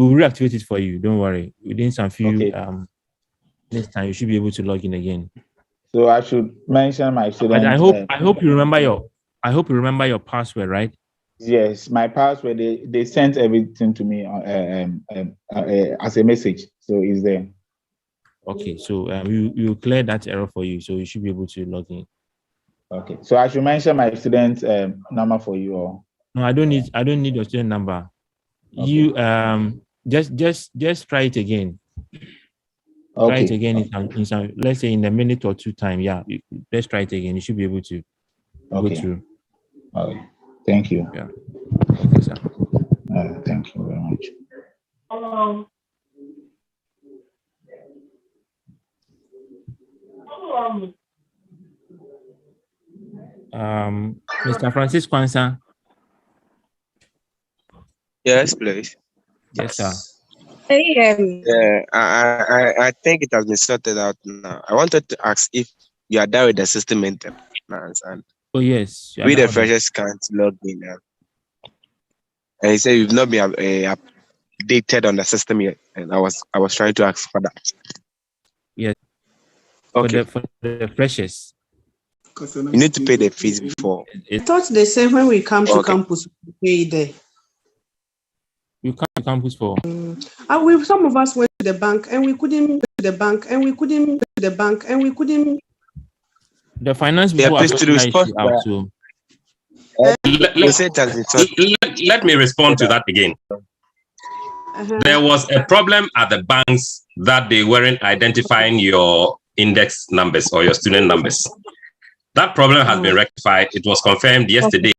we'll reactivate it for you. Don't worry. Within some few next time you should be able to log in again. So I should mention my student. I hope you remember your password, right? Yes, my password. They sent everything to me as a message, so it's there. Okay, so we will clear that error for you, so you should be able to log in. Okay, so I should mention my student number for you, or no? I don't need your student number. Okay. You just try it again. Okay. Try it again in some, let's say in a minute or two time. Yeah, let's try it again. You should be able to go through. Okay. Thank you. Yeah. Okay, sir. Thank you very much. Mr. Francis Kwanzaa. Yes, please. Yes, sir. Yeah, I think it has been sorted out now. I wanted to ask if you are done with the system maintenance and yes, we the freshers can't log in. And he said you've not been updated on the system yet, and I was trying to ask for that. Yes. Okay. For the freshers, you need to pay the fees before. I thought they said when we come to campus, we pay there. You come to campus for? Some of us went to the bank and we couldn't. The finance people are out too. Let me respond to that again. There was a problem at the banks that they weren't identifying your index numbers or your student numbers. That problem has been rectified. It was confirmed yesterday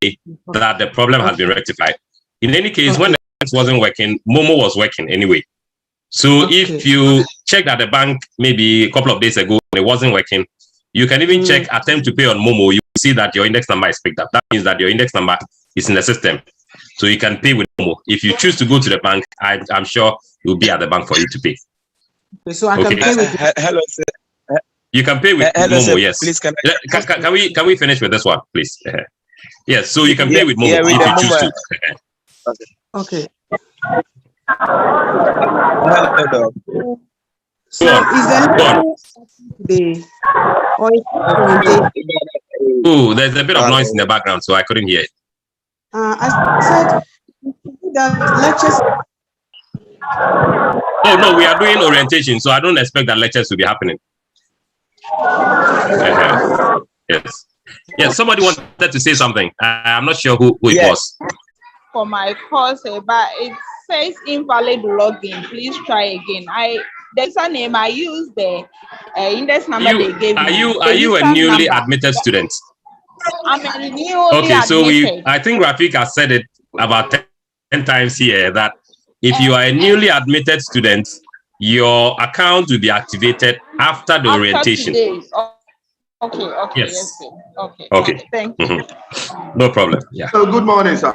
that the problem has been rectified. In any case, when the bank wasn't working, Momo was working anyway. So if you checked at the bank maybe a couple of days ago and it wasn't working, you can even check attempt to pay on Momo. You see that your index number is picked up. That means that your index number is in the system. So you can pay with Momo. If you choose to go to the bank, I'm sure it will be at the bank for you to pay. So I can pay with hello, sir. You can pay with Momo, sir, yes. Please, can we finish with this one, please? Yes, so you can pay with Momo if you choose to. Okay. So is there there's a bit of noise in the background, so I couldn't hear it. I said that lectures. Oh no, we are doing orientation, so I don't expect that lectures will be happening. Yes. Yes, somebody wanted to say something. I'm not sure who it was. For my course, but it says invalid login. Please try again. There's a name I used the index number they gave me. Are you a newly admitted student? I'm a newly admitted. So I think Rafik has said it about 10 times here that if you are a newly admitted student, your account will be activated after the orientation. Okay. Yes. Okay. Thank you. No problem. Yeah. So good morning, sir.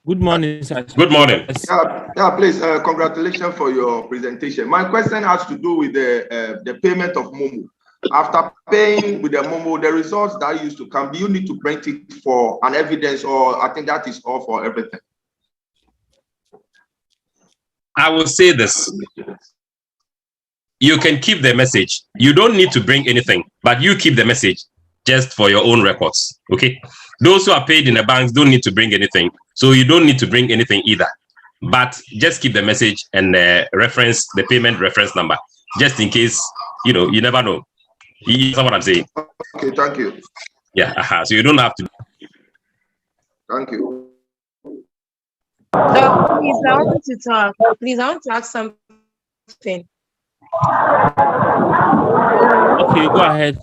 Good morning, sir. Good morning. Yeah, please, congratulations for your presentation. My question has to do with the payment of Momo. After paying with the Momo, the results that used to come, do you need to bring it for an evidence, or I think that is all for everything? I will say this. You can keep the message. You don't need to bring anything, but you keep the message just for your own records. Okay. Those who are paid in the banks don't need to bring anything. So you don't need to bring anything either. But just keep the message and reference the payment reference number, just in case, you never know. You know what I'm saying? Okay, thank you. Yeah, so you don't have to. Thank you. No, please, I want to talk. Please, I want to ask something. Okay, go ahead.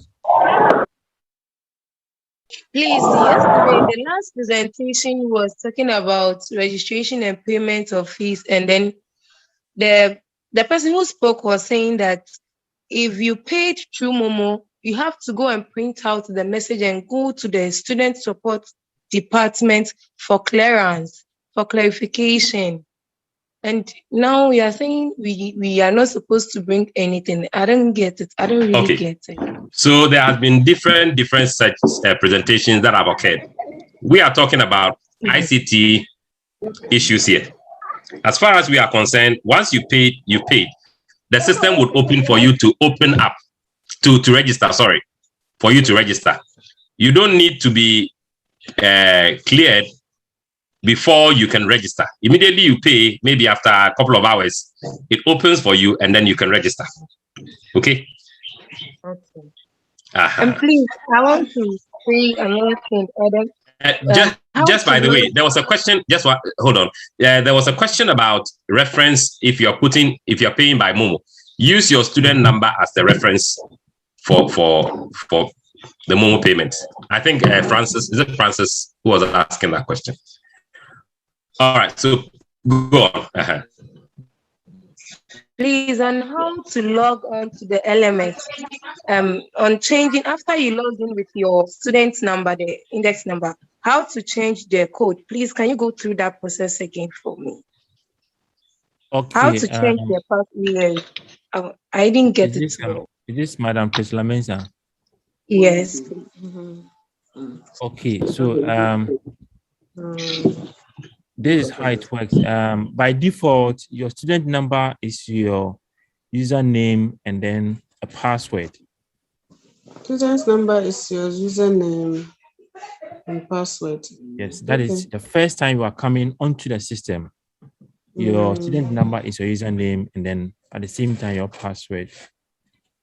Please, yesterday, the last presentation was talking about registration and payment of fees, and then the person who spoke was saying that if you paid through Momo, you have to go and print out the message and go to the student support department for clearance, for clarification. And now we are saying we are not supposed to bring anything. I don't get it. I don't really get it. So there has been different such presentations that have occurred. We are talking about ICT issues here. As far as we are concerned, once you paid, you paid. The system would open for you to open up, to register, sorry, for you to register. You don't need to be cleared before you can register. Immediately you pay, maybe after a couple of hours, it opens for you and then you can register. Okay? Okay. And please, I want to say another thing, Adam. Just by the way, there was a question. Hold on. There was a question about reference. If you're paying by Momo, use your student number as the reference for the Momo payment. I think Francis, is it Francis who was asking that question? All right, so go on. Please, on how to log on to the LMS, on changing after you log in with your student number, the index number, how to change the code. Please, can you go through that process again for me? Okay. How to change the password? I didn't get it. Is this Madam Priscilla Mensah? Yes. Okay, so this is how it works. By default, your student number is your username and then a password. Student's number is your username and password. Yes, that is the first time you are coming onto the system. Your student number is your username and then at the same time your password.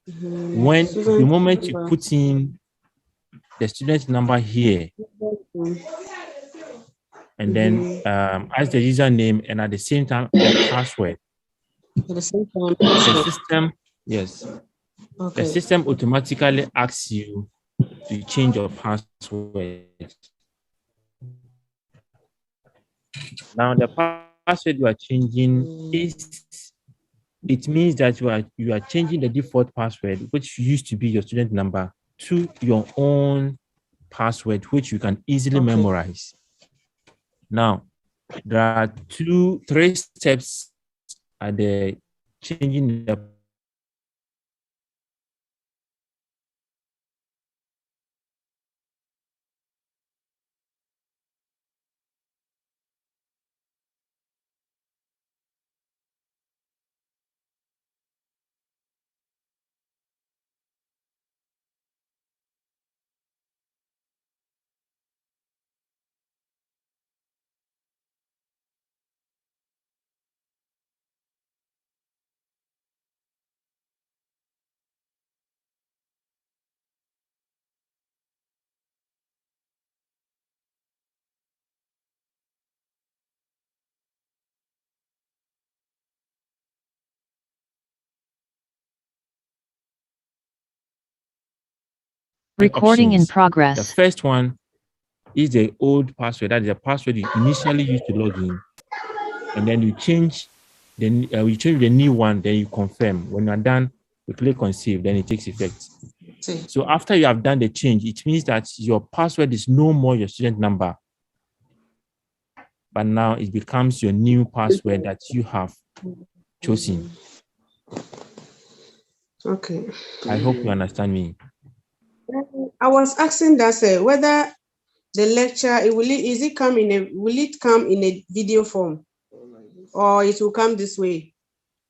When the moment you put in the student number here, and then as the username and at the same time the password. At the same time, the system, yes. Okay. The system automatically asks you to change your password. Now the password you are changing it means that you are changing the default password, which used to be your student number, to your own password, which you can easily memorize. Now, there are 3 steps at the changing the recording in progress. The first one is the old password. That is the password you initially used to log in, and then you change the new one. Then you confirm. When you are done, you click on save. Then it takes effect. So after you have done the change, it means that your password is no more your student number, but now it becomes your new password that you have chosen. Okay. I hope you understand me. I was asking that whether the lecture will it come in a video form, or it will come this way?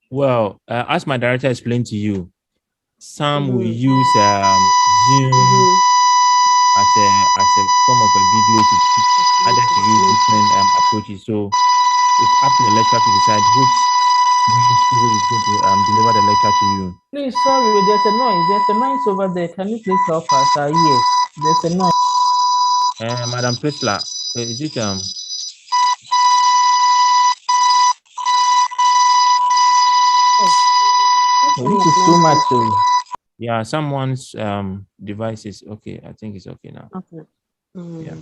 Well, as my director explained to you, some will use Zoom as a form of a video to teach others to use different approaches. So it's up to the lecturer to decide which school is going to deliver the lecture to you. Please, sorry, there's a noise. There's a noise over there. Can you please help us? Yes, there's a noise. Madam Priscilla, is it This is too much. Yeah, someone's device is okay. I think it's okay now. Okay. Yeah.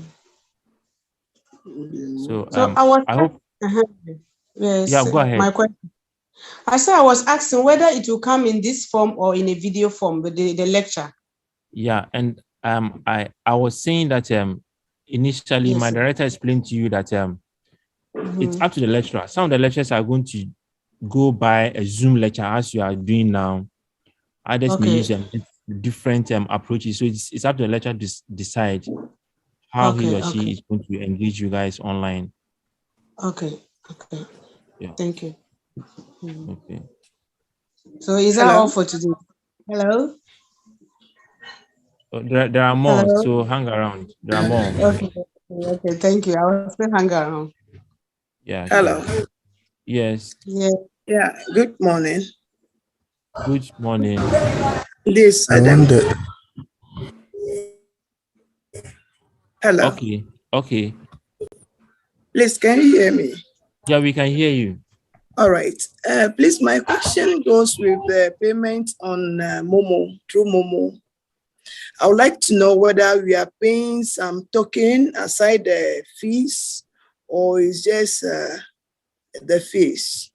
So I hope. Yes. Yeah, go ahead. My question. I said I was asking whether it will come in this form or in a video form, the lecture. Yeah, and I was saying that initially my director explained to you that it's up to the lecturer. Some of the lecturers are going to go by a Zoom lecture as you are doing now. Others may use different approaches. So it's up to the lecturer to decide how he or she is going to engage you guys online. Okay. Yeah. Thank you. Okay. So is that all for today? Hello? There are more, Hello? so hang around. There are more. Okay, thank you. I will still hang around. Yeah. Hello. Sure. Yes. Yeah. Good morning. Good morning. This Adam. Hello. Okay. Please, can you hear me? Yeah, we can hear you. All right. Please, my question goes with the payment on Momo, through Momo. I would like to know whether we are paying some token aside the fees or is just the fees.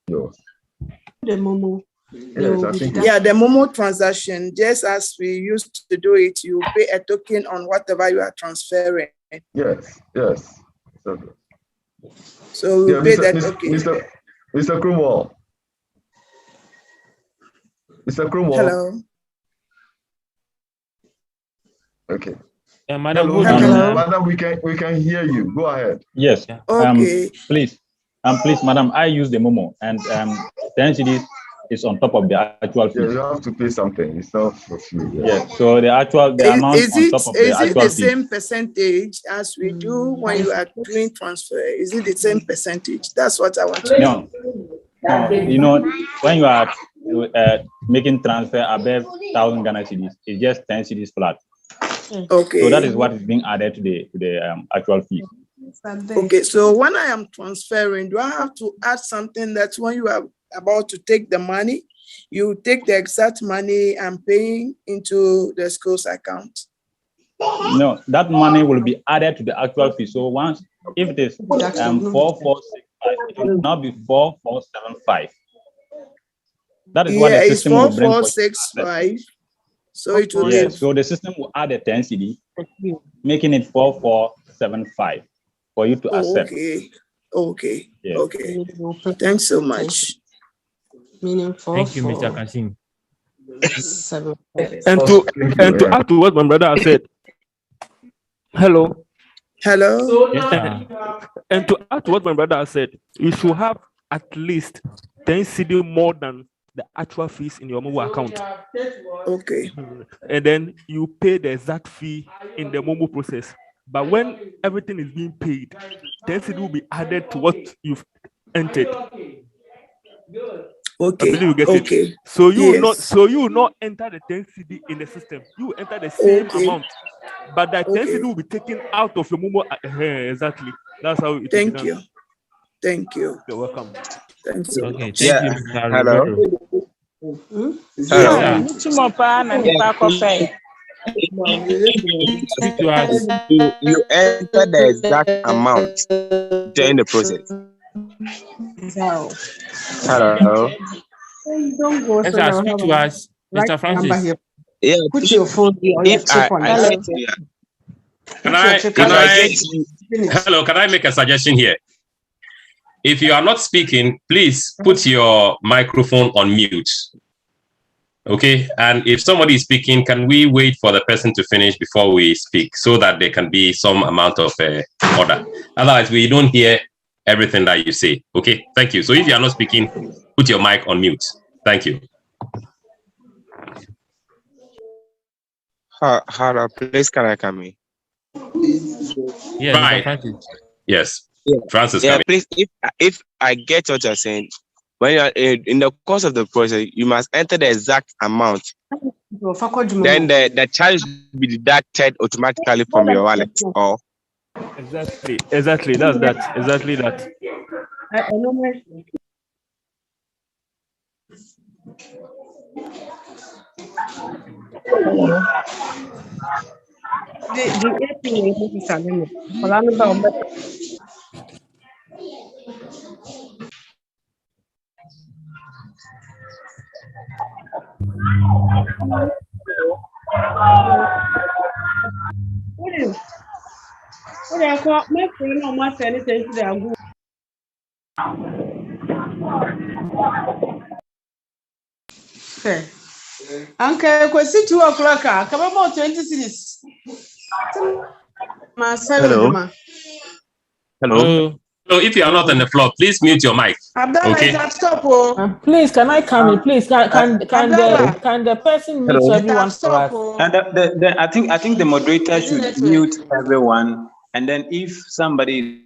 The Momo. Yeah, the Momo transaction, just as we used to do it, you pay a token on whatever you are transferring. Yes. Okay. So we pay that token. Mr. Krumwall. Mr. Krumwall. Hello. Okay. Madam, hello. Madam, we can hear you. Go ahead. Yes. Okay. Please, madam, I use the Momo, and 10 CDs is on top of the actual fee. Yeah, you have to pay something. It's not for free. Yeah. So the amount on top of the actual fee. Is it the same percentage as we do when you are doing transfer? Is it the same percentage? That's what I want to know. No. You know, when you are making transfer above 1,000 Ghana cedis, it's just 10 cedis flat. Okay. So that is what is being added to the actual fee. Okay. So when I am transferring, do I have to add something that when you are about to take the money, you take the exact money and paying into the school's account? No, that money will be added to the actual fee. So once, if it is 4465, it will now be 4475. That is what the system will bring. 4465. So it will be. So the system will add a 10 CD, making it 4475 for you to accept. Okay. Yes. Okay. Thanks so much. Thank you, Mr. Kasim. And to add to what my brother has said. Hello. Yes, and to add to what my brother has said, you should have at least 10 CD more than the actual fees in your Momo account. Okay. And then you pay the exact fee in the Momo process. But when everything is being paid, 10 CD will be added to what you've entered. Okay. I believe you get it. So you will not enter the 10 CD in the system. You will enter the same amount, but that 10 CD will be taken out of your Momo. Exactly. That's how it Thank will you. Thank you. You're welcome. Thank you. Okay. Thank you, Mr. Hello. You enter the exact amount during the process. Hello. Don't go. Yes, speak to us, Mr. Francis. Yeah. Put your phone on your chip on. Hello, can I make a suggestion here? If you are not speaking, please put your microphone on mute. Okay, and if somebody is speaking, can we wait for the person to finish before we speak so that there can be some amount of order? Otherwise, we don't hear everything that you say. Okay, thank you. So if you are not speaking, put your mic on mute. Thank you. Hello, please can I come in? Yeah, right. Francis. Yes, Francis. Yeah, please. If I get what you're saying, when you are in the course of the process, you must enter the exact amount. Then the charge will be deducted automatically from your wallet. Or exactly. That's that. Exactly that. Uncle, kwesi 2 o'clock. Come about 20 cities. Hello. So if you are not on the floor, please mute your mic. Okay. Please, can I come in? Please, can the person mute everyone for us? And I think the moderator should mute everyone, and then if somebody.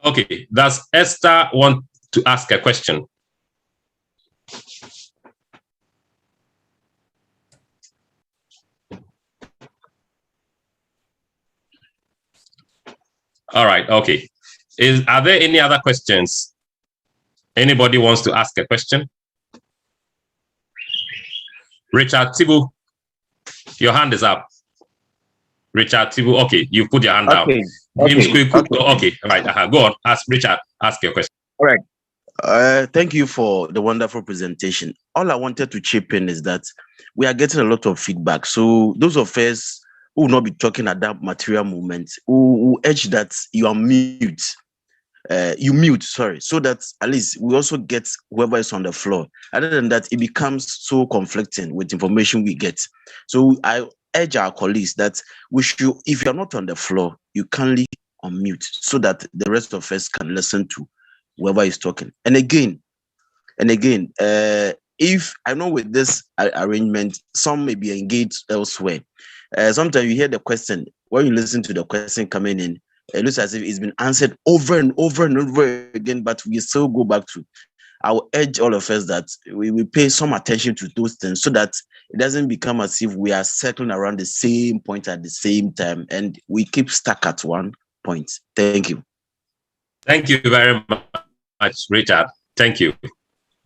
Okay, does Esther want to ask a question? All right, okay. Are there any other questions? Anybody wants to ask a question? Richard Tibu, your hand is up. Richard Tibu, okay, you put your hand down. Okay, right. Go on, ask Richard, ask your question. All right. Thank you for the wonderful presentation. All I wanted to chip in is that we are getting a lot of feedback. So those of us who will not be talking at that material moment, who urge that you are mute. So that at least we also get whoever is on the floor. Other than that, it becomes so conflicting with information we get. So I urge our colleagues that we should, if you're not on the floor, you kindly unmute so that the rest of us can listen to whoever is talking. And again, if I know with this arrangement, some may be engaged elsewhere. Sometimes you hear the question, when you listen to the question coming in, it looks as if it's been answered over and over and over again, but we still go back to. I will urge all of us that we pay some attention to those things so that it doesn't become as if we are circling around the same point at the same time and we keep stuck at one point. Thank you. Thank you very much, Richard. Thank you.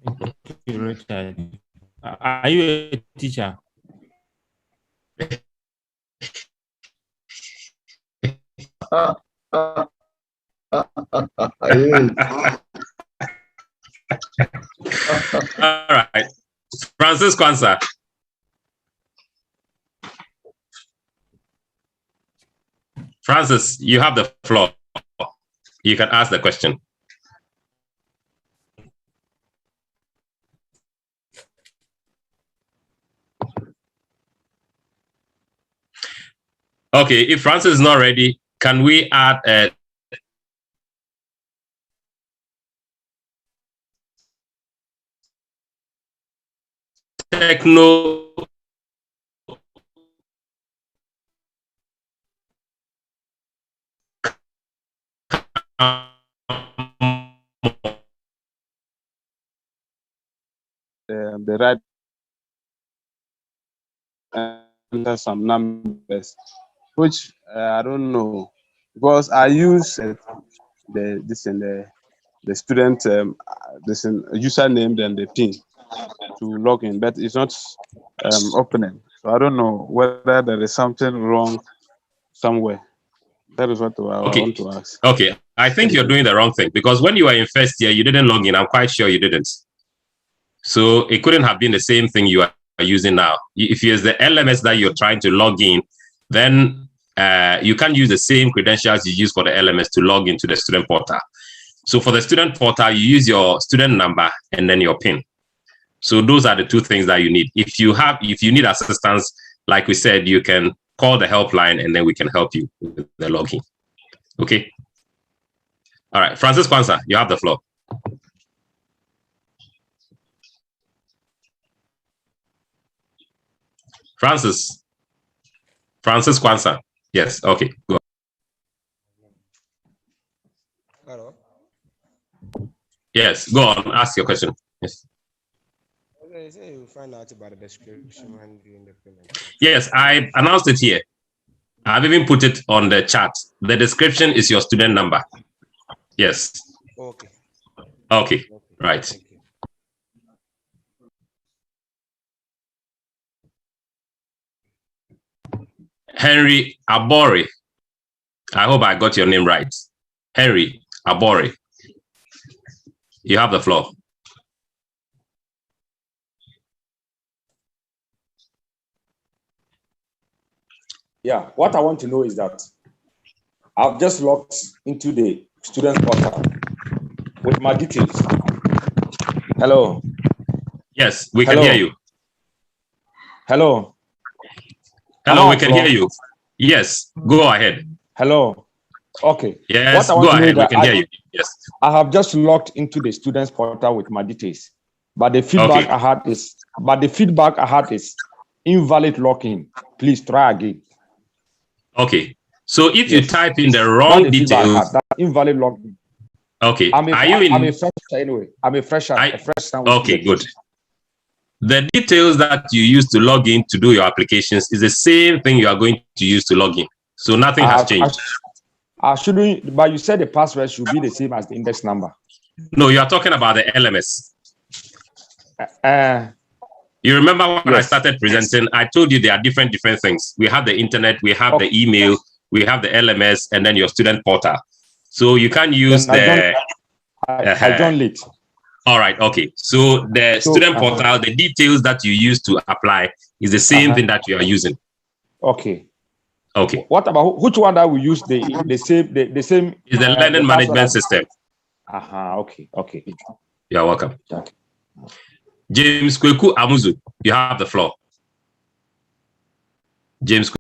Thank you, Richard. Are you a teacher? All right. Francis Kwanzaa. Francis, you have the floor. You can ask the question. Okay, if Francis is not ready, can we add a techno the right enter some numbers, which I don't know, because I use the student username and the pin to log in, but it's not opening. So I don't know whether there is something wrong somewhere. That is what I want to ask. Okay, I think you're doing the wrong thing, because when you were in first year, you didn't log in. I'm quite sure you didn't. So it couldn't have been the same thing you are using now. If you use the LMS that you're trying to log in, then you can't use the same credentials you use for the LMS to log into the student portal. So for the student portal, you use your student number and then your PIN. So those are the two things that you need. If you need assistance, like we said, you can call the helpline and then we can help you with the login. Okay. All right, Francis Kwanzaa, you have the floor. Francis Kwanzaa. Yes. Okay. Go. Hello. Yes. Go on. Ask your question. Yes. Okay, so you find out about the description when doing the payment. Yes, I announced it here. I've even put it on the chat. The description is your student number. Yes. Okay. Okay. Right. Henry Abori. I hope I got your name right. Henry Abori. You have the floor. Yeah, what I want to know is that I've just logged into the student portal with my details. Hello. Yes, we can hear you. Hello. Hello, we can hear you. Yes, go ahead. Hello. Okay. Yes, go ahead. We can hear you. Yes. I have just logged into the students portal with my details, but the feedback I had is invalid login. Please try again. Okay. So if you type in the wrong details, invalid login. Okay. I'm a fresher anyway. I'm a fresher. Okay, good. The details that you use to log in to do your applications is the same thing you are going to use to log in. So nothing has changed. I shouldn't, but you said the password should be the same as the index number. No, you are talking about the LMS. You remember when I started presenting, I told you there are different things. We have the internet, we have the email, we have the LMS, and then your student portal. So you can use I joined late. All right, okay. So the student portal, the details that you use to apply is the same thing that you are using. Okay. Okay. What about which one that we use the same? Is the learning management system. Okay. You're welcome. Okay. James Kweku Amuzu, you have the floor. James.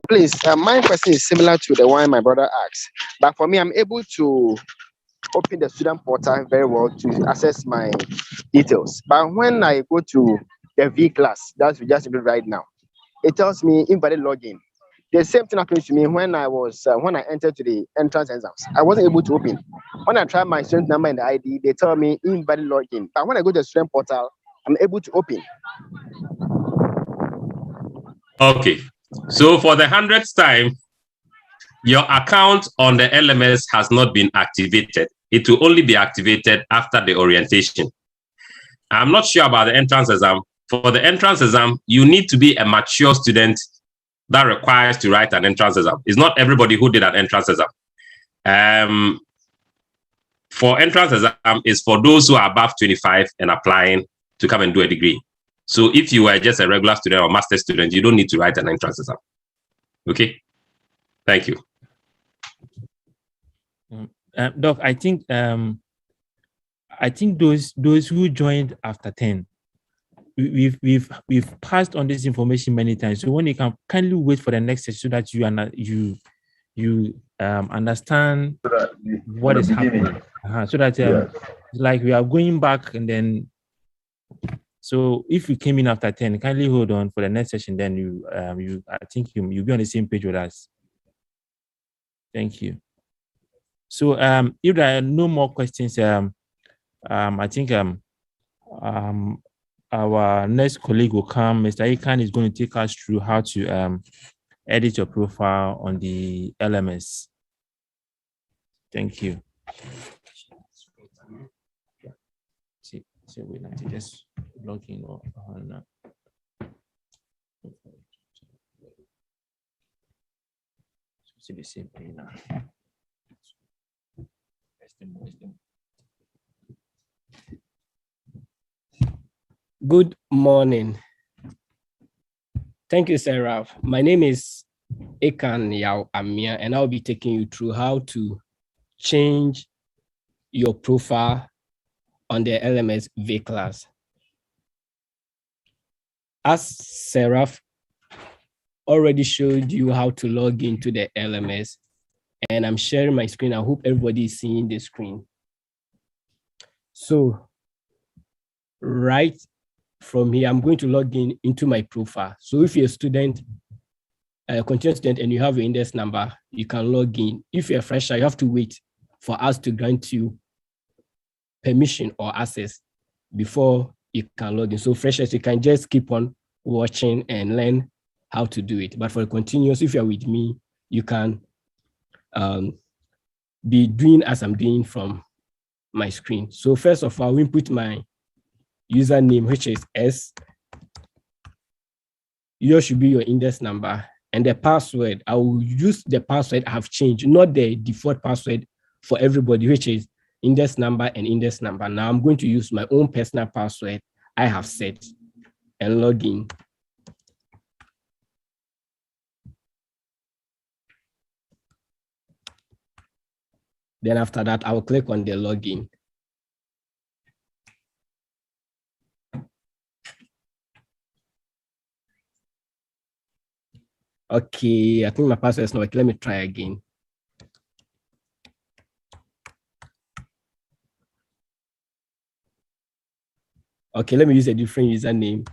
Please, my question is similar to the one my brother asked, but for me, I'm able to open the student portal very well to access my details. But when I go to the V class that we just did right now, it tells me invalid login. The same thing happened to me when I entered to the entrance exams. I wasn't able to open. When I try my student number and the ID, they tell me invalid login. But when I go to the student portal, I'm able to open. Okay. So for the 100th time, your account on the LMS has not been activated. It will only be activated after the orientation. I'm not sure about the entrance exam. For the entrance exam, you need to be a mature student that requires to write an entrance exam. It's not everybody who did an entrance exam. For entrance exam, is for those who are above 25 and applying to come and do a degree. So if you were just a regular student or master's student, you don't need to write an entrance exam. Okay? Thank you. Doc, I think those who joined after 10, we've passed on this information many times. So when you can kindly wait for the next session so that you understand what is happening. So that like we are going back and then. So if you came in after 10, kindly hold on for the next session. Then I think you'll be on the same page with us. Thank you. So if there are no more questions, I think our next colleague will come. Mr. Ikan is going to take us through how to edit your profile on the LMS. Thank you. So we need to just log in on see the same thing now. Good morning. Thank you, Sarah. My name is Ekan Yao Amia, and I'll be taking you through how to change your profile on the LMS V class. As Sarah already showed you how to log into the LMS, and I'm sharing my screen. I hope everybody is seeing the screen. So right from here, I'm going to log into my profile. So if you're a student, a continuous student, and you have your index number, you can log in. If you're a fresher, you have to wait for us to grant you permission or access before you can log in. So freshers, you can just keep on watching and learn how to do it. But for the continuous, if you're with me, you can be doing as I'm doing from my screen. So first of all, we input my username, which is S. Yours should be your index number. And the password, I will use the password I have changed, not the default password for everybody, which is index number and index number. Now I'm going to use my own personal password I have set and log in. Then after that, I will click on the login. Okay, I think my password is not working. Let me try again. Okay, let me use a different username.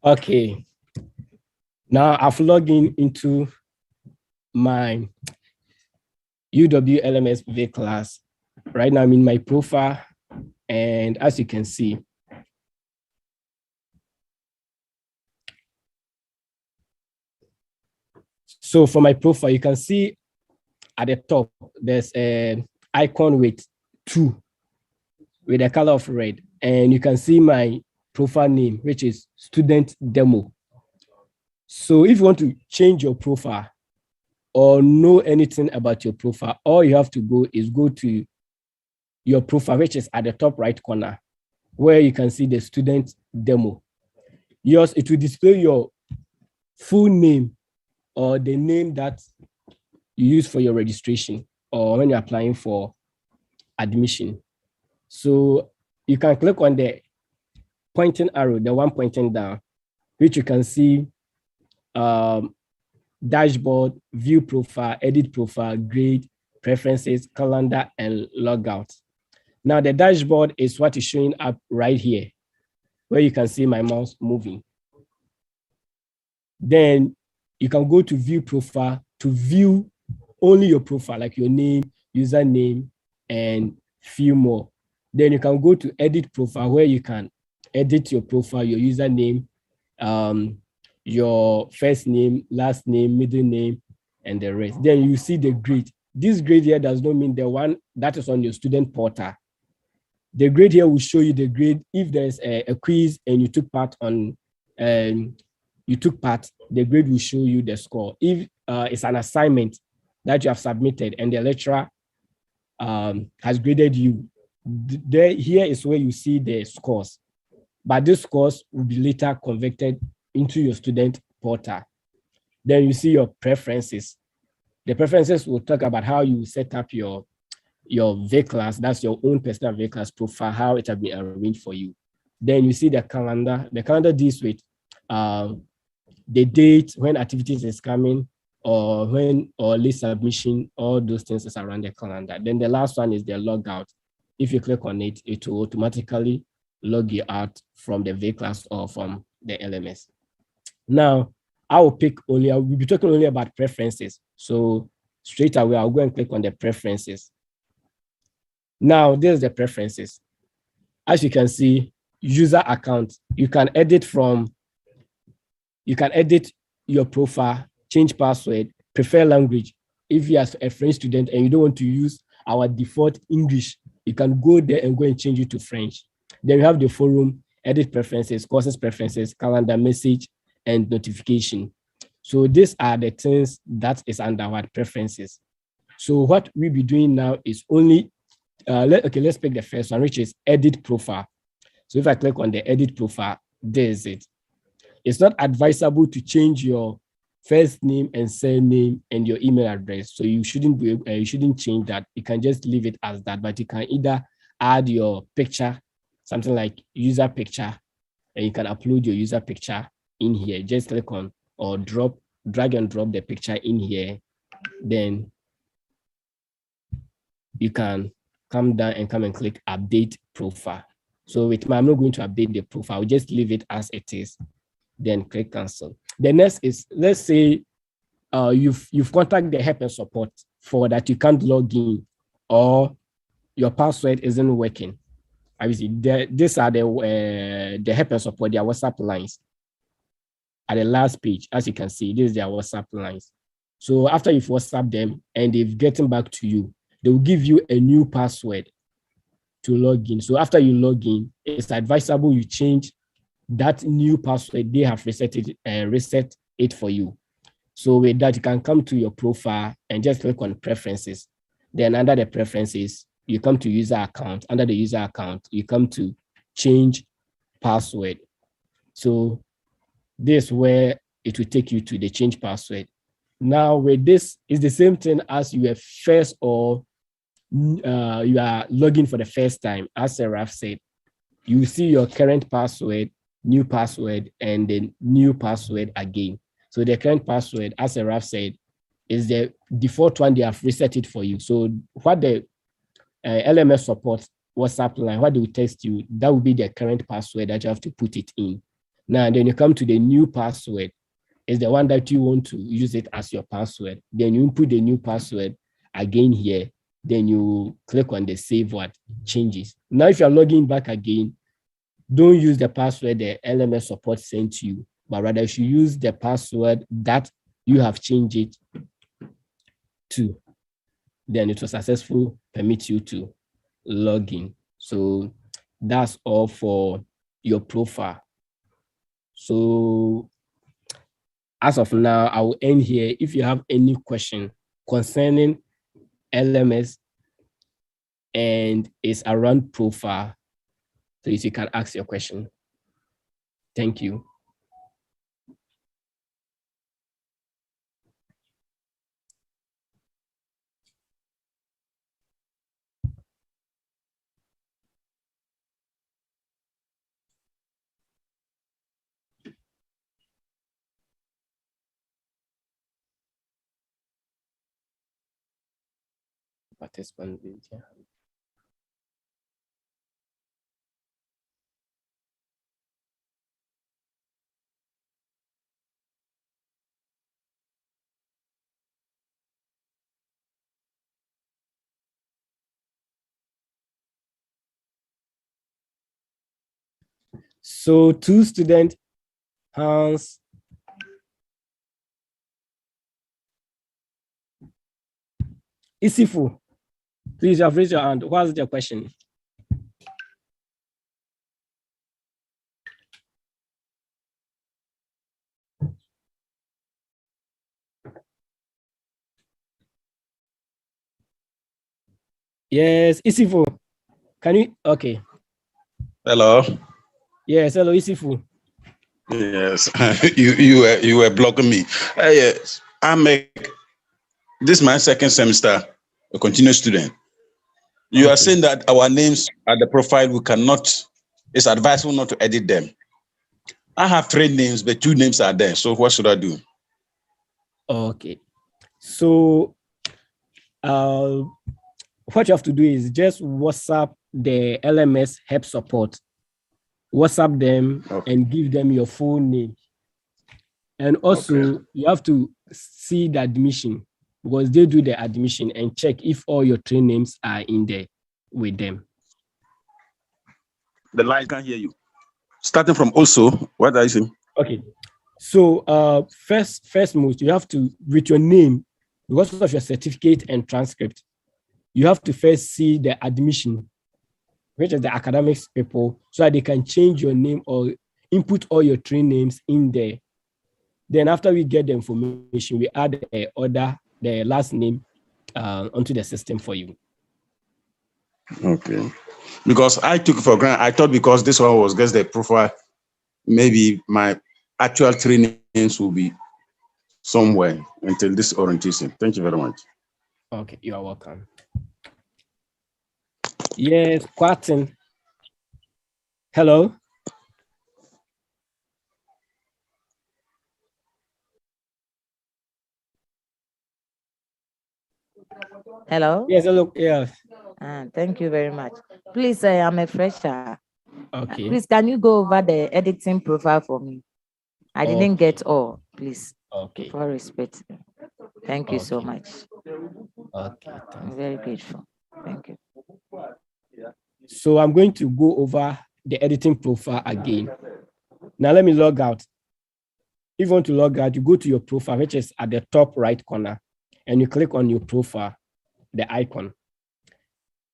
Okay, now I've logged into my UW class. Right now I'm in my profile, and as you can see, so for my profile, you can see at the top, there's an icon with 2 with a color of red, and you can see my profile name, which is student demo. So if you want to change your profile or know anything about your profile, all you have to go is go to your profile, which is at the top right corner, where you can see the student demo. Yours, it will display your full name or the name that you use for your registration or when you're applying for admission. So you can click on the pointing arrow, the one pointing down, which you can see dashboard, view profile, edit profile, grade, preferences, calendar, and logout. Now the dashboard is what is showing up right here, where you can see my mouse moving. Then you can go to view profile to view only your profile, like your name, username, and few more. Then you can go to edit profile, where you can edit your profile, your username, your first name, last name, middle name, and the rest. Then you see the grade. This grade here does not mean the one that is on your student portal. The grade here will show you the grade if there's a quiz and you took part on, the grade will show you the score. If it's an assignment that you have submitted and the lecturer has graded you, here is where you see the scores. But these scores will be later converted into your student portal. Then you see your preferences. The preferences will talk about how you set up your V-class, that's your own personal V-class profile, how it has been arranged for you. Then you see the calendar. The calendar deals with the date, when activities is coming, or list submission, all those things is around the calendar. Then the last one is the logout. If you click on it, it will automatically log you out from the V-class or from the LMS. Now, I will be talking only about preferences. So straight away, I'll go and click on the preferences. Now, there's the preferences. As you can see, user account, you can edit your profile, change password, prefer language. If you are a French student and you don't want to use our default English, you can go there and go and change it to French. Then you have the forum, edit preferences, courses preferences, calendar, message, and notification. So these are the things that is under our preferences. So what we'll be doing now is only, let's pick the first one, which is edit profile. So if I click on the edit profile, there's it. It's not advisable to change your first name and surname and your email address. So you shouldn't change that. You can just leave it as that, but you can either add your picture, something like user picture, and you can upload your user picture in here. Just click on or drag and drop the picture in here. Then you can come down and come and click update profile. So I'm not going to update the profile. I'll just leave it as it is. Then click cancel. The next is, let's say you've contacted the help and support for that you can't log in or your password isn't working. Obviously, these are the help and support, their WhatsApp lines. At the last page, as you can see, this is their WhatsApp lines. So after you've WhatsApp them and they've gotten back to you, they will give you a new password to log in. So after you log in, it's advisable you change that new password. They have reset it for you. So with that, you can come to your profile and just click on preferences. Then under the preferences, you come to user account. Under the user account, you come to change password. So this is where it will take you to the change password. Now with this, is the same thing as you were first or you are logging for the first time. As Seraph said, you see your current password, new password, and then new password again. So the current password, as Seraph said, is the default one. They have reset it for you. So what the LMS support WhatsApp line, what they will text you, that will be the current password that you have to put it in. Now, then you come to the new password. Is the one that you want to use it as your password. Then you input the new password again here. Then you click on the save what changes. Now, if you're logging back again, don't use the password the LMS support sent you, but rather you should use the password that you have changed it to. Then it was successful, permit you to log in. So that's all for your profile. So as of now, I will end here. If you have any question concerning LMS and it's around profile, please you can ask your question. Thank you. Participant video. So 2 students, Hans. Isifu, please have raised your hand. What's your question? Yes, Isifu. Can you? Okay. Hello. Yes, hello, Isifu. Yes, you were blocking me. Yes, this is my second semester, a continuous student. You are saying that our names at the profile, we cannot, it's advisable not to edit them. I have 3 names, but 2 names are there. So what should I do? Okay. So what you have to do is just WhatsApp the LMS help support. WhatsApp them and give them your full name. And also you have to see the admission because they do the admission and check if all your 3 names are in there with them. The line can't hear you. Starting from also, what are you saying? Okay. So first most, you have to, with your name, because of your certificate and transcript, you have to first see the admission, which is the academics people, so that they can change your name or input all your 3 names in there. Then after we get the information, we add the last name onto the system for you. Okay. Because I took it for granted. I thought because this one was just the profile, maybe my actual 3 names will be somewhere until this orientation. Thank you very much. Okay, you are welcome. Yes, Quatin. Hello. Hello? Yes, hello. Yes. Thank you very much. Please, I am a fresher. Okay. Please, can you go over the editing profile for me? I didn't get all, please. Okay. For respect. Thank you so much. Okay. I'm very grateful. Thank you. So I'm going to go over the editing profile again. Now let me log out. If you want to log out, you go to your profile, which is at the top right corner, and you click on your profile, the icon.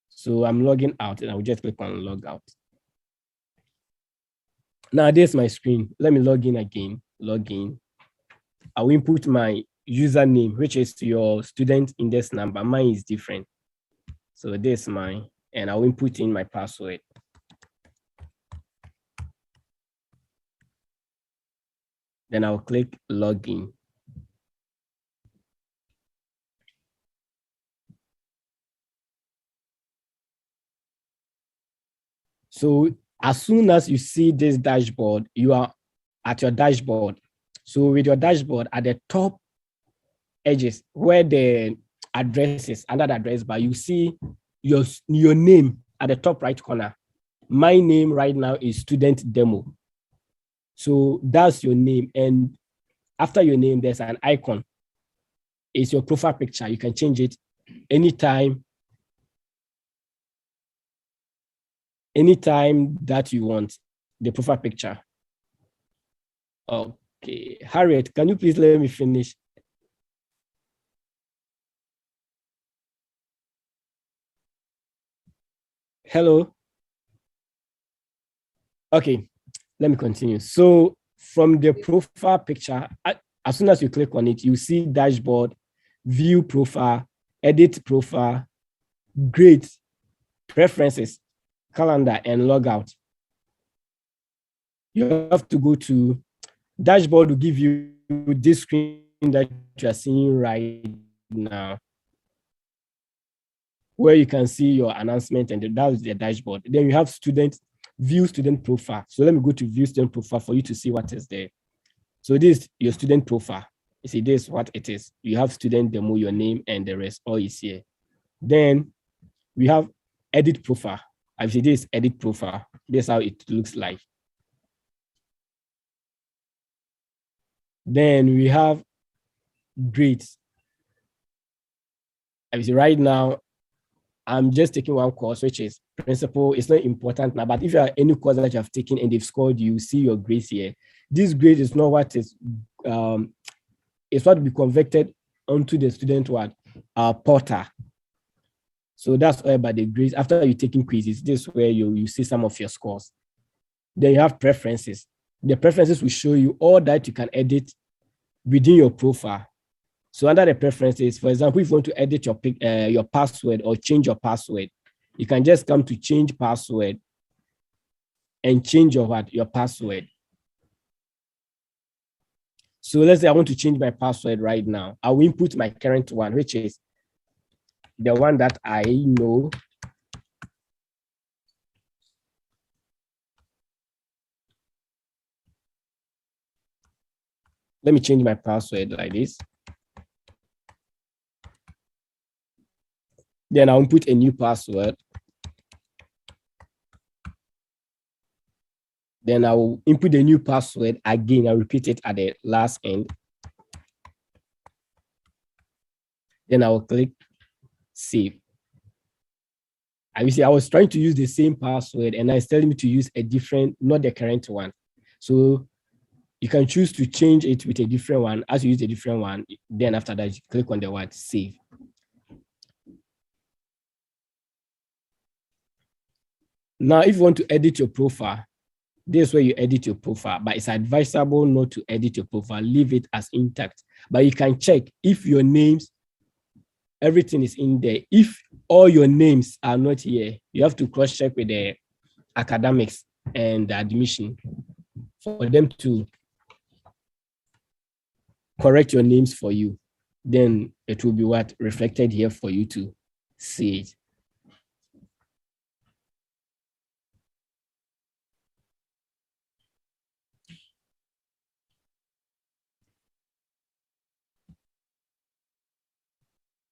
So I'm logging out and I'll just click on log out. Now there's my screen. Let me log in again. Log in. I'll input my username, which is your student index number. Mine is different. So this is mine, and I'll input in my password. Then I'll click login. So as soon as you see this dashboard, you are at your dashboard. So with your dashboard at the top edges where the address is, under the address bar, you see your name at the top right corner. My name right now is student demo. So that's your name. And after your name, there's an icon. It's your profile picture. You can change it anytime that you want, the profile picture. Okay, Harriet, can you please let me finish? Hello? Okay, let me continue. So from the profile picture, as soon as you click on it, you see dashboard, view profile, edit profile, grades, preferences, calendar, and logout. You have to go to dashboard to give you this screen that you are seeing right now, where you can see your announcement, and that's the dashboard. Then you have view student profile. So let me go to view student profile for you to see what is there. So this is your student profile. You see, this is what it is. You have student demo, your name, and the rest all is here. Then we have edit profile. I see this edit profile. This is how it looks like. Then we have grades. I see right now, I'm just taking one course, which is principal. It's not important now, but if you have any course that you have taken and they've scored, you see your grades here. This grade is not what is, it's what will be converted onto the student portal. So that's all about the grades. After you're taking quizzes, this is where you see some of your scores. Then you have preferences. The preferences will show you all that you can edit within your profile. So under the preferences, for example, if you want to edit your password or change your password, you can just come to change password and change your password. So let's say I want to change my password right now. I will input my current one, which is the one that I know. Let me change my password like this. Then I'll input a new password. Then I will input the new password again. I'll repeat it at the last end. Then I will click save. And you see, I was trying to use the same password and it's telling me to use a different, not the current one. So you can choose to change it with a different one. As you use a different one, then after that, you click on the word save. Now, if you want to edit your profile, this is where you edit your profile, but it's advisable not to edit your profile, leave it as intact. But you can check if your names, everything is in there. If all your names are not here, you have to cross-check with the academics and the admission for them to correct your names for you. Then it will be what reflected here for you to see it.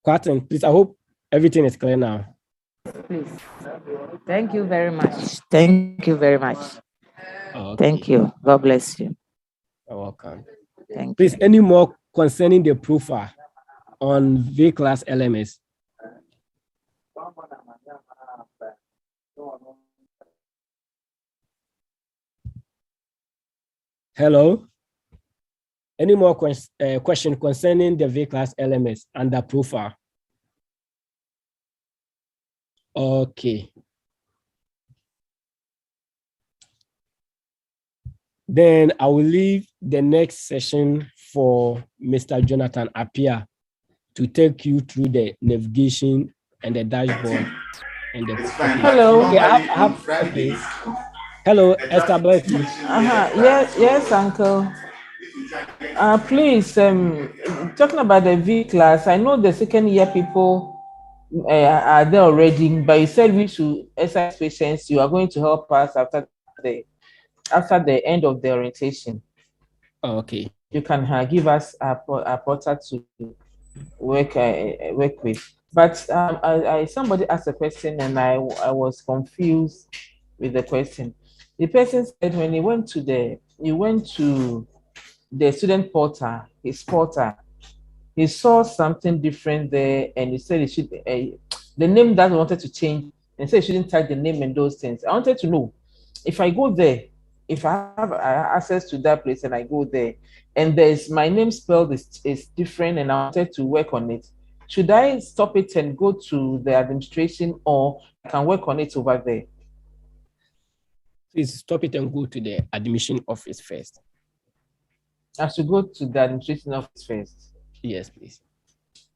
Quatin, please, I hope everything is clear now. Please. Thank you very much. Thank you very much. Okay. Thank you. God bless you. You're welcome. Thank Please, you. any more concerning the profile on V-Class LMS? Hello? Any more question concerning the V-Class LMS and the profile? Okay. Then I will leave the next session for Mr. Jonathan Appiah to take you through the navigation and the dashboard and the Hello. Okay, I have okay. Hello, Esther Blessing. Yes, Uncle. Please, talking about the V class, I know the second year people are there already, but you said we should exercise patience. You are going to help us after the end of the orientation. Okay. You can give us a portal to work with. But somebody asked a question and I was confused with the question. The person said when he went to the student portal, his portal, he saw something different there, and he said he should the name that he wanted to change, and said he shouldn't type the name and those things. I wanted to know if I go there, if I have access to that place and I go there, and there's my name spelled is different, and I wanted to work on it. Should I stop it and go to the administration, or I can work on it over there? Please stop it and go to the admission office first. I should go to the administration office first. Yes, please.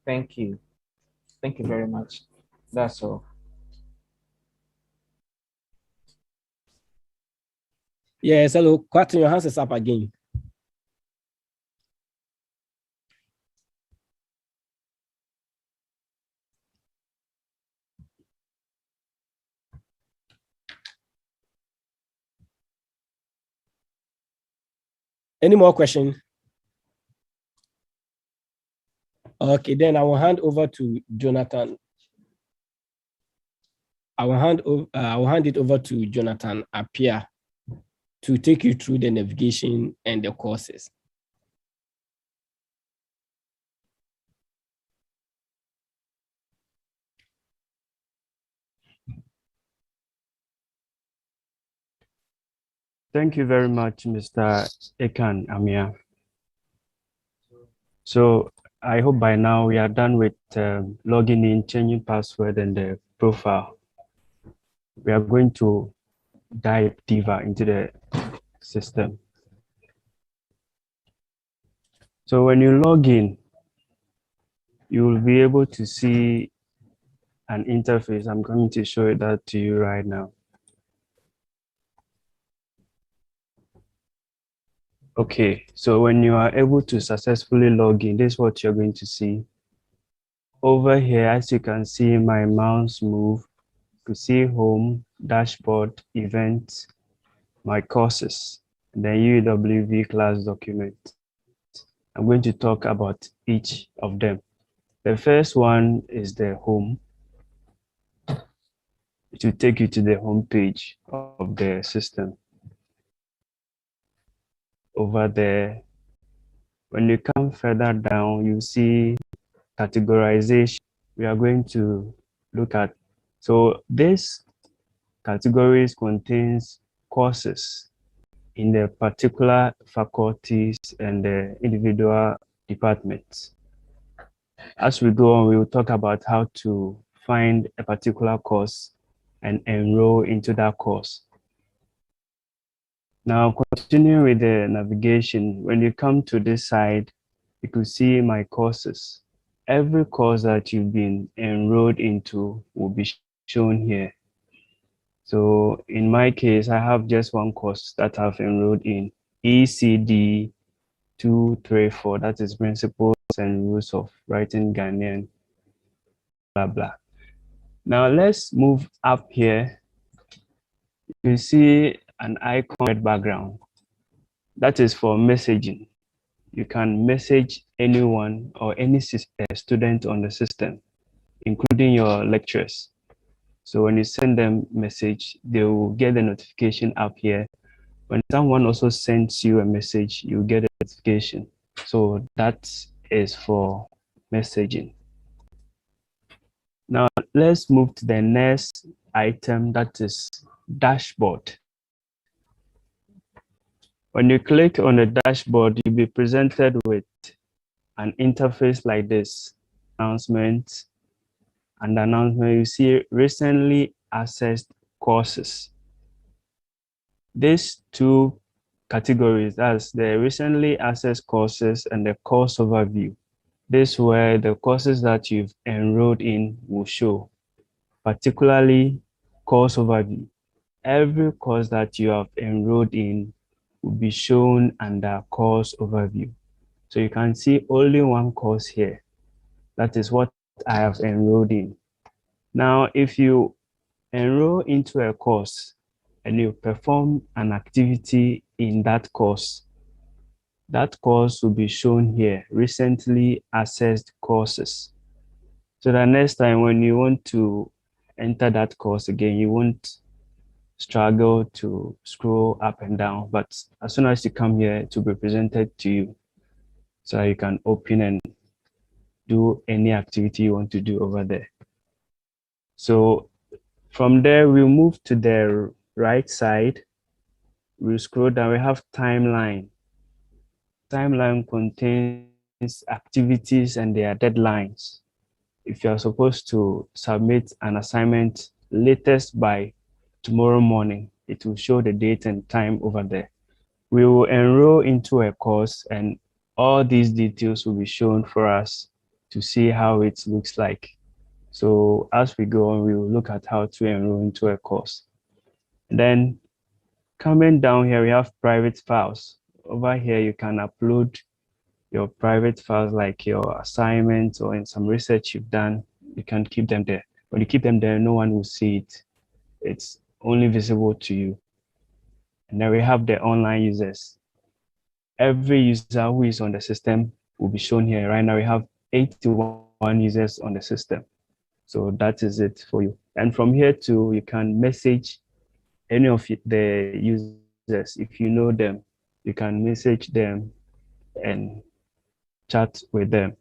Thank you. Thank you very much. That's all. Yes, hello. Quatin, your hands is up again. Any more questions? Okay, then I will hand over to Jonathan. I will hand it over to Jonathan Appiah to take you through the navigation and the courses. Thank you very much, Mr. Ekan Amia. So I hope by now we are done with logging in, changing password and the profile. We are going to dive deeper into the system. So when you log in, you will be able to see an interface. I'm going to show that to you right now. Okay, so when you are able to successfully log in, this is what you're going to see. Over here, as you can see, my mouse move to see home, dashboard, events, my courses, and then UEW class document. I'm going to talk about each of them. The first one is the home. It will take you to the home page of the system. Over there, when you come further down, you see categorization. We are going to look at, so this categories contains courses in the particular faculties and the individual departments. As we go on, we will talk about how to find a particular course and enroll into that course. Now, continuing with the navigation, when you come to this side, you can see my courses. Every course that you've been enrolled into will be shown here. So in my case, I have just one course that I've enrolled in, ECD 234, that is Principles and Rules of Writing Ghanaian, blah, blah. Now let's move up here. You see an icon background. That is for messaging. You can message anyone or any student on the system, including your lecturers. So when you send them a message, they will get the notification up here. When someone also sends you a message, you get a notification. So that is for messaging. Now let's move to the next item, that is dashboard. When you click on the dashboard, you'll be presented with an interface like this, announcement, and announcement. You see recently accessed courses. These two categories. That's the recently accessed courses and the course overview. This is where the courses that you've enrolled in will show, particularly course overview. Every course that you have enrolled in will be shown under course overview. So you can see only one course here. That is what I have enrolled in. Now, if you enroll into a course and you perform an activity in that course will be shown here, recently accessed courses. So the next time when you want to enter that course again, you won't struggle to scroll up and down, but as soon as you come here, it will be presented to you so you can open and do any activity you want to do over there. So from there, we'll move to the right side. We'll scroll down, we have timeline. Timeline contains activities and their deadlines. If you're supposed to submit an assignment latest by tomorrow morning, it will show the date and time over there. We will enroll into a course and all these details will be shown for us to see how it looks like. So as we go on, we will look at how to enroll into a course. And then coming down here, we have private files. Over here, you can upload your private files like your assignments or in some research you've done. You can keep them there. When you keep them there, no one will see it. It's only visible to you. And then we have the online users. Every user who is on the system will be shown here. Right now, we have 81 users on the system. So that is it for you. And from here too, you can message any of the users. If you know them, you can message them and chat with them.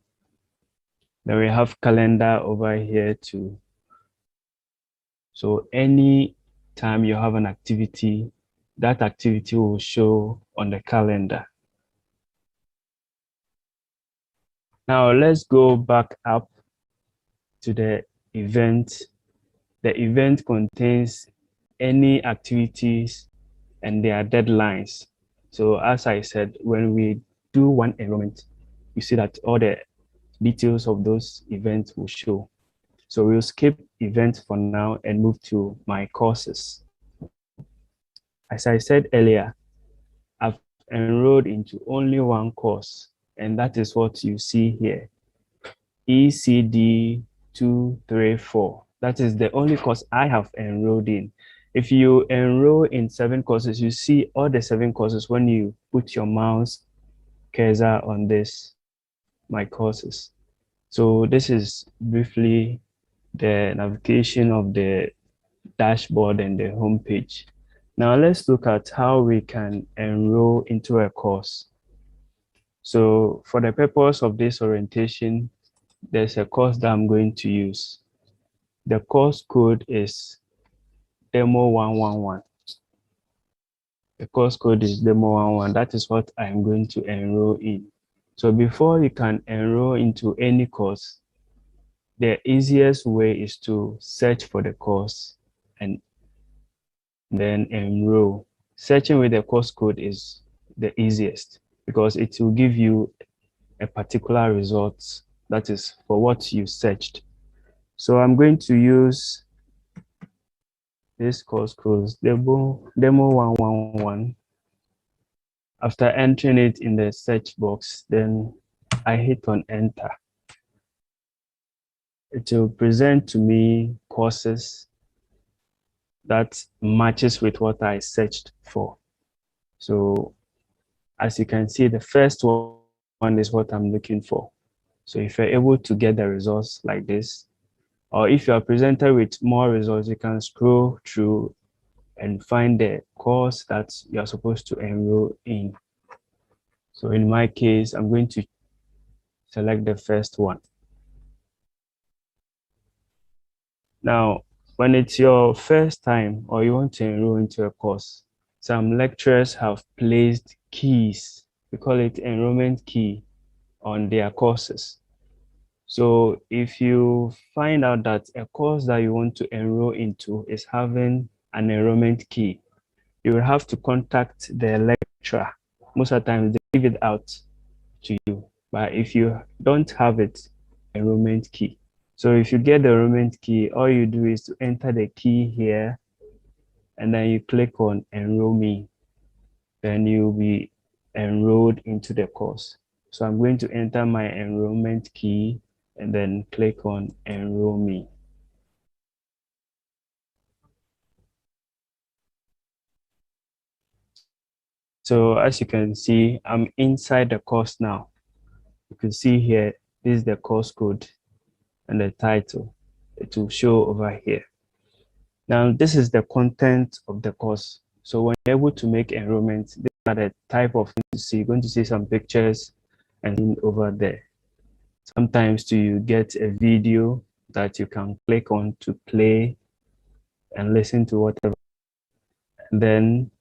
Then we have calendar over here too. So any time you have an activity, that activity will show on the calendar. Now let's go back up to the event. The event contains any activities and their deadlines. So as I said, when we do one enrollment, you see that all the details of those events will show. So we'll skip events for now and move to my courses. As I said earlier, I've enrolled into only one course, and that is what you see here, ECD234. That is the only course I have enrolled in. If you enroll in 7 courses, you see all the 7 courses when you put your mouse cursor on this, my courses. So this is briefly the navigation of the dashboard and the home page. Now let's look at how we can enroll into a course. So for the purpose of this orientation, there's a course that I'm going to use. The course code is Demo 111. The course code is Demo 111. That is what I'm going to enroll in. So before you can enroll into any course, the easiest way is to search for the course and then enroll. Searching with the course code is the easiest because it will give you a particular result that is for what you searched. So I'm going to use this course code, Demo 111. After entering it in the search box, then I hit on enter. It will present to me courses that matches with what I searched for. So as you can see, the first one is what I'm looking for. So if you're able to get the results like this, or if you are presented with more results, you can scroll through and find the course that you are supposed to enroll in. So in my case, I'm going to select the first one. Now, when it's your first time or you want to enroll into a course, some lecturers have placed keys, we call it enrollment key, on their courses. So if you find out that a course that you want to enroll into is having an enrollment key, you will have to contact the lecturer. Most of the time, they give it out to you. But if you don't have it, enrollment key. So if you get the enrollment key, all you do is to enter the key here, and then you click on Enroll Me. Then you'll be enrolled into the course. So I'm going to enter my enrollment key and then click on Enroll Me. So as you can see, I'm inside the course now. You can see here, this is the course code and the title. It will show over here. Now, this is the content of the course. So when you're able to make enrollment, these are the type of things you see. You're going to see some pictures and over there. Sometimes you get a video that you can click on to play and listen to whatever. And then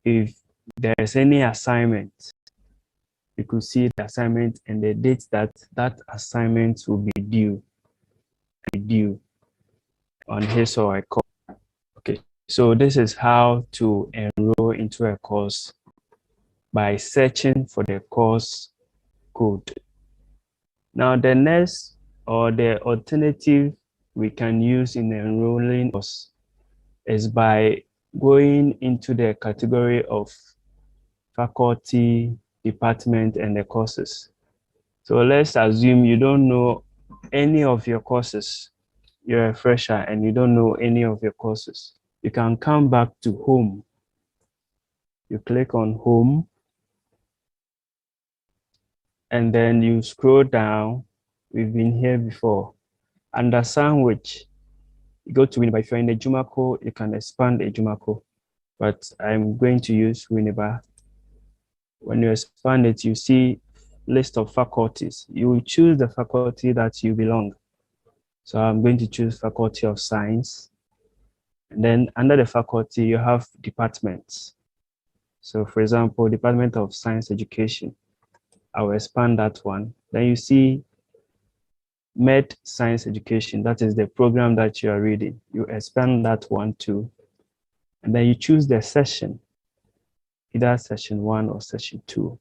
if there's any assignment, you could see the assignment and the date that that assignment will be due on his or her course. Okay, so this is how to enroll into a course by searching for the course code. Now, the next or the alternative we can use in enrolling us is by going into the category of faculty, department, and the courses. So let's assume you don't know any of your courses. You're a fresher and you don't know any of your courses. You can come back to Home. You click on Home, and then you scroll down. We've been here before. Under Sandwich, you go to Winneba. If you're in the Jumako, you can expand the Jumako, but I'm going to use Winneba. When you expand it, you see list of faculties. You will choose the faculty that you belong. So I'm going to choose Faculty of Science. And then under the faculty, you have departments. So for example, Department of Science Education. I will expand that one. Then you see Med Science Education. That is the program that you are reading. You expand that one too. And then you choose the session, either session 1 or session 2.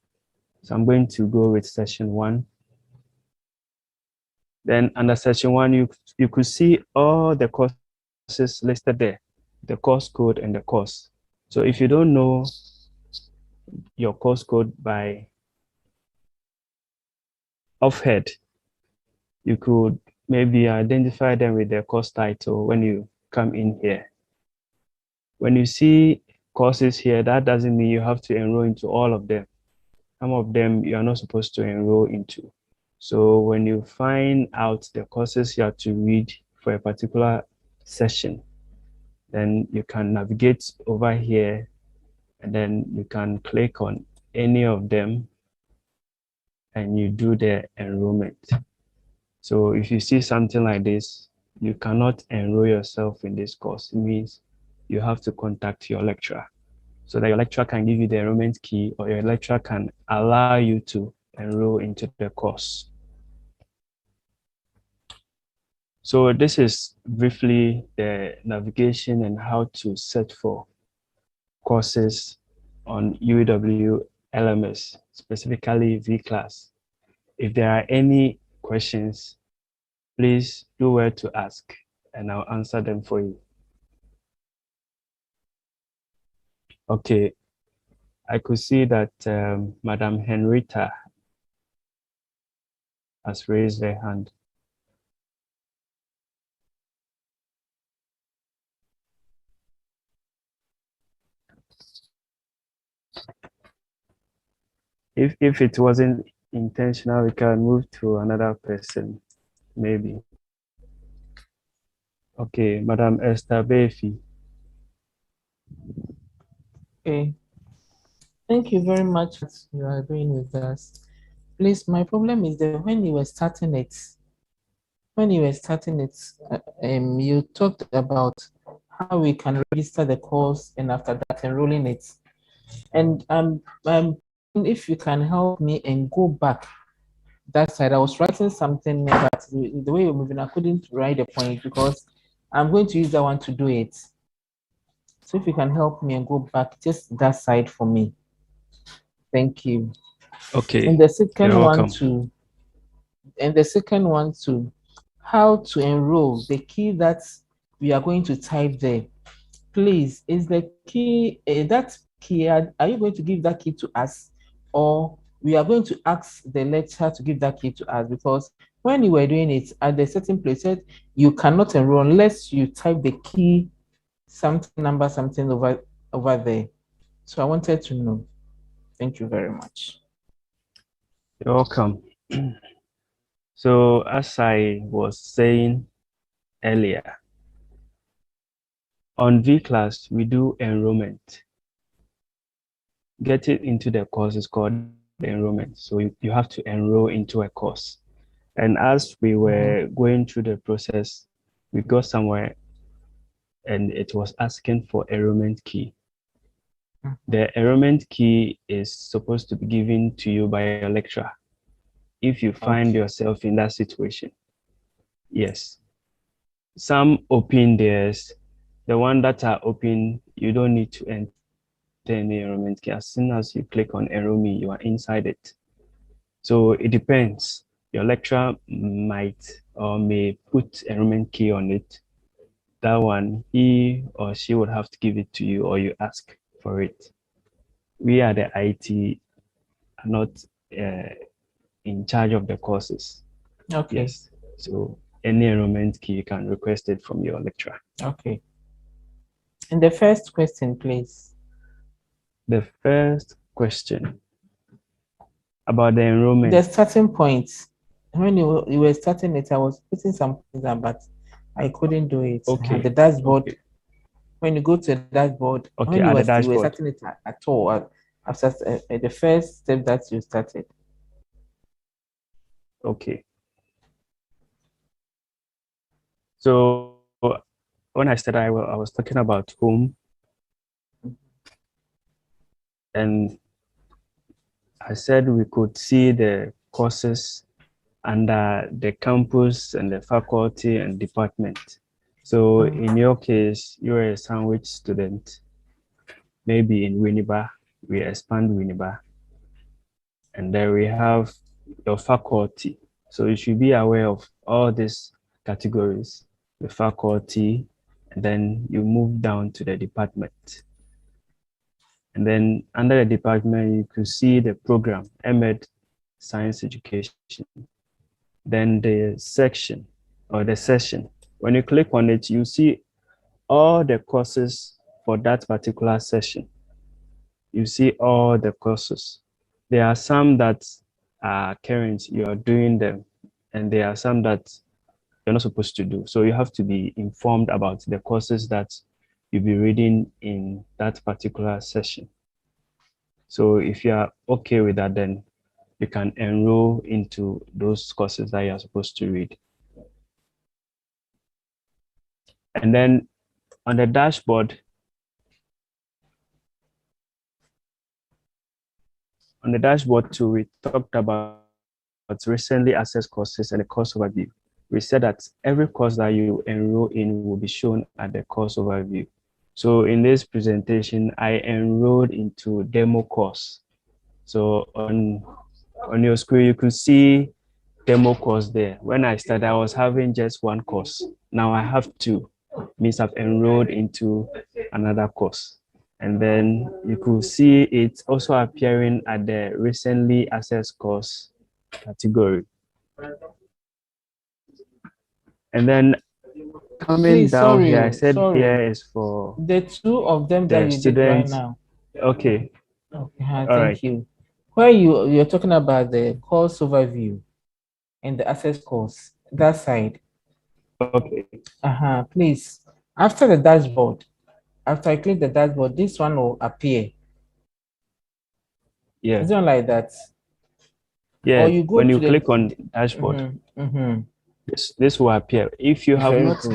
So I'm going to go with session 1. Then under session 1, you could see all the courses listed there, the course code and the course. So if you don't know your course code by offhead, you could maybe identify them with their course title when you come in here. When you see courses here, that doesn't mean you have to enroll into all of them. Some of them you are not supposed to enroll into. So when you find out the courses you have to read for a particular session, then you can navigate over here and then you can click on any of them and you do the enrollment. So if you see something like this, you cannot enroll yourself in this course. It means you have to contact your lecturer so that your lecturer can give you the enrollment key, or your lecturer can allow you to enroll into the course. So this is briefly the navigation and how to search for courses on UEW LMS, specifically V-Class. If there are any questions, please do well to ask and I'll answer them for you. Okay, I could see that Madam Henrietta has raised her hand. If it wasn't intentional, we can move to another person, maybe. Okay, Madam Esther Befi. Okay. Thank you very much for you are agreeing with us. Please, my problem is that when you were starting it, you talked about how we can register the course and after that enrolling it. And if you can help me and go back that side, I was writing something, but the way you're moving, I couldn't write the point because I'm going to use that one to do it. So if you can help me and go back just that side for me. Thank you. Okay. And the second You're one welcome. too. And the second one too. How to enroll. The key that we are going to type there. Please, is the key that key? Are you going to give that key to us, or we are going to ask the lecturer to give that key to us? Because when you were doing it at the certain place, said you cannot enroll unless you type the key, something number, something over there. So I wanted to know. Thank you very much. You're welcome. So as I was saying earlier, on V-Class, we do enrollment. Get it into the course is called enrollment. So you have to enroll into a course. And as we were going through the process, we got somewhere and it was asking for enrollment key. The enrollment key is supposed to be given to you by a lecturer if you find yourself in that situation. Yes. Some open theirs, the one that are open, you don't need to enter any enrollment key. As soon as you click on enroll me, you are inside it. So it depends. Your lecturer might or may put enrollment key on it. That one, he or she would have to give it to you or you ask for it. We are the IT are not in charge of the courses. Okay. Yes. So any enrollment key, you can request it from your lecturer. Okay. And the first question, please. The first question about the enrollment. The starting point. When you were starting it, I was putting some things down, but I couldn't do it. Okay. The dashboard. Okay. When you go to the dashboard, okay, when you were dashboard. starting it at all, after the first step that you started. Okay. So when I started, I was talking about home, and I said we could see the courses under the campus and the faculty and department. So in your case, you're a sandwich student. Maybe in Winneba, we expand Winneba. And then we have your faculty. So you should be aware of all these categories, the faculty, and then you move down to the department. And then under the department, you could see the program, MEd Science Education. Then the section or the session. When you click on it, you see all the courses for that particular session. You see all the courses. There are some that are current, you are doing them, and there are some that you're not supposed to do. So you have to be informed about the courses that you'll be reading in that particular session. So if you are okay with that, then you can enroll into those courses that you're supposed to read. And then on the dashboard, too, we talked about recently accessed courses and the course overview. We said that every course that you enroll in will be shown at the course overview. So in this presentation, I enrolled into demo course. So on your screen, you could see demo course there. When I started, I was having just one course. Now I have two, means I've enrolled into another course. And then you could see it also appearing at the recently accessed course category. And then coming down here, I said here is for the two of them that you did right now. Okay. Okay, thank you. Where you're talking about the course overview and the access course, that side. Okay. Please. After the dashboard, after I click the dashboard, this one will appear. Yeah. It's not like that. Yeah. Or you go when you click on dashboard, this will appear. If you have not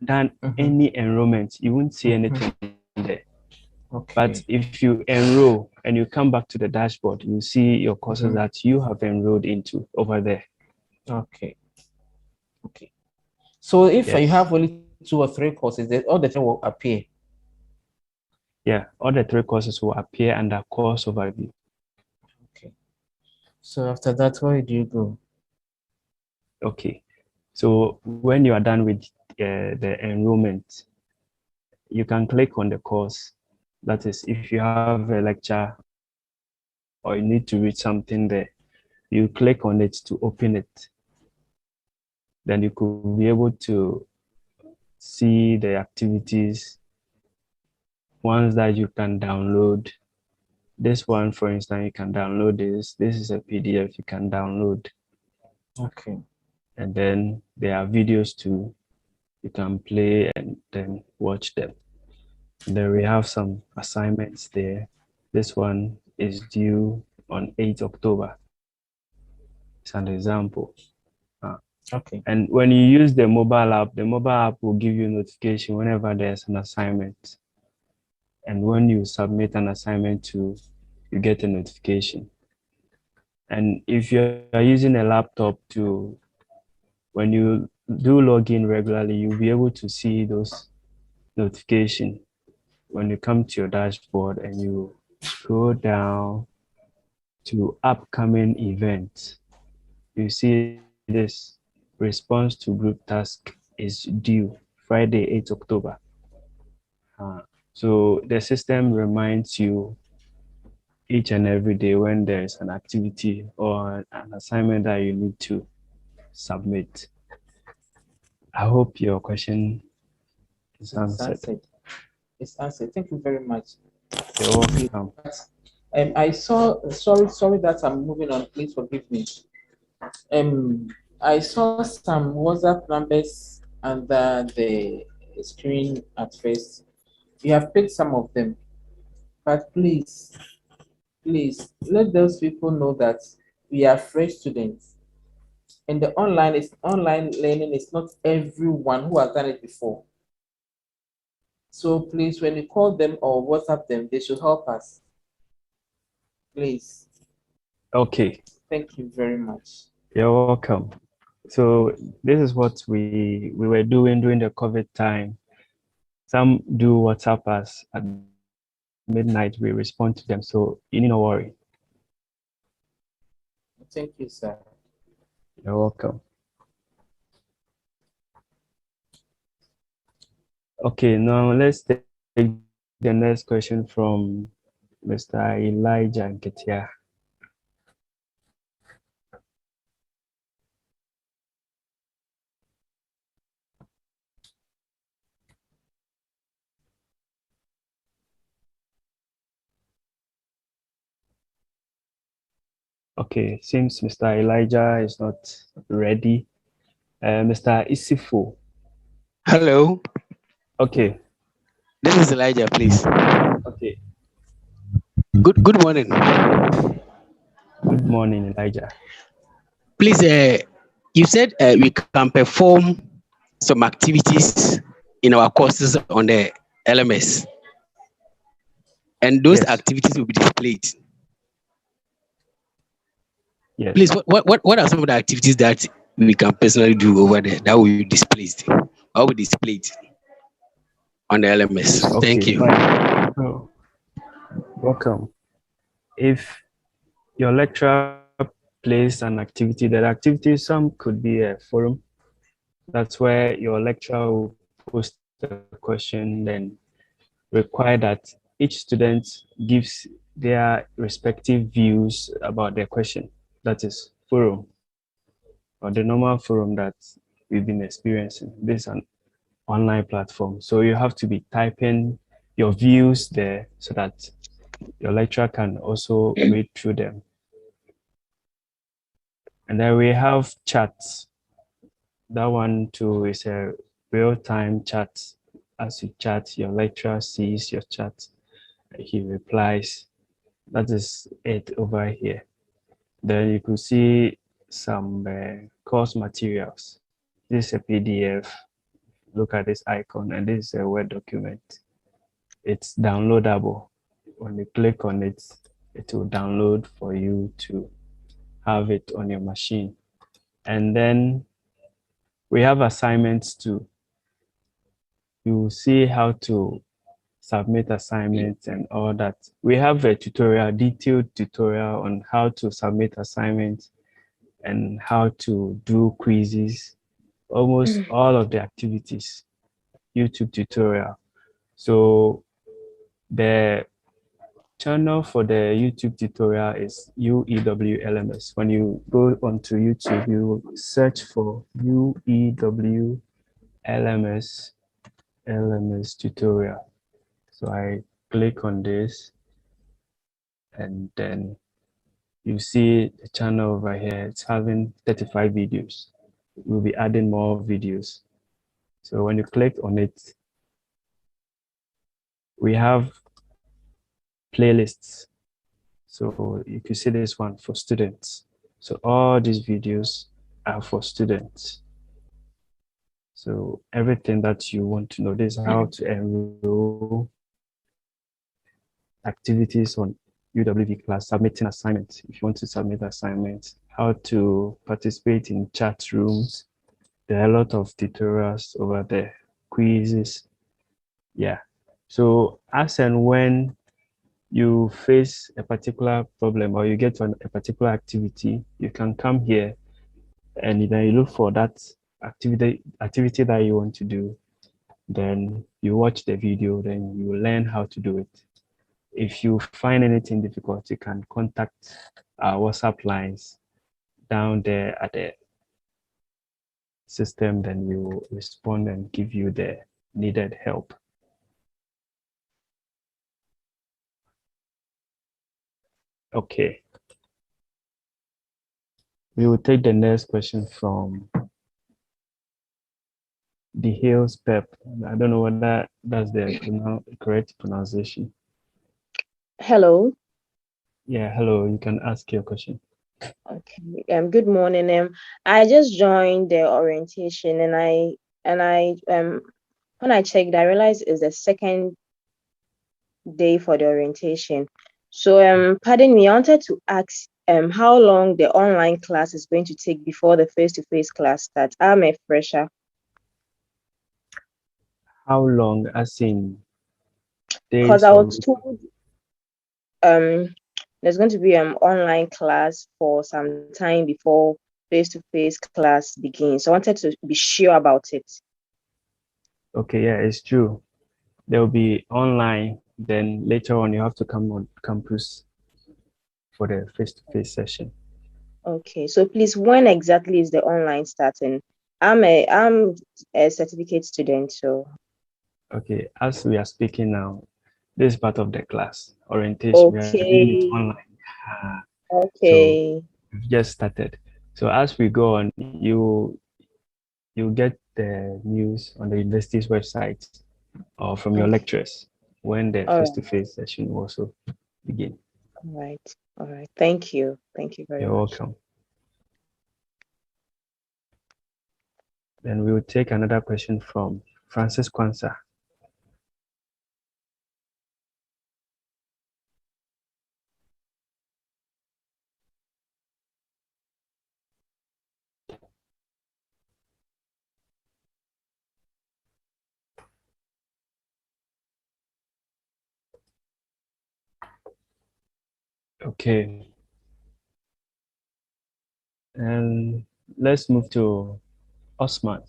done any enrollment, you won't see anything there. Okay. But if you enroll and you come back to the dashboard, you see your courses that you have enrolled into over there. Okay. Okay. So if you have only 2 or 3 courses, all the 3 will appear. Yeah, all the 3 courses will appear under course overview. So after that, where do you go? Okay. So when you are done with the enrollment, you can click on the course. That is, if you have a lecture or you need to read something there, you click on it to open it. Then you could be able to see the activities, ones that you can download. This one, for instance, you can download this. This is a PDF you can download. Okay. And then there are videos too. You can play and then watch them. Then we have some assignments there. This one is due on 8th October. It's an example. Okay. And when you use the mobile app will give you notification whenever there's an assignment. And when you submit an assignment too, you get a notification. And if you're using a laptop too, when you do log in regularly, you'll be able to see those notifications when you come to your dashboard and you scroll down to upcoming events. You see this response to group task is due Friday, 8th October. So the system reminds you each and every day when there's an activity or an assignment that you need to submit. I hope your question is answered. It's answered. Thank you very much. You're welcome. I saw, sorry that I'm moving on, please forgive me. I saw some WhatsApp numbers under the screen at first. You have picked some of them, but please let those people know that we are fresh students. And the online learning is not everyone who has done it before. So please, when you call them or WhatsApp them, they should help us. Please. Okay. Thank you very much. You're welcome. So this is what we were doing during the COVID time. Some do WhatsApp us at midnight. We respond to them, so you need not worry. Thank you, sir. You're welcome. Okay, now let's take the next question from Mr. Elijah Nketia. Okay, seems Mr. Elijah is not ready. Mr. Isifo. Hello. Okay. This is Elijah, please. Okay. Good morning. Good morning, Elijah. Please, you said we can perform some activities in our courses on the LMS, and those activities will be displayed. Yes. Please, what are some of the activities that we can personally do over there that will be displayed or will be displayed on the LMS? Okay, thank you. Oh, welcome. If your lecturer plays an activity, that activity, some could be a forum. That's where your lecturer will post the question, then require that each student gives their respective views about their question. That is forum, or the normal forum that we've been experiencing. This is an online platform. So you have to be typing your views there so that your lecturer can also read through them. And then we have chats. That one too is a real-time chat. As you chat, your lecturer sees your chat, he replies. That is it over here. Then you could see some course materials. This is a PDF. Look at this icon, and this is a Word document. It's downloadable. When you click on it, it will download for you to have it on your machine. And then we have assignments too. You will see how to submit assignments and all that. We have a tutorial, detailed tutorial on how to submit assignments and how to do quizzes, almost all of the activities, YouTube tutorial. So the channel for the YouTube tutorial is UEW.LMS. When you go onto YouTube, you search for UEW.LMS tutorial. So I click on this, and then you see the channel over here. It's having 35 videos. We'll be adding more videos. So when you click on it, we have playlists. So you can see this one for students. So all these videos are for students. So everything that you want to know, this is how to enroll, activities on UWV class, submitting assignments if you want to submit assignments, how to participate in chat rooms. There are a lot of tutorials over there, quizzes. Yeah. So as and when you face a particular problem or you get to a particular activity, you can come here and then you look for that activity that you want to do. Then you watch the video, then you learn how to do it. If you find anything difficult, you can contact our WhatsApp lines down there at the system, then we will respond and give you the needed help. Okay. We will take the next question from the Hills Pep. I don't know whether that's the correct pronunciation. Hello. Yeah, hello. You can ask your question. Okay. Good morning. I just joined the orientation, and I when I checked, I realized it's the second day for the orientation. So pardon me, I wanted to ask how long the online class is going to take before the face-to-face class starts. I'm a fresher. How long, as in days? Because I was told there's going to be an online class for some time before face-to-face class begins. So I wanted to be sure about it. Okay, yeah, it's true. There will be online, then later on you have to come on campus for the face-to-face session. Okay, so please, when exactly is the online starting? I'm a certificate student, so. Okay, as we are speaking now, this is part of the class orientation. Okay. We are doing it online. Okay. So we've just started. So as we go on, you get the news on the university's website or from your lecturers when the face-to-face session will also begin. All right. Thank you. Thank you very much. You're welcome. Then we will take another question from Francis Kwanzaa. Okay. And let's move to Osman.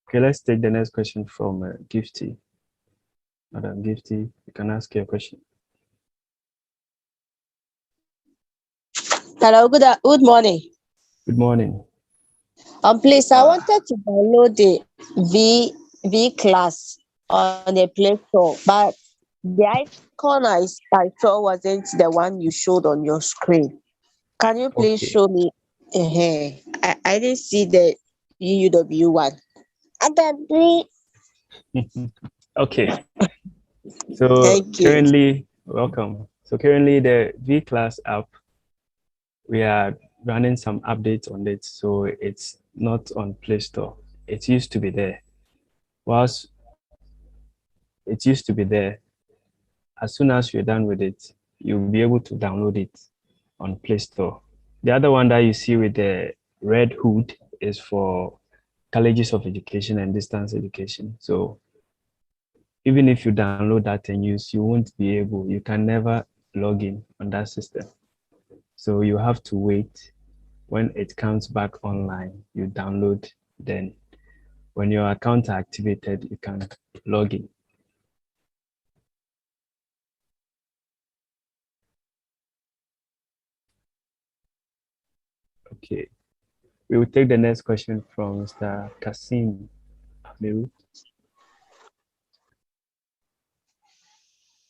Okay, let's take the next question from Gifty. Madam Gifty, you can ask your question. Hello, good morning. Good morning. Please, I wanted to download the V class on the Play Store, but the icon I saw wasn't the one you showed on your screen. Can you please show me? I didn't see the UW one. Okay. So currently, welcome. So currently the V class app, we are running some updates on it. So it's not on Play Store. It used to be there. Whilst it used to be there, as soon as you're done with it, you'll be able to download it on Play Store. The other one that you see with the red hood is for colleges of education and distance education. So even if you download that and use, you won't be able, you can never log in on that system. So you have to wait. When it comes back online, you download, then when your account are activated, you can log in. Okay, we will take the next question from Mr. Kasim Meru.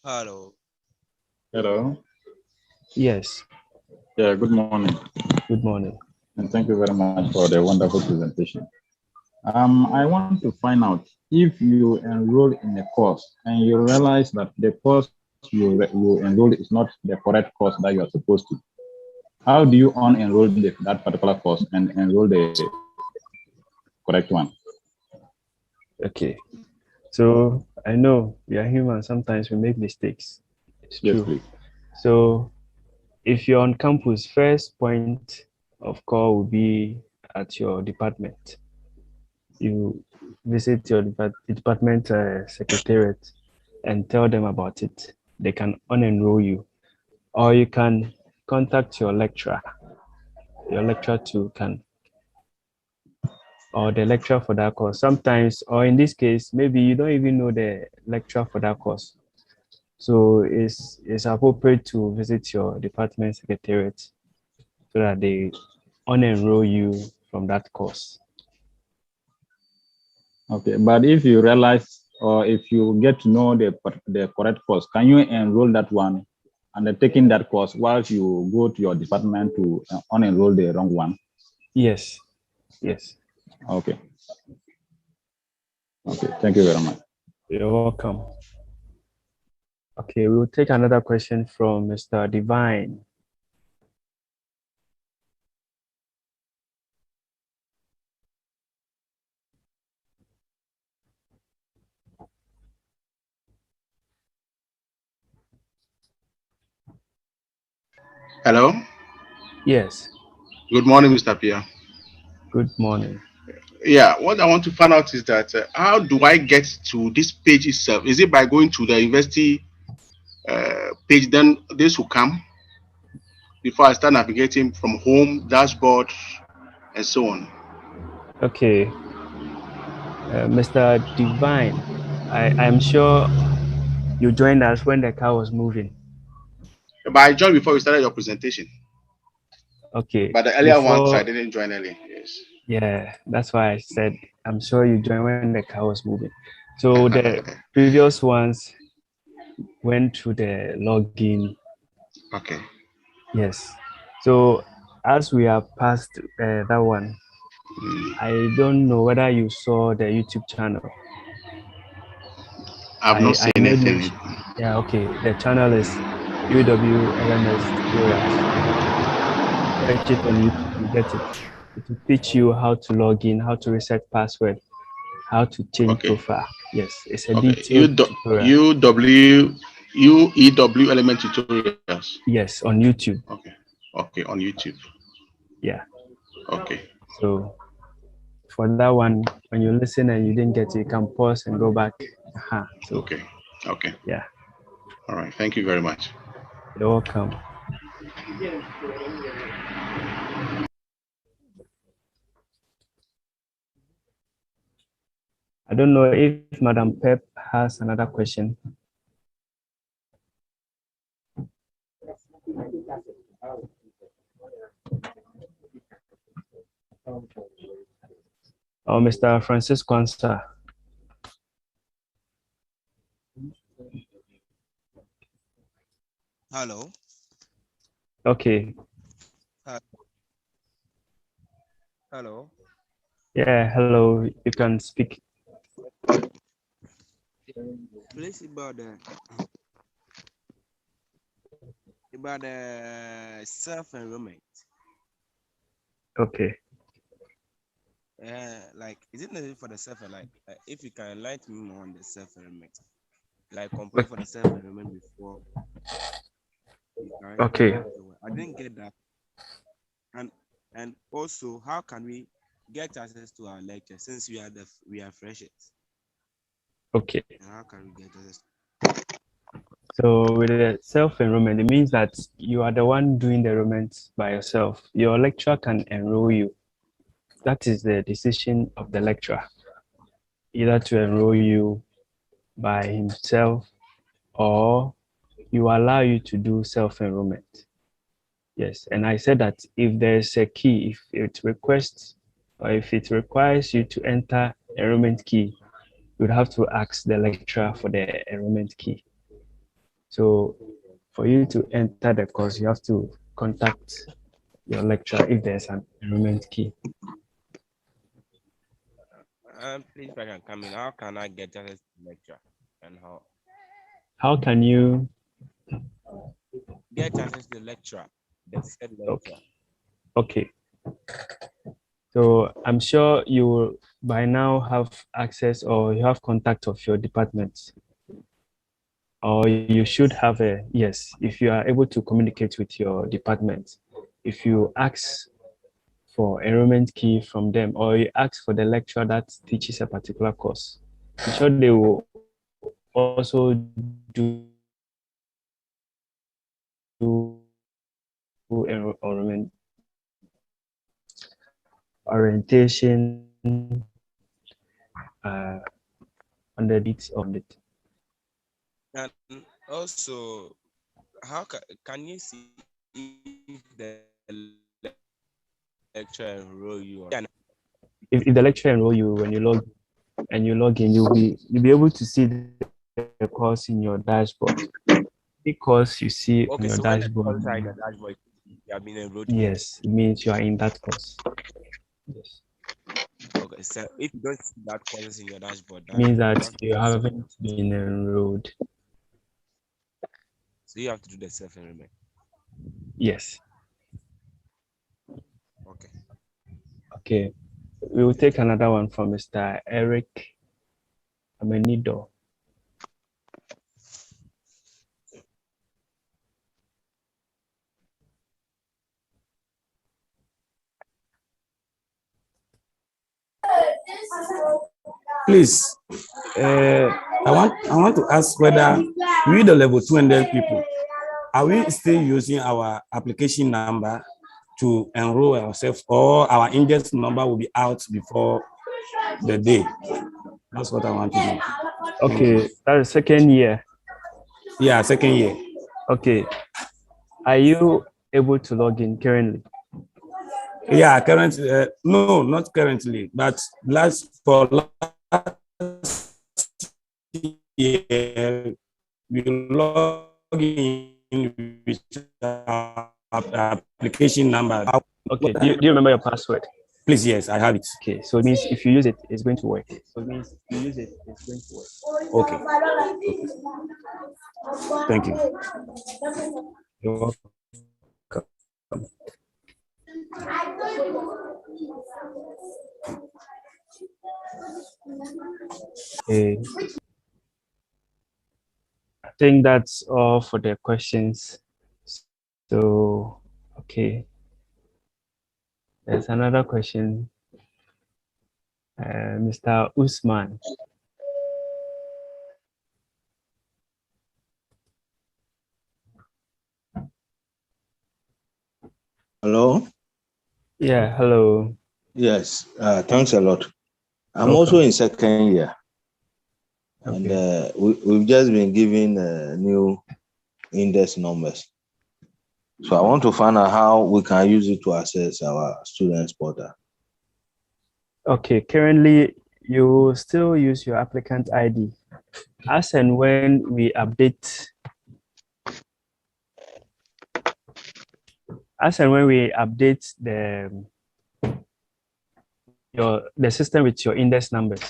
Hello. Hello. Yes. Yeah, good morning. Good morning. And thank you very much for the wonderful presentation. I want to find out if you enroll in a course and you realize that the course you enroll is not the correct course that you are supposed to. How do you unenroll that particular course and enroll the correct one? Okay. So I know we are human. Sometimes we make mistakes. It's true. Please. So if you're on campus, first point of call will be at your department. You visit your department secretariat and tell them about it. They can unenroll you, or you can contact your lecturer. Your lecturer too can, or the lecturer for that course. Sometimes, or in this case, maybe you don't even know the lecturer for that course. So it's appropriate to visit your department secretariat so that they unenroll you from that course. Okay, but if you realize or if you get to know the correct course, can you enroll that one and taking that course while you go to your department to unenroll the wrong one? Yes. Yes. Okay. Okay, thank you very much. You're welcome. Okay, we'll take another question from Mr. Divine. Hello. Yes. Good morning, Mr. Pierre. Good morning. Yeah, what I want to find out is that how do I get to this page itself? Is it by going to the university page? Then this will come before I start navigating from home, dashboard, and so on. Okay. Mr. Divine, I'm sure you joined us when the car was moving. But I joined before we started your presentation. Okay. But the earlier ones, I didn't join early. Yes. Yeah, that's why I said I'm sure you joined when the car was moving. So the previous ones went through the login. Okay. Yes. So as we have passed that one, I don't know whether you saw the YouTube channel. I've not seen anything. Yeah, okay. The channel is UEW.LMS tutorials. Search it on YouTube, you get it. It will teach you how to log in, how to reset password, how to change profile. Yes, it's a detailed tutorial. UEW element tutorials. Yes, on YouTube. Okay. Okay, on YouTube. Yeah. Okay. So for that one, when you listen and you didn't get it, you can pause and go back. So, okay. Okay. Yeah. All right. Thank you very much. You're welcome. I don't know if Madam Pep has another question. Oh, Mr. Francis Kwanzaa. Hello. Okay. Hello. Yeah, hello. You can speak. Please about the self-enrollment. Okay. Like, is it necessary for the self-enrollment? Like, if you can enlighten me more on the self-enrollment, like compared for the self-enrollment before. Right? Okay. I didn't get that. And also, how can we get access to our lecture since we are freshers? Okay. And how can we get access? So with the self-enrollment, it means that you are the one doing the enrollment by yourself. Your lecturer can enroll you. That is the decision of the lecturer, either to enroll you by himself or you allow you to do self-enrollment. Yes, and I said that if there's a key, if it requests or if it requires you to enter enrollment key, you'd have to ask the lecturer for the enrollment key. So for you to enter the course, you have to contact your lecturer if there's an enrollment key. Please, if I can come in, how can I get access to the lecture and how? How can you Get access to the lecturer, the said lecturer? Okay. So I'm sure you will by now have access or you have contact of your department. Or you should have yes, if you are able to communicate with your department. If you ask for enrollment key from them or you ask for the lecturer that teaches a particular course, I'm sure they will also do enrollment orientation on the bits of it. And also, how can you see if the lecturer enroll you? If the lecturer enroll you when you log in, you'll be able to see the course in your dashboard. Because you see on your dashboard. The dashboard, you have been enrolled. Yes, it means you are in that course. Yes. Okay, so if you don't see that course in your dashboard, it means that you haven't been enrolled. So you have to do the self-enrollment. Yes. Okay. Okay. We will take another one from Mr. Eric Amenido. Please, I want to ask whether we the level 200 people, are we still using our application number to enroll ourselves, or our index number will be out before the day? That's what I want to know. Okay, that's second year. Yeah, second year. Okay. Are you able to log in currently? Yeah, currently, no, not currently, but last year, we log in with application number. Okay, do you remember your password? Please, yes, I have it. Okay, so it means if you use it, it's going to work. So it means if you use it, it's going to work. Okay. Thank you. You're welcome. Okay. I think that's all for the questions. So, okay. There's another question. Mr. Usman. Hello? Yeah, hello. Yes, thanks a lot. I'm Welcome. also in second year. Okay. And we've just been given new index numbers. So I want to find out how we can use it to access our students portal. Okay, currently you still use your applicant ID. As and when we update the system with your index numbers,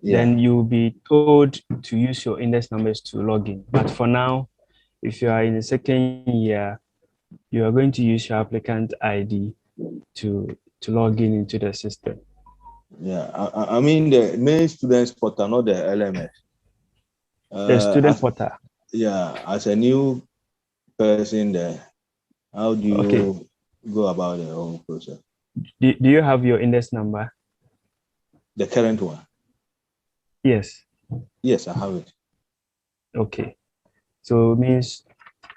then you'll be told to use your index numbers to log in. But for now, if you are in the second year, you are going to use your applicant ID to log in into the system. Yeah, I mean the main students portal, not the LMS. The student portal. Yeah, as a new person there, how do you Okay. go about the whole process? Do you have your index number? The current one? Yes. Yes, I have it. Okay. So it means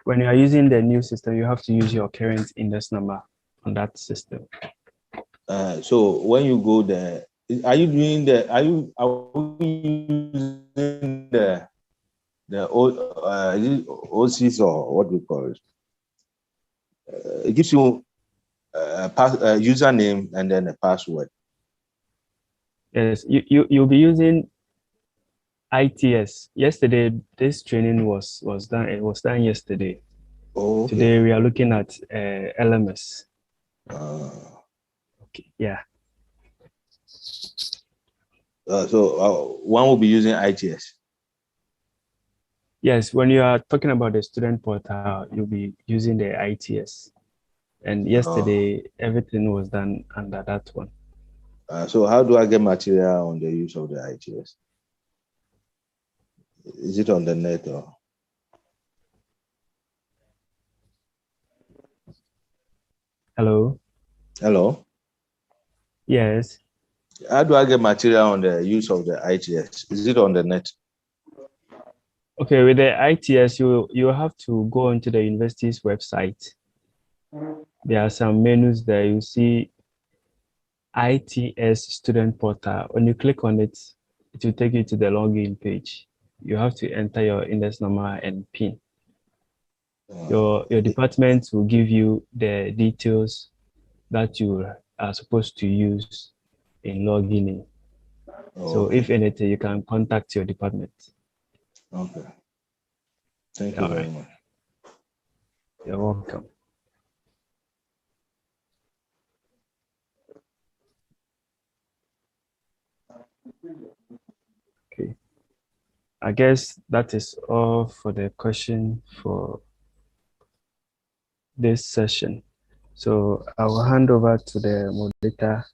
when you are using the new system, you have to use your current index number on that system. So when you go there, are you using the old OCs or what we call it? It gives you a username and then a password. Yes, you'll be using ITS. Yesterday, this training was done. It was done yesterday. Oh, okay. Today we are looking at LMS. Okay. Yeah. So one will be using ITS. Yes, when you are talking about the student portal, you'll be using the ITS. And yesterday, everything was done under that one. So how do I get material on the use of the ITS? Is it on the net or? Hello? Hello? Yes. How do I get material on the use of the ITS? Is it on the net? Okay, with the ITS, you have to go onto the university's website. There are some menus there. You see ITS student portal. When you click on it, it will take you to the login page. You have to enter your index number and PIN. Your department will give you the details that you are supposed to use in logging in. So if anything, you can contact your department. Okay. Thank you very much. You're welcome. Okay. I guess that is all for the question for this session. So I will hand over to the moderator.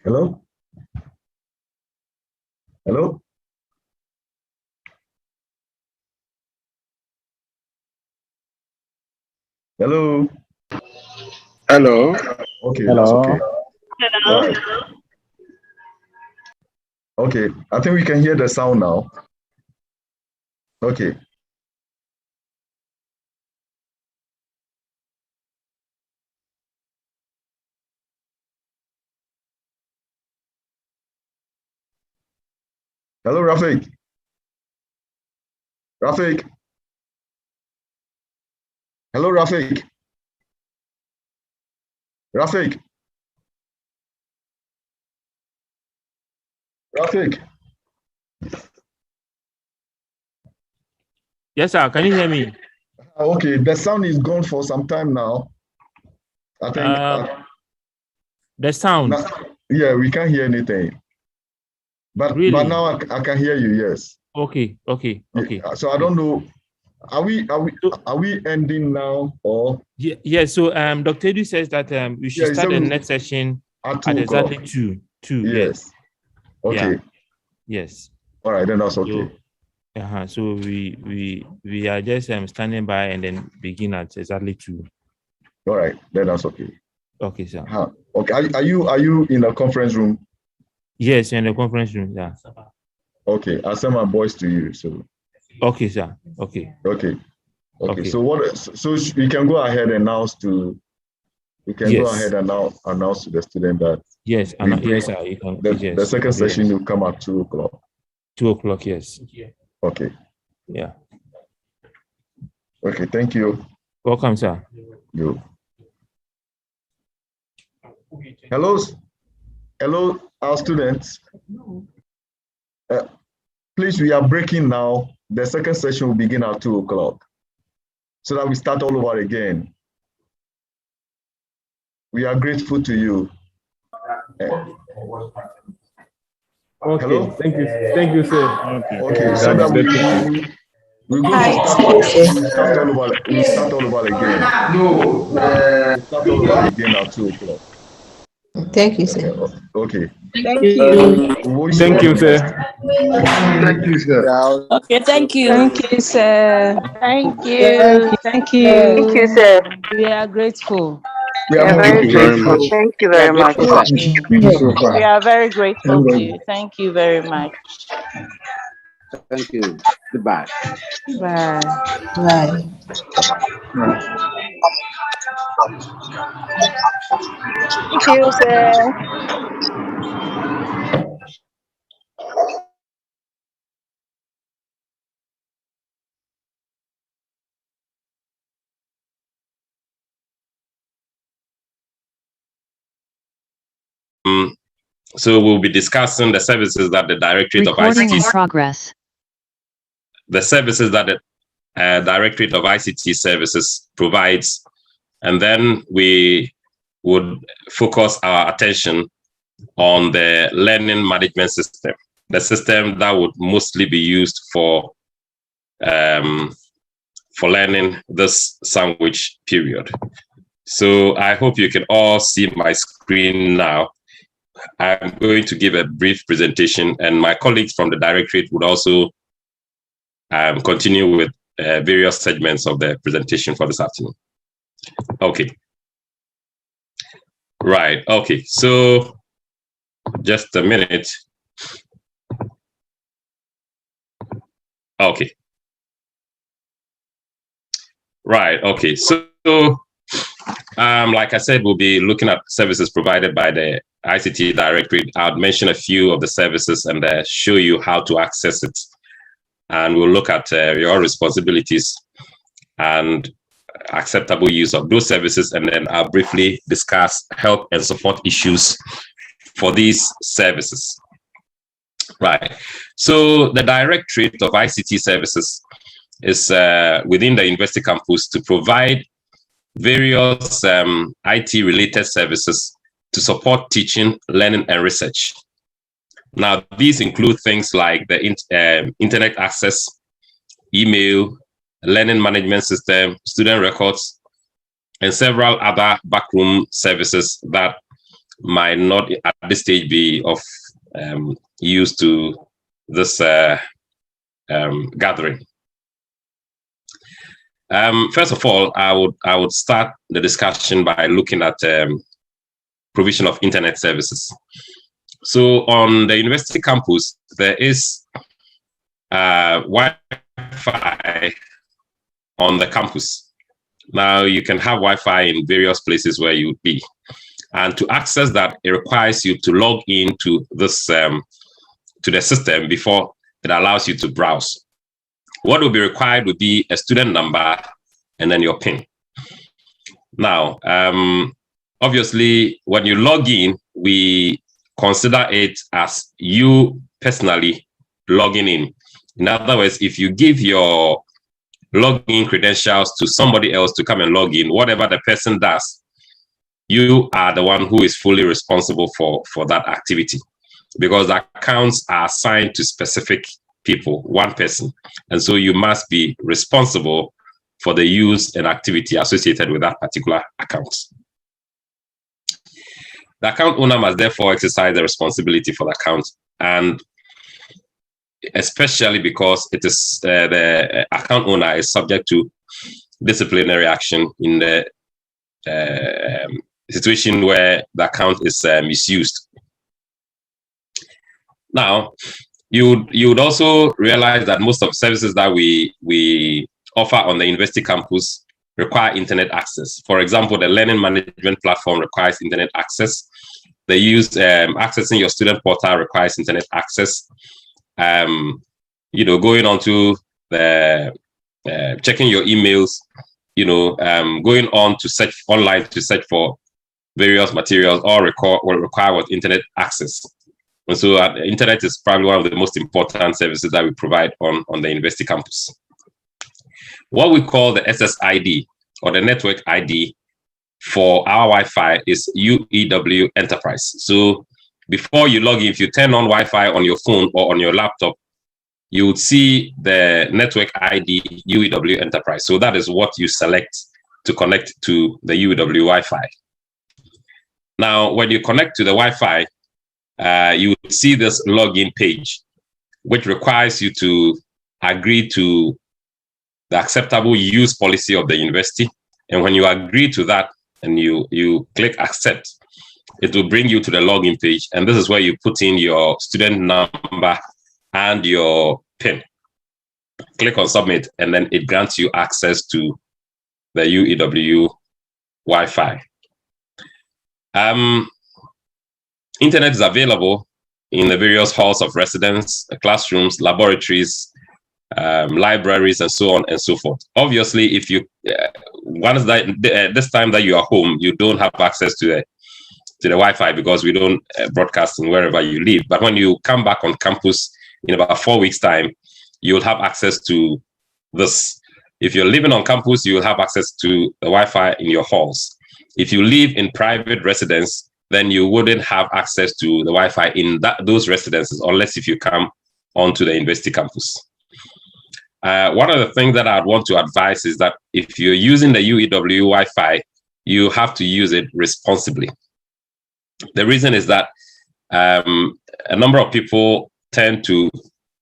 Hello? Hello? Hello? Hello? Okay, Hello? that's okay. Hello? All right. Okay, I think we can hear the sound now. Okay. Hello, Rafik. Rafik. Hello, Rafik. Rafik. Rafik. Yes, sir. Can you hear me? Okay, the sound is gone for some time now. I think. The sound. Yeah, we can't hear anything. But Really? now I can hear you. Yes. Okay. So I don't know. Are we ending now or? Yeah. So Dr. Edu says that we should start the next session at at 2 o'clock. exactly 2. Yes. Okay. Yeah. Yes. All right, then that's okay. So we are just standing by and then begin at exactly 2. All right, then that's okay. Okay, sir. Okay. Are you in a conference room? Yes, in the conference room. Yeah. Okay, I'll send my boys to you. So. Okay, sir. Okay. So what? So we can go ahead and announce to. We can go ahead and now announce to the student that. Yes, yes, sir. You can, the second session will come at 2 o'clock. 2 o'clock. Yes. Okay. Yeah. Okay. Thank you. Welcome, sir. You. Hello, our students. Please, we are breaking now. The second session will begin at 2 o'clock, so that we start all over again. We are grateful to you. Okay. Hello? Thank you, sir. Okay, so that we're going to start all over. We start all over again. We start all over again at 2 o'clock. Thank you, sir. Okay. Thank you. Thank you, sir. Thank you, sir. Okay, thank you. Thank you, sir. Thank you. Thank you, sir. We are grateful. We are very grateful. Thank you very much. We are very grateful to you. Thank you very much. Thank you. Goodbye. Bye. Bye. Thank you, sir. So we'll be discussing the services that the Directorate of ICT progress. The services that the Directorate of ICT Services provides, and then we would focus our attention on the learning management system, the system that would mostly be used for learning this sandwich period. So I hope you can all see my screen now. I'm going to give a brief presentation, and my colleagues from the Directorate would also continue with various segments of the presentation for this afternoon. Okay. Right. Okay. So just a minute. Okay. Right. Okay. So like I said, we'll be looking at services provided by the ICT Directorate. I'll mention a few of the services and show you how to access it. And we'll look at your responsibilities and acceptable use of those services. And then I'll briefly discuss help and support issues for these services. Right. So the Directorate of ICT Services is within the university campus to provide various IT-related services to support teaching, learning, and research. Now, these include things like the internet access, email, learning management system, student records, and several other backroom services that might not at this stage be of use to this gathering. First of all, I would start the discussion by looking at provision of internet services. So on the university campus, there is Wi-Fi on the campus. Now you can have Wi-Fi in various places where you would be. And to access that, it requires you to log into this to the system before it allows you to browse. What will be required would be a student number and then your PIN. Now, obviously, when you log in, we consider it as you personally logging in. In other words, if you give your login credentials to somebody else to come and log in, whatever the person does, you are the one who is fully responsible for that activity, because the accounts are assigned to specific people, one person. And so you must be responsible for the use and activity associated with that particular account. The account owner must therefore exercise the responsibility for the account, and especially because it is the account owner is subject to disciplinary action in the situation where the account is misused. Now, you would also realize that most of services that we offer on the university campus require internet access. For example, the learning management platform requires internet access. The use accessing your student portal requires internet access. Going on to the checking your emails, going on to search online to search for various materials, all require what internet access. And so the internet is probably one of the most important services that we provide on the university campus. What we call the SSID, or the network ID for our Wi-Fi, is UEW Enterprise. So before you log in, if you turn on Wi-Fi on your phone or on your laptop, you would see the network ID UEW Enterprise. So that is what you select to connect to the UEW Wi-Fi. Now, when you connect to the Wi-Fi, you will see this login page, which requires you to agree to the acceptable use policy of the university. And when you agree to that and you click accept, it will bring you to the login page. And this is where you put in your student number and your PIN. Click on submit, and then it grants you access to the UEW Wi-Fi. Internet is available in the various halls of residence, classrooms, laboratories, libraries, and so on and so forth. Obviously, if you once this time that you are home, you don't have access to the Wi-Fi because we don't broadcast in wherever you live. But when you come back on campus in about 4 weeks' time, you'll have access to this. If you're living on campus, you will have access to the Wi-Fi in your halls. If you live in private residence, then you wouldn't have access to the Wi-Fi in those residences unless if you come onto the university campus. One of the things that I'd want to advise is that if you're using the UEW Wi-Fi, you have to use it responsibly. The reason is that a number of people tend to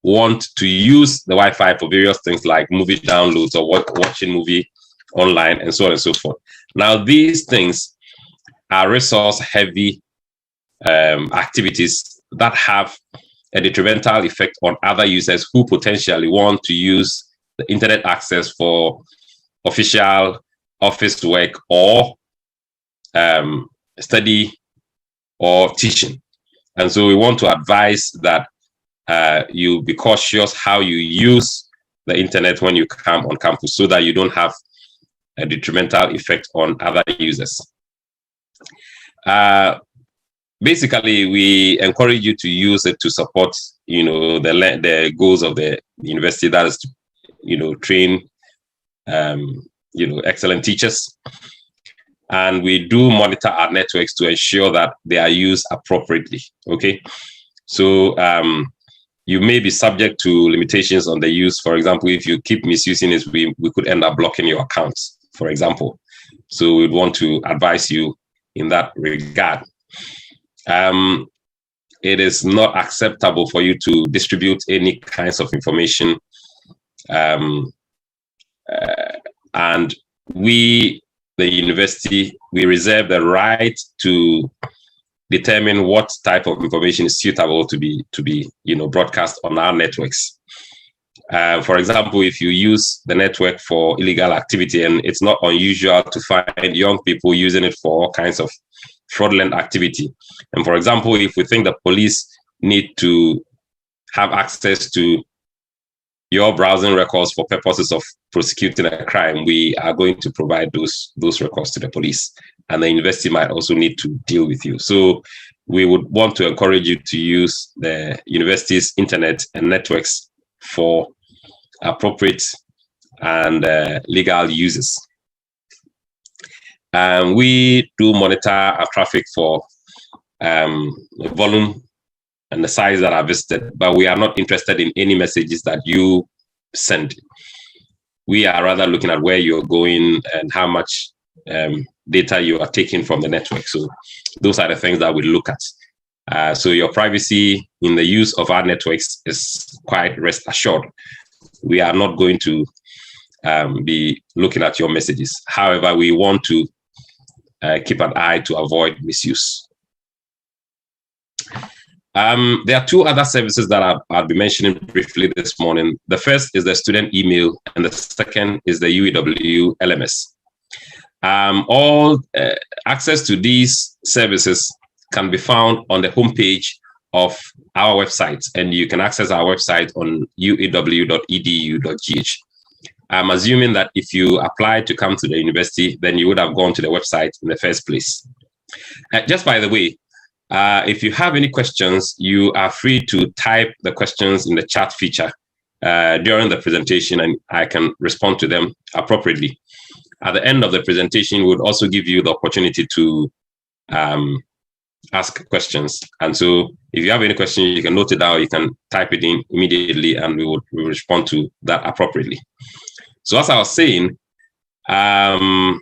want to use the Wi-Fi for various things like movie downloads or watching movie online and so on and so forth. Now, these things are resource-heavy activities that have a detrimental effect on other users who potentially want to use the internet access for official office work or study or teaching. And so we want to advise that you be cautious how you use the internet when you come on campus so that you don't have a detrimental effect on other users. Basically, we encourage you to use it to support, the goals of the university. That is to, train, excellent teachers. And we do monitor our networks to ensure that they are used appropriately. Okay, so you may be subject to limitations on the use. For example, if you keep misusing it, we could end up blocking your accounts, for example. So we'd want to advise you in that regard. it is not acceptable for you to distribute any kinds of information. And we, the university, we reserve the right to determine what type of information is suitable to be broadcast on our networks. For example, if you use the network for illegal activity, and it's not unusual to find young people using it for all kinds of fraudulent activity. And for example, if we think the police need to have access to your browsing records for purposes of prosecuting a crime, we are going to provide those records to the police. And the university might also need to deal with you. So we would want to encourage you to use the university's internet and networks for appropriate and legal uses. We do monitor our traffic for volume and the sites that are visited, but we are not interested in any messages that you send. We are rather looking at where you're going and how much data you are taking from the network. So those are the things that we look at. So your privacy in the use of our networks is quite rest assured. We are not going to be looking at your messages. However, we want to keep an eye to avoid misuse. There are two other services that I'll be mentioning briefly this morning. The first is the student email, and the second is the UEW LMS. All access to these services can be found on the homepage of our website, and you can access our website on UEW.edu.gh. I'm assuming that if you applied to come to the university, then you would have gone to the website in the first place. Just by the way, if you have any questions, you are free to type the questions in the chat feature during the presentation, and I can respond to them appropriately. At the end of the presentation, we'll also give you the opportunity to ask questions. And so if you have any questions, you can note it down, you can type it in immediately, and we will respond to that appropriately. So as I was saying, the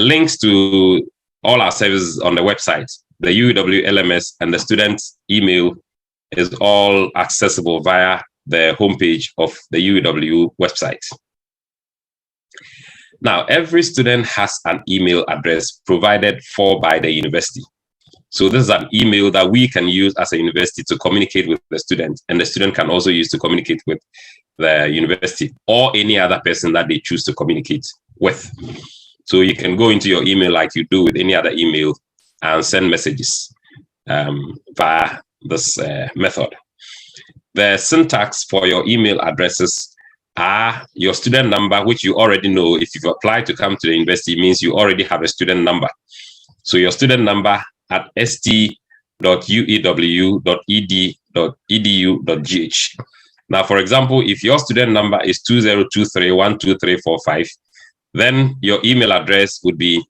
links to all our services on the website, the UEW LMS and the student email, is all accessible via the homepage of the UEW website. Now, every student has an email address provided for by the university. So this is an email that we can use as a university to communicate with the student, and the student can also use to communicate with the university or any other person that they choose to communicate with. So you can go into your email like you do with any other email and send messages via this method. The syntax for your email addresses are your student number, which you already know. If you've applied to come to the university, it means you already have a student number. So your student number at st.uew.edu.gh. Now, for example, if your student number is 2023123455, then your email address would be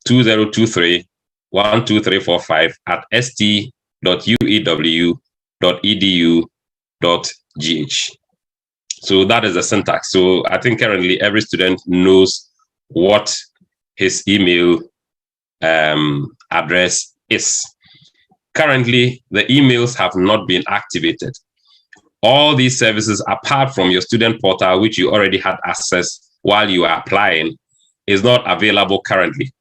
2023123455 at st.uew.edu.gh. So that is the syntax. So I think currently every student knows what his email address is. Currently, the emails have not been activated. All these services, apart from your student portal, which you already had access while you are applying, is not available currently.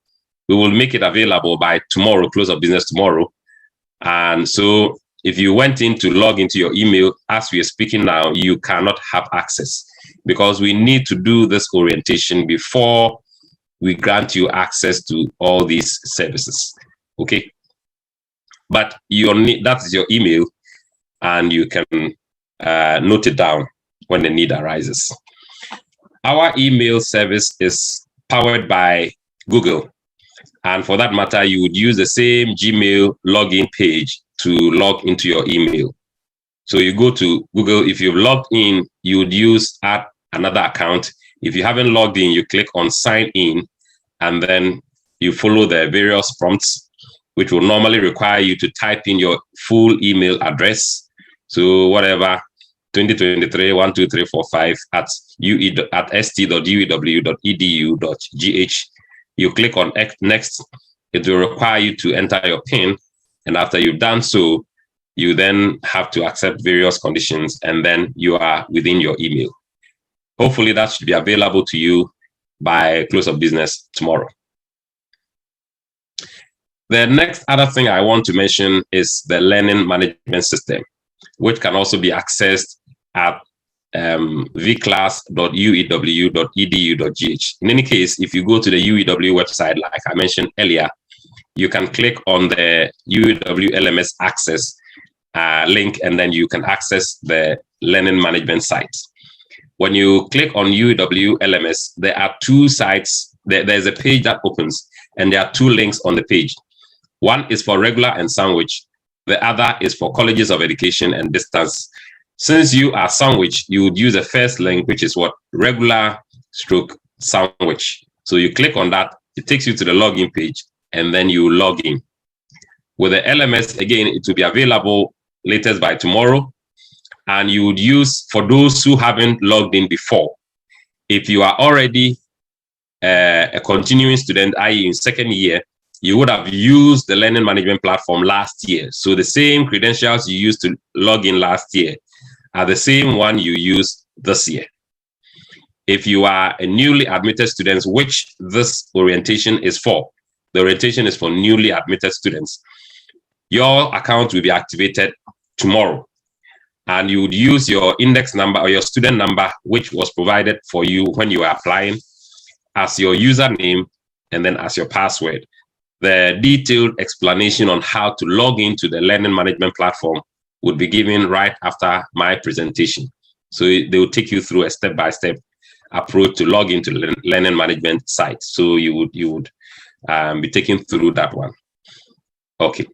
We will make it available by tomorrow, close of business tomorrow. And so if you went in to log into your email as we are speaking now, you cannot have access because we need to do this orientation before we grant you access to all these services. Okay. But that is your email, and you can note it down when the need arises. Our email service is powered by Google. And for that matter, you would use the same Gmail login page to log into your email. So you go to Google. If you've logged in, you would add another account. If you haven't logged in, you click on sign in, and then you follow the various prompts, which will normally require you to type in your full email address. So whatever, 2023-12345 at st.uew.edu.gh. You click on next. It will require you to enter your PIN, And after you've done so, you then have to accept various conditions, and then you are within your email. Hopefully that should be available to you by close of business tomorrow. The next other thing I want to mention is the learning management system, which can also be accessed at vclass.uew.edu.gh. In any case, if you go to the UEW website, like I mentioned earlier, you can click on the UEW LMS access link, and then you can access the learning management site. When you click on UEW LMS, there are two sites. There's a page that opens, and there are two links on the page. One is for regular and sandwich. The other is for colleges of education and distance. Since you are sandwich, you would use the first link, which is what? Regular / sandwich. So you click on that, it takes you to the login page, and then you log in. With the LMS, again, it will be available latest by tomorrow. And you would use, for those who haven't logged in before, if you are already a continuing student, i.e. in second year, you would have used the learning management platform last year. So the same credentials you used to log in last year are the same one you use this year. If you are a newly admitted student, which this orientation is for, the orientation is for newly admitted students, your account will be activated tomorrow. And you would use your index number or your student number, which was provided for you when you were applying, as your username and then as your password. The detailed explanation on how to log into the learning management platform would be given right after my presentation. So they will take you through a step-by-step approach to log into the learning management site. So you would be taken through that one. Okay.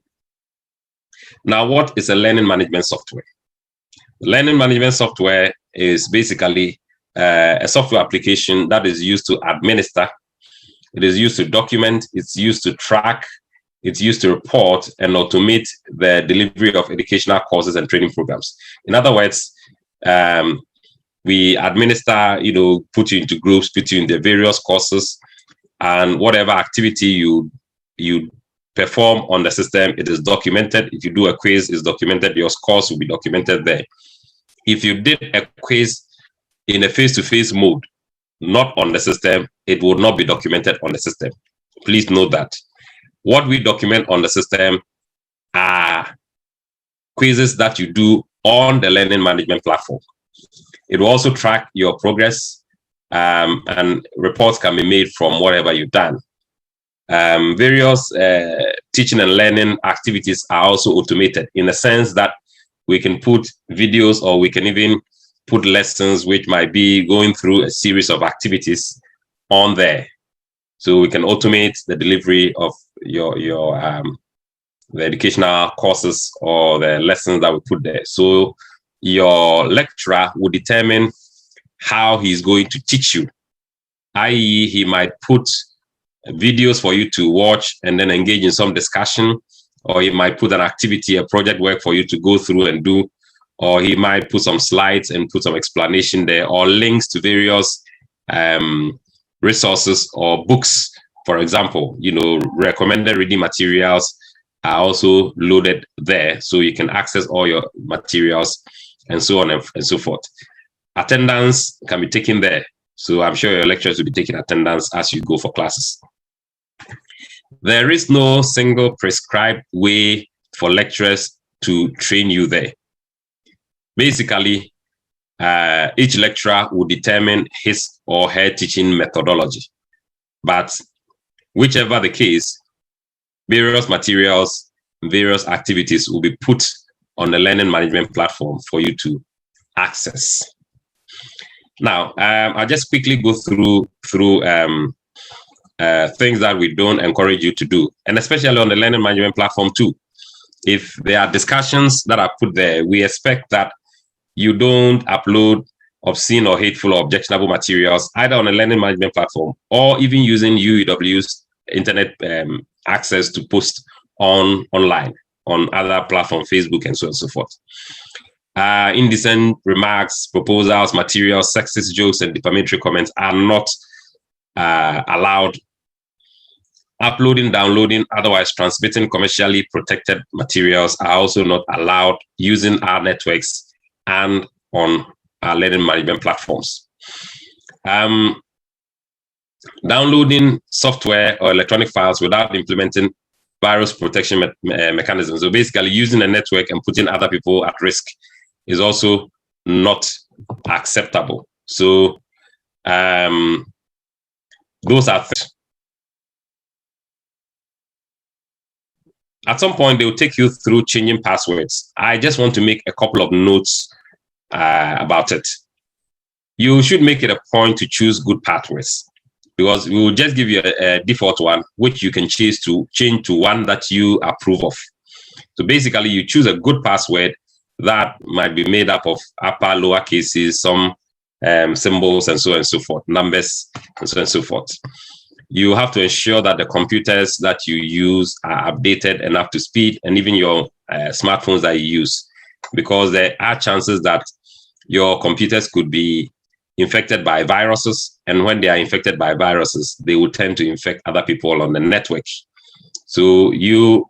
Now, what is a learning management software? Learning management software is basically a software application that is used to administer. It is used to document, it's used to track, it's used to report and automate the delivery of educational courses and training programs. In other words, we administer, put you into groups, put you in the various courses, and whatever activity you perform on the system, it is documented. If you do a quiz, it's documented. Your scores will be documented there. If you did a quiz in a face-to-face mode, not on the system, it will not be documented on the system. Please note that. What we document on the system are quizzes that you do on the learning management platform. It will also track your progress, and reports can be made from whatever you've done. Various teaching and learning activities are also automated in the sense that we can put videos, or we can even put lessons which might be going through a series of activities on there. So we can automate the delivery of the educational courses or the lessons that we put there. So your lecturer will determine how he's going to teach you, i.e. he might put videos for you to watch and then engage in some discussion, or he might put an activity, a project work for you to go through and do, or he might put some slides and put some explanation there, or links to various resources or books. For example, recommended reading materials are also loaded there, so you can access all your materials and so on and so forth. Attendance can be taken there. So I'm sure your lecturers will be taking attendance as you go for classes. There is no single prescribed way for lecturers to train you there. Basically, each lecturer will determine his or her teaching methodology. But whichever the case, various materials, various activities will be put on the learning management platform for you to access. Now, I'll just quickly go through things that we don't encourage you to do, and especially on the learning management platform too. If there are discussions that are put there, we expect that you don't upload obscene or hateful or objectionable materials either on the learning management platform or even using UEW's internet access to post online on other platforms, Facebook and so on and so forth. Indecent remarks, proposals, materials, sexist jokes, and defamatory comments are not allowed Uploading, downloading, otherwise transmitting commercially protected materials are also not allowed using our networks and on our learning management platforms. Downloading software or electronic files without implementing virus protection mechanisms. So basically using a network and putting other people at risk is also not acceptable. So those are at some point, they will take you through changing passwords. I just want to make a couple of notes about it. You should make it a point to choose good passwords, because we will just give you a default one, which you can change to one that you approve of. So basically, you choose a good password that might be made up of upper, lower cases, some symbols, and so on and so forth, numbers, and so on and so forth. You have to ensure that the computers that you use are updated and up to speed, and even your smartphones that you use, because there are chances that your computers could be infected by viruses, and when they are infected by viruses, they will tend to infect other people on the network. So your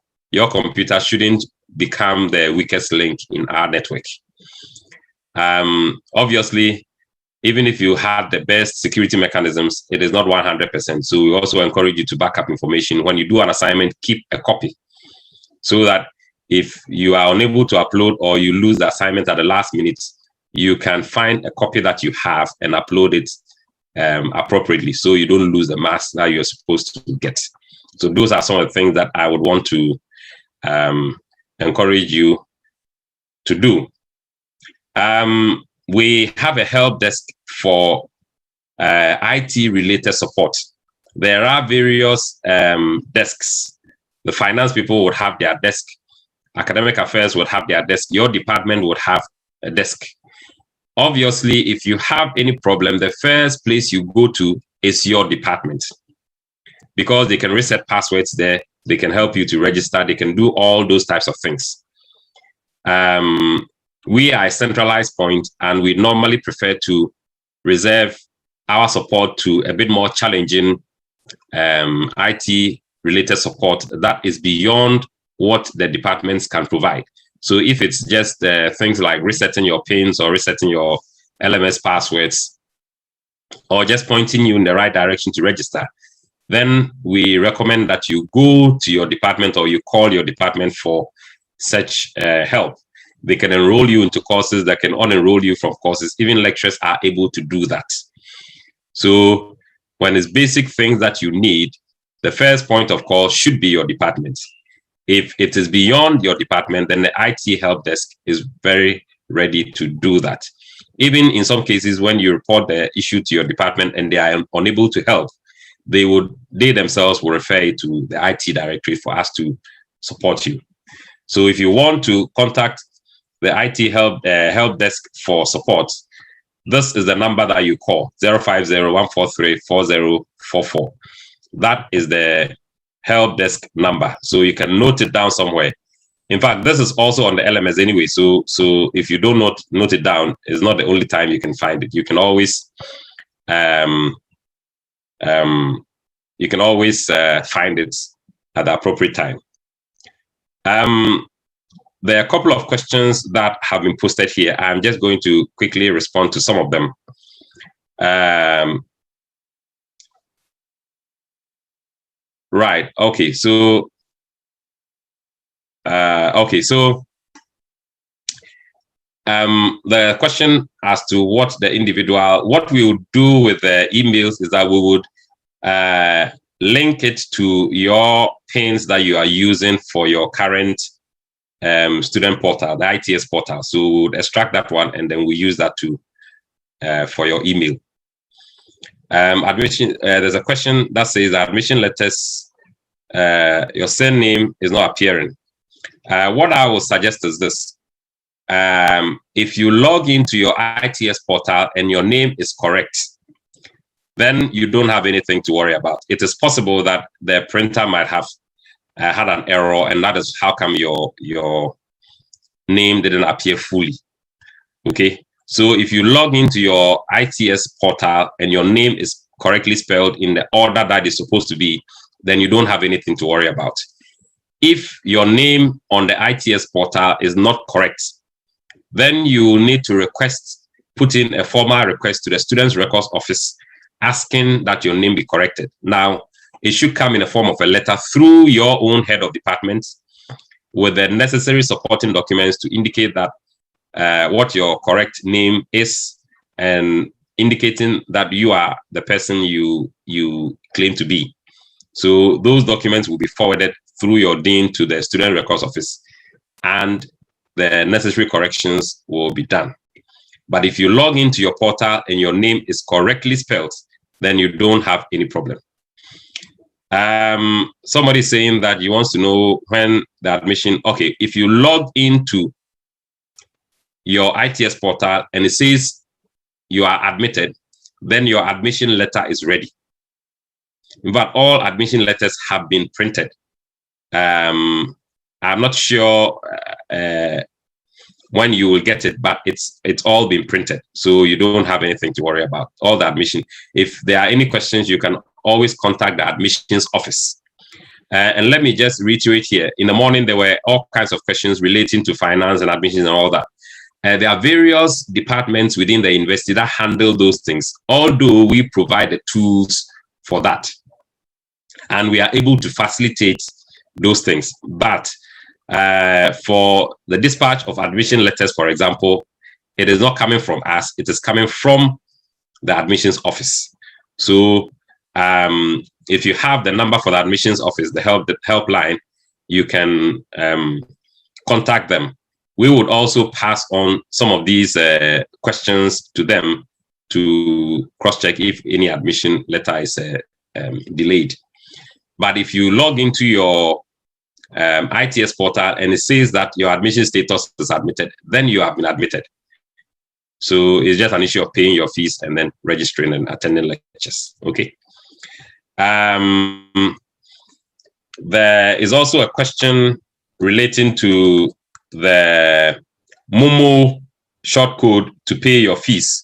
computer shouldn't become the weakest link in our network. Obviously, even if you have the best security mechanisms, it is not 100%. So we also encourage you to back up information. When you do an assignment, keep a copy, so that if you are unable to upload or you lose the assignment at the last minute, you can find a copy that you have and upload it appropriately, so you don't lose the marks that you're supposed to get. So those are some of the things that I would want to encourage you to do. We have a help desk for IT-related support. There are various desks. The finance people would have their desk. Academic affairs would have their desk. Your department would have a desk. Obviously, if you have any problem, the first place you go to is your department, because they can reset passwords there. They can help you to register. They can do all those types of things. We are a centralized point, and we normally prefer to reserve our support to a bit more challenging IT-related support that is beyond what the departments can provide. So if it's just things like resetting your pins or resetting your LMS passwords, or just pointing you in the right direction to register, then we recommend that you go to your department or you call your department for such help. They can enroll you into courses, that can unenroll you from courses. Even lecturers are able to do that. So when it's basic things that you need, the first point of call should be your department. If it is beyond your department, then the IT help desk is very ready to do that. Even in some cases, when you report the issue to your department and they are unable to help, they themselves will refer you to the IT directory for us to support you. So if you want to contact the IT help desk for support, this is the number that you call, 050-143-4044. That is the help desk number. So you can note it down somewhere. In fact, this is also on the LMS anyway. So if you don't note it down, it's not the only time you can find it. You can always find it at the appropriate time. There are a couple of questions that have been posted here. I'm just going to quickly respond to some of them. Right. Okay. So, the question as to what we would do with the emails is that we would link it to your pins that you are using for your current student portal, the ITS portal. So we would extract that one, and then we use that for your email. Admission. There's a question that says admission letters, your surname is not appearing. What I will suggest is this: if you log into your ITS portal and your name is correct, then you don't have anything to worry about. It is possible that the printer might have had an error, and that is how come your name didn't appear fully. Okay, so if you log into your ITS portal and your name is correctly spelled in the order that is supposed to be, then you don't have anything to worry about. If your name on the ITS portal is not correct, then you need to put in a formal request to the Students' Records Office asking that your name be corrected. Now, it should come in the form of a letter through your own head of department with the necessary supporting documents to indicate that what your correct name is and indicating that you are the person you claim to be. So those documents will be forwarded through your dean to the Student Records Office, and the necessary corrections will be done. But if you log into your portal and your name is correctly spelled, then you don't have any problem. Somebody saying that he wants to know when the admission, okay, if you log into your ITS portal and it says you are admitted, then your admission letter is ready. In fact, all admission letters have been printed. I'm not sure when you will get it, but it's all been printed, so you don't have anything to worry about. All the admission. If there are any questions, you can always contact the admissions office. And let me just reiterate here. In the morning, there were all kinds of questions relating to finance and admissions and all that. There are various departments within the university that handle those things, although we provide the tools for that. And we are able to facilitate those things. But for the dispatch of admission letters, for example, it is not coming from us, it is coming from the admissions office. So if you have the number for the admissions office, the helpline, you can contact them. We would also pass on some of these questions to them to cross-check if any admission letter is delayed. But if you log into your ITS portal and it says that your admission status is admitted, then you have been admitted. So it's just an issue of paying your fees and then registering and attending lectures. Okay. There is also a question relating to the Momo short code to pay your fees.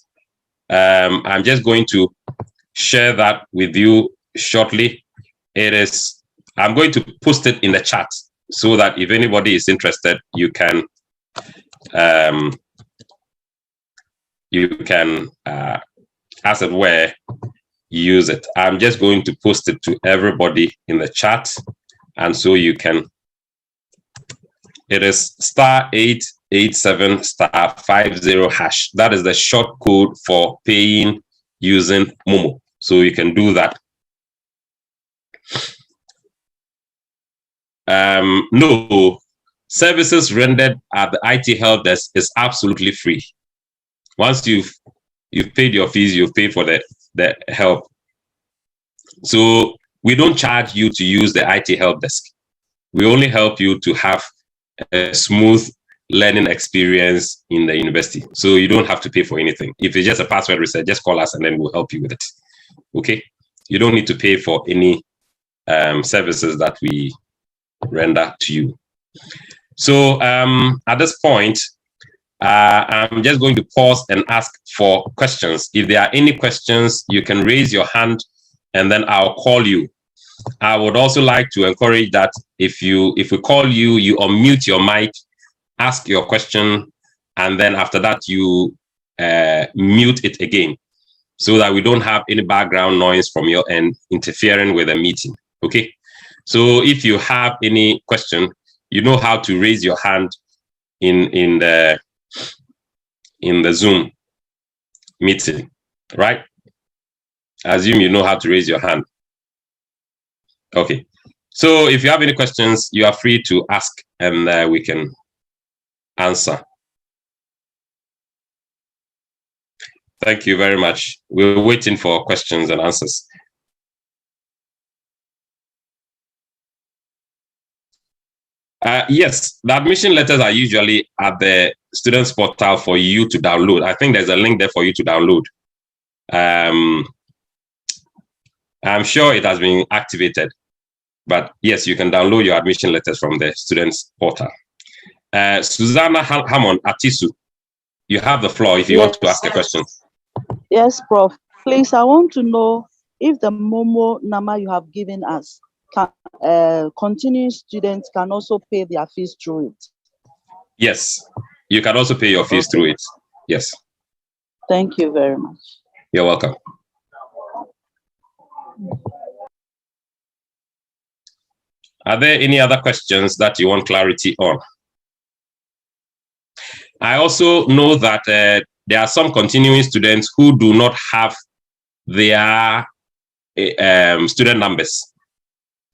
I'm just going to share that with you shortly. I'm going to post it in the chat so that if anybody is interested, you can as it were, use it. I'm just going to post it to everybody in the chat, and so you can. It is *887*50#. That is the short code for paying using Momo. So you can do that. No, services rendered at the IT help desk is absolutely free. Once you've paid your fees, you've paid for the help. So we don't charge you to use the IT help desk. We only help you to have a smooth learning experience in the university. So you don't have to pay for anything. If it's just a password reset, just call us and then we'll help you with it. Okay? You don't need to pay for any services that we render to you. So at this point, I'm just going to pause and ask for questions. If there are any questions, you can raise your hand and then I'll call you. I would also like to encourage that if we call you, you unmute your mic, ask your question, and then after that you mute it again so that we don't have any background noise from your end interfering with the meeting. Okay? So if you have any question, you know how to raise your hand in the Zoom meeting, right? I assume you know how to raise your hand. Okay. So if you have any questions, you are free to ask and we can answer. Thank you very much. We're waiting for questions and answers. Yes, the admission letters are usually at the students portal for you to download. I think there's a link there for you to download. I'm sure it has been activated, but yes, you can download your admission letters from the students portal. Susanna Hammond Atisu, you have the floor if you want to ask a question. Yes, Prof. Please, I want to know if the Momo number you have given us, continuing students can also pay their fees through it. Yes, you can also pay your fees through it. Yes. Thank you very much. You're welcome. Are there any other questions that you want clarity on? I also know that there are some continuing students who do not have their student numbers.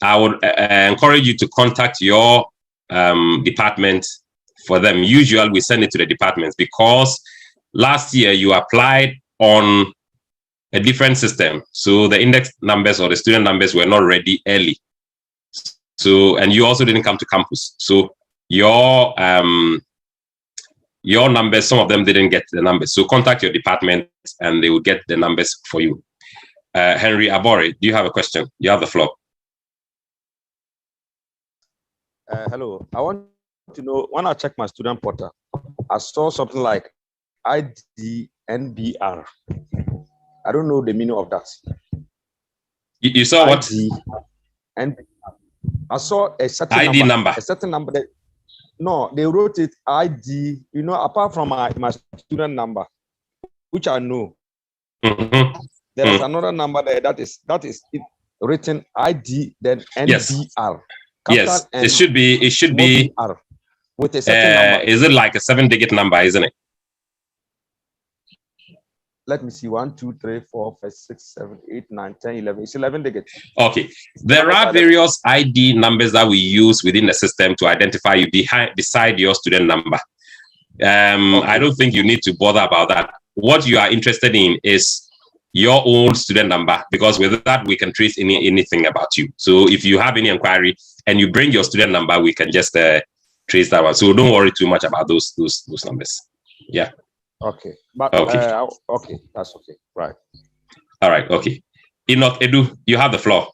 I would encourage you to contact your department for them. Usually we send it to the departments because last year you applied on a different system. So the index numbers or the student numbers were not ready early. So, and you also didn't come to campus. So your numbers, some of them didn't get the numbers. So contact your department and they will get the numbers for you. Henry Abore, do you have a question? You have the floor. Hello, I want to know, when I check my student portal, I saw something like IDNBR. I don't know the meaning of that. You saw what? And I saw a certain ID number. A certain number that, no, they wrote it ID, you know, apart from my student number, which I know. There is another number there that is it, written ID, then NBR. Yes, it should be with a certain number. Is it like a 7-digit number, isn't it? Let me see. 1, 2, 3, 4, 5, 6, 7, 8, 9, 10, 11. It's 11 digits. Okay. There are various ID numbers that we use within the system to identify you beside your student number. I don't think you need to bother about that. What you are interested in is your own student number, because with that we can trace anything about you. So if you have any inquiry and you bring your student number, we can just trace that one. So don't worry too much about those numbers. Yeah. Okay. But okay. Okay, that's okay. Right. All right. Okay. Enoch Edu, you have the floor.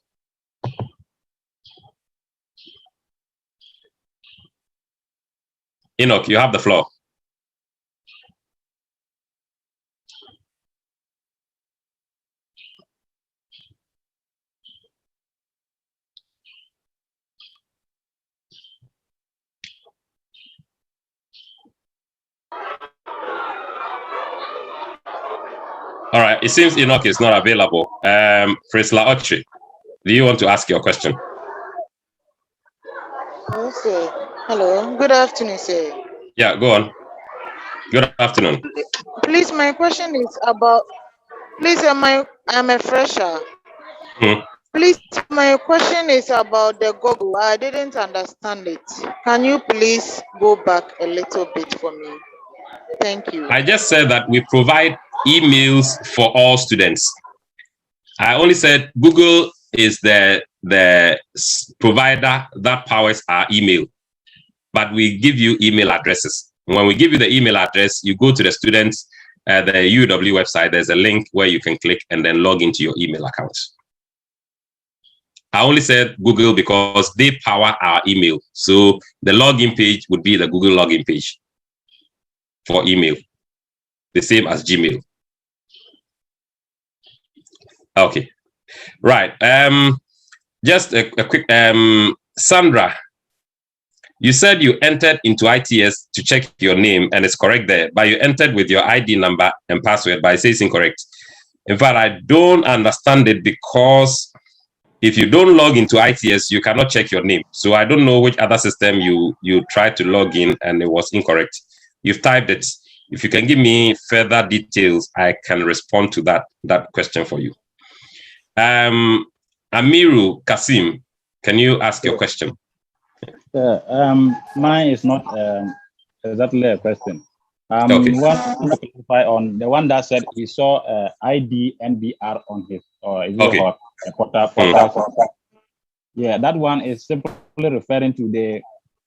Enoch, you have the floor. All right, it seems Enoch is not available. Priscilla Ochi, do you want to ask your question? Yes, sir. Hello, good afternoon, sir. Yeah, go on. Good afternoon. Please, my question is about, I'm a fresher. Please, my question is about the Google. I didn't understand it. Can you please go back a little bit for me? Thank you. I just said that we provide emails for all students. I only said Google is the provider that powers our email, but we give you email addresses. When we give you the email address, you go to the students, the UEW website, there's a link where you can click and then log into your email account. I only said Google because they power our email. So the login page would be the Google login page for email, the same as Gmail. Okay, right. Just a quick, Sandra, you said you entered into ITS to check your name and it's correct there, but you entered with your ID number and password, but it says incorrect. In fact, I don't understand it because if you don't log into ITS, you cannot check your name. So I don't know which other system you tried to log in and it was incorrect. You've typed it. If you can give me further details, I can respond to that question for you. Amiru Kasim, can you ask your question? Mine is not exactly a question. Okay. Want to clarify on the one that said he saw ID NBR on his, or is it Okay. a portal? Yeah, that one is simply referring to the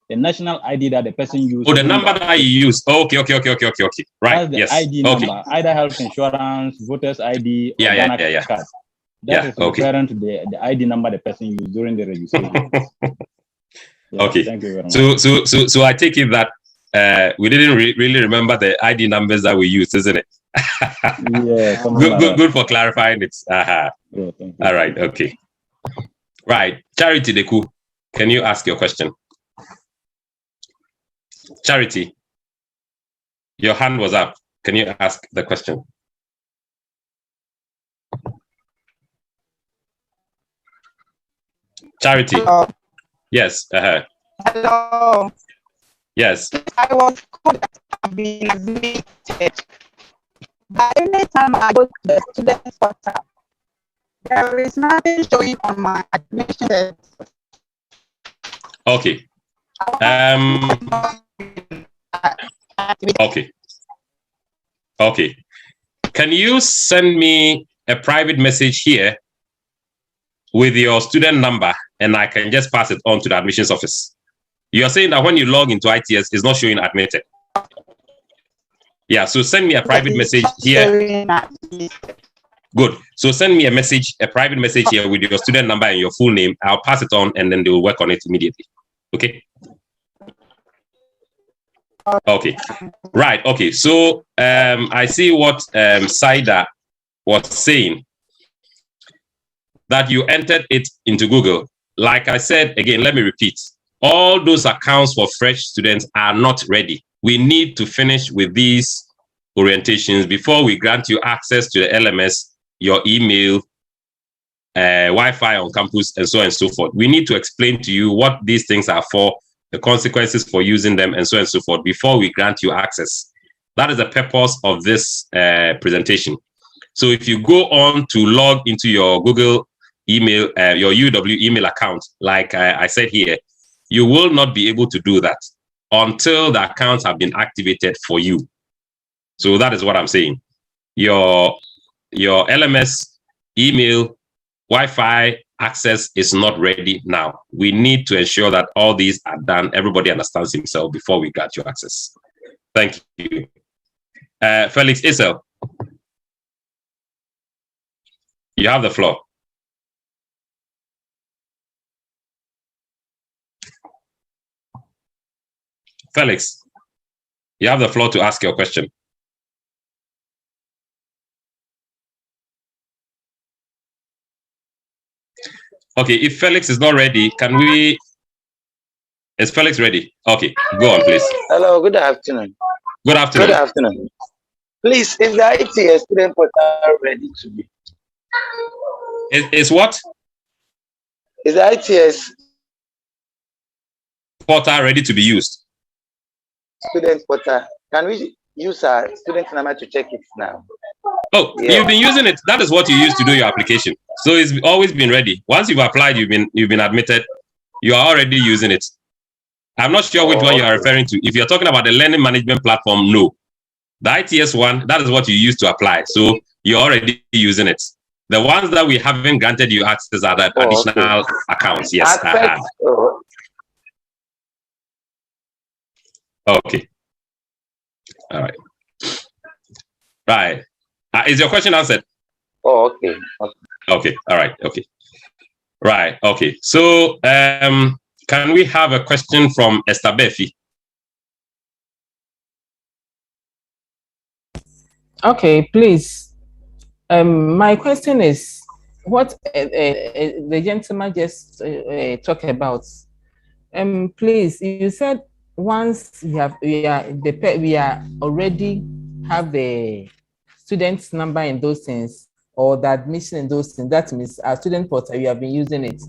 national ID that the person used. Oh, the number that you use. Okay. Right. That's the Yes. ID Okay. number, either health insurance, voters ID, or Yeah. Ghana card. That is referring to the ID number the person used during the registration. Yeah, Okay. Thank you very much. So I take it that we didn't really remember the ID numbers that we used, isn't it? Yeah. Good for clarifying it. Yeah, thank you. All right. Okay. Right. Charity Deku, can you ask your question? Charity, your hand was up. Can you ask the question? Charity. Hello. Yes. Hello. Yes. I was told that I've been admitted. But every time I go to the student portal, there is nothing showing on my admission. Okay. Okay. Okay. Can you send me a private message here with your student number, and I can just pass it on to the admissions office? You are saying that when you log into ITS, it's not showing admitted. Yeah, so send me a private message here. Good. So send me a message, a private message here with your student number and your full name. I'll pass it on, and then they will work on it immediately. Okay? Okay. Right. Okay. So I see what Saida was saying, that you entered it into Google. Like I said, again, let me repeat. All those accounts for fresh students are not ready. We need to finish with these orientations before we grant you access to the LMS, your email, Wi-Fi on campus, and so on and so forth. We need to explain to you what these things are for, the consequences for using them, and so on and so forth, before we grant you access. That is the purpose of this presentation. So if you go on to log into your Google email, your UW email account, like I said here, you will not be able to do that until the accounts have been activated for you. So that is what I'm saying. Your LMS, email, Wi-Fi access is not ready now. We need to ensure that all these are done. Everybody understands himself before we grant you access. Thank you. Felix Isel, you have the floor. Felix, you have the floor to ask your question. Okay, if Felix is not ready, can we... Is Felix ready? Okay, go on, please. Hello, good afternoon. Good afternoon. Good afternoon. Please, is the ITS student portal ready to be? Is what? Is the ITS portal ready to be used? Student portal. Can we use our student number to check it now? Oh, yeah. You've been using it. That is what you use to do your application. So it's always been ready. Once you've applied, you've been admitted. You are already using it. I'm not sure which one you are referring to. If you're talking about the learning management platform, no. The ITS one, that is what you use to apply. So you're already using it. The ones that we haven't granted you access are the additional accounts. Yes. Okay. All right. Right. Is your question answered? Oh, okay. Okay. All right. Okay. Right. Okay. So, can we have a question from Esther Befi? Okay, please. My question is, what the gentleman just talked about. Please, you said once we are already have the student's number in those things, or the admission in those things, that means our student portal, we have been using it.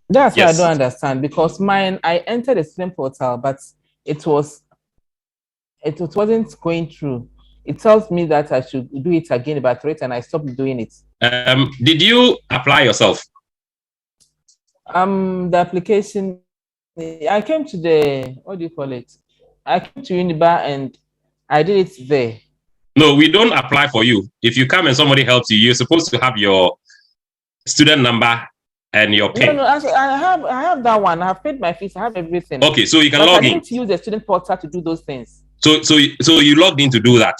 That's what I don't understand, because mine, I entered the student portal, but it wasn't going through. It tells me that I should do it again about 3 and I stopped doing it. Did you apply yourself? The application, I came to the, what do you call it? I came to Unibar and I did it there. No, we don't apply for you. If you come and somebody helps you, you're supposed to have your student number and your PIN. No, actually, I have that one. I have paid my fees. I have everything. Okay, so you can log in. I didn't use the student portal to do those things. So you logged in to do that.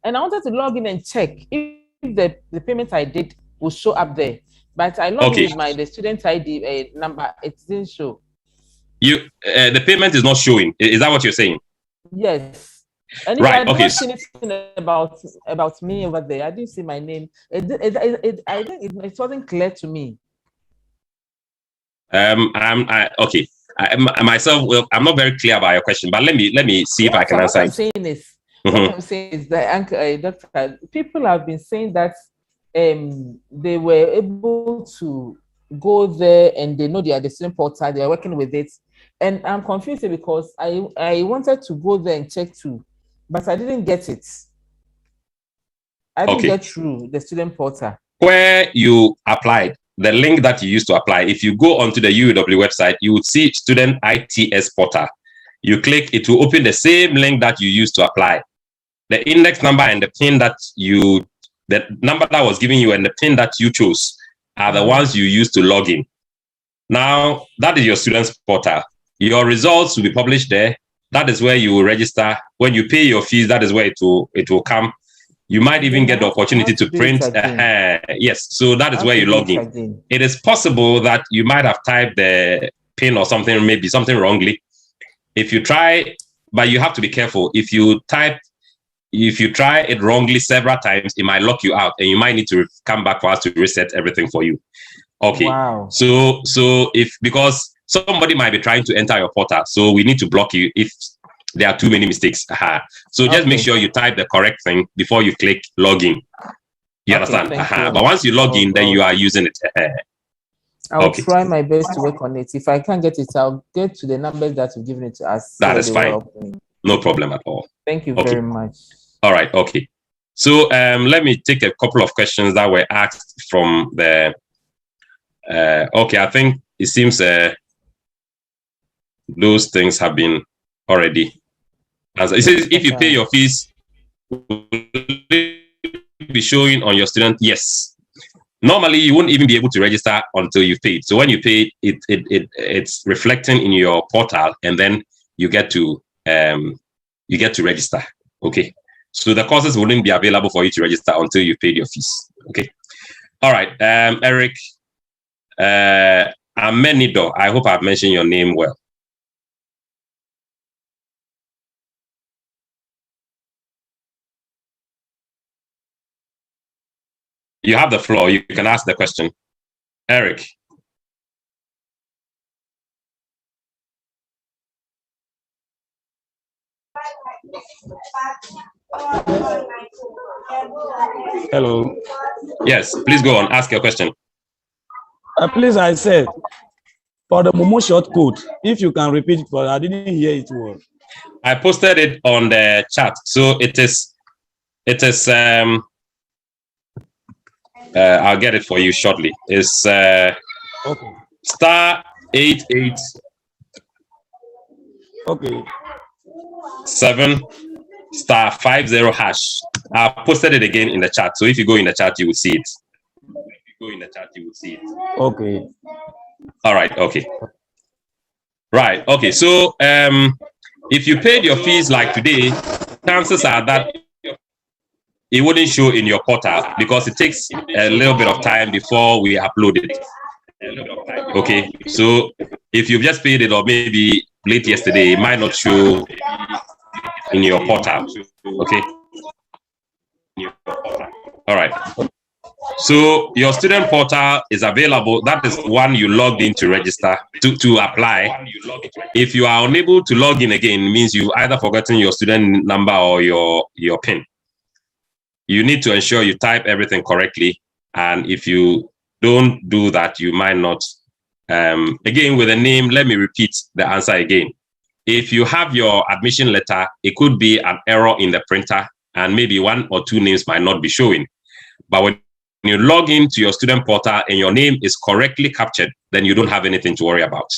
And I wanted to log in and check if the payment I did will show up there. But I logged in with the student ID number. It didn't show. The payment is not showing. Is that what you're saying? Yes. And right. I Okay. didn't see anything about me over there. I didn't see my name. I think it wasn't clear to me. Okay. Myself, well, I'm not very clear about your question, but let me see if I can answer it. What I'm saying is that, Doctor, people have been saying that they were able to go there and they know they are the student portal, they are working with it. And I'm confused because I wanted to go there and check too, but I didn't get it. I didn't get through the student portal. Where you applied, the link that you used to apply, if you go onto the UEW website, you would see student ITS portal. You click, it will open the same link that you used to apply. The index number and the pin the number that was giving you and the pin that you chose are the ones you use to log in. Now, that is your student's portal. Your results will be published there. That is where you will register. When you pay your fees, that is where it will come. You might even get the opportunity to print. Yes, so that is where you log in. It is possible that you might have typed the pin or something, maybe something wrongly. If you try, but you have to be careful. If you try it wrongly several times, it might lock you out and you might need to come back for us to reset everything for you. Okay. Wow. So because somebody might be trying to enter your portal, so we need to block you if there are too many mistakes. So just make sure you type the correct thing before you click login. You understand? But once you log in, then you are using it. I'll try my best to work on it. If I can't get it, I'll get to the numbers that you've given it to us. That is fine. No problem at all. Thank you very much. All right. Okay. So let me take a couple of questions that were asked from the. Okay, I think it seems those things have been already answered. It says if you pay your fees, will it be showing on your student? Yes. Normally, you wouldn't even be able to register until you've paid. So when you pay, it's reflecting in your portal, and then you get to register. Okay. So the courses wouldn't be available for you to register until you paid your fees. Okay. All right. Eric Amenido, I hope I've mentioned your name well. You have the floor. You can ask the question. Eric. Hello. Yes, please go on. Ask your question. Please, I said, for the Momo short code, if you can repeat it, but I didn't hear it well. I posted it on the chat. So it is I'll get it for you shortly. It's *88. Okay. 7*50#. I posted it again in the chat. So if you go in the chat, you will see it. Okay. All right. Okay. Right. Okay. So if you paid your fees like today, chances are that it wouldn't show in your portal because it takes a little bit of time before we upload it. Okay. So if you've just paid it or maybe late yesterday, it might not show in your portal. Okay. All right. So your student portal is available. That is one you logged in to register, to apply. If you are unable to log in again, it means you either forgotten your student number or your PIN. You need to ensure you type everything correctly. And if you don't do that, you might not. Again, with a name, let me repeat the answer again. If you have your admission letter, it could be an error in the printer and maybe one or two names might not be showing. But when you log into your student portal and your name is correctly captured, then you don't have anything to worry about.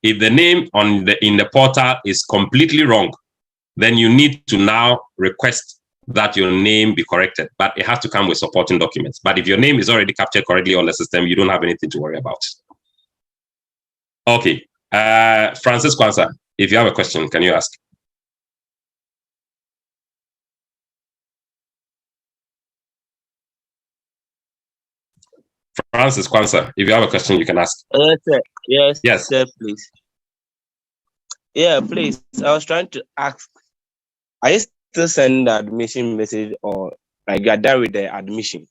If the name in the portal is completely wrong, then you need to now request that your name be corrected, but it has to come with supporting documents. But if your name is already captured correctly on the system, you don't have anything to worry about. Okay, Francis Kwanzaa, if you have a question, can you ask? Francis Kwanzaa, if you have a question, you can ask. Yes, yes, sir, please. Yeah, please. I was trying to ask, are you still sending the admission message or like you are done with the admission?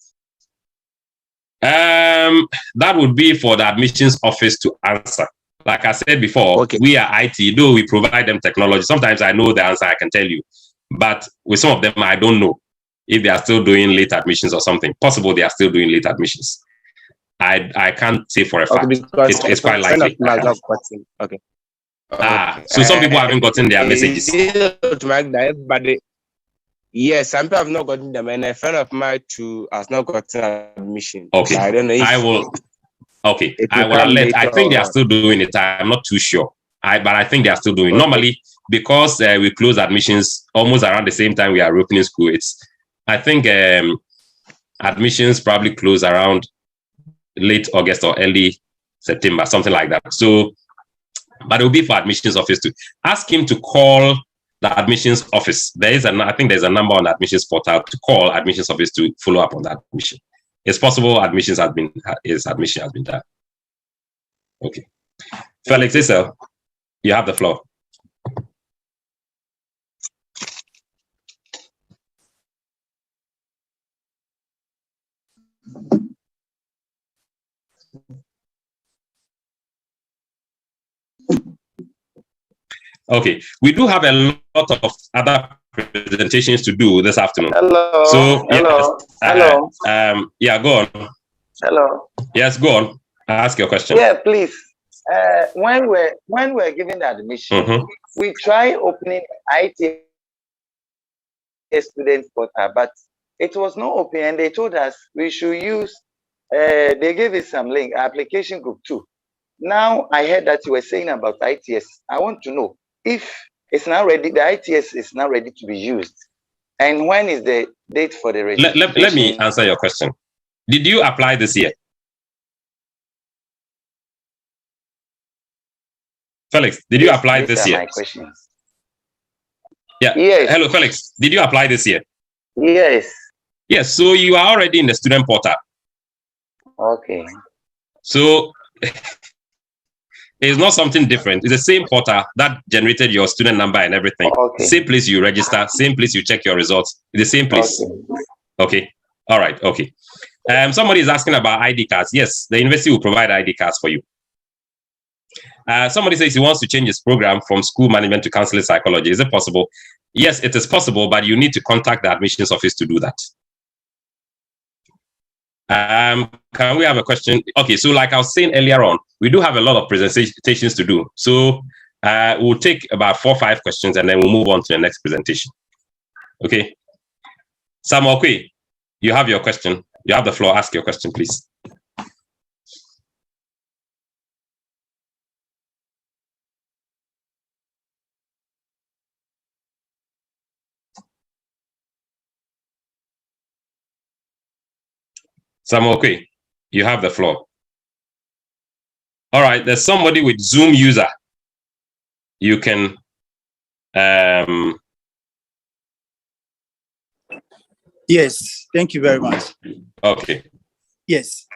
That would be for the admissions office to answer. Like I said before, we are IT, though we provide them technology. Sometimes I know the answer, I can tell you. But with some of them, I don't know if they are still doing late admissions or something. Possible they are still doing late admissions. I can't say for a fact. It's quite likely. Okay. So some people haven't gotten their messages. Yes, some people have not gotten them, and a friend of mine too has not gotten admission. Okay, I don't know if I will alert. I think they are still doing it. I'm not too sure. But I think they are still doing. Normally, because we close admissions almost around the same time we are opening school. I think admissions probably close around late August or early September, something like that. So, but it will be for admissions office to ask him to call the admissions office. I think there's a number on the admissions portal to call admissions office to follow up on that admission. It's possible admission has been done. Okay. Felix Isel, you have the floor. Okay, we do have a lot of other presentations to do this afternoon. Hello. So Hello. Hello. Yeah, go on. Hello. Yes, go on. Ask your question. Yeah, please. When we're giving the admission, we try opening IT student portal, but it was not open, and they told us we should use. They gave us some link, application group 2. Now I heard that you were saying about ITS. I want to know if it's now ready. The ITS is now ready to be used, and when is the date for the registration? Let me answer your question. Did you apply this year? Felix, did you apply this year? My questions. Yeah. Yes. Hello, Felix. Did you apply this year? Yes. Yes. So you are already in the student portal. Okay. So it's not something different. It's the same portal that generated your student number and everything. Okay. Same place you register, same place you check your results. It's the same place. Okay. All right. Okay. Somebody is asking about ID cards. Yes, the university will provide ID cards for you. Somebody says he wants to change his program from school management to counseling psychology. Is it possible? Yes, it is possible, but you need to contact the admissions office to do that. Can we have a question? Okay, so like I was saying earlier on, we do have a lot of presentations to do. So we'll take about 4 or 5 questions and then we'll move on to the next presentation. Okay. Samuel Kwe, you have your question. You have the floor. Ask your question, please. Samuel Kwe, you have the floor. All right, there's somebody with Zoom user. You can Yes, thank you very much. Okay. Yes,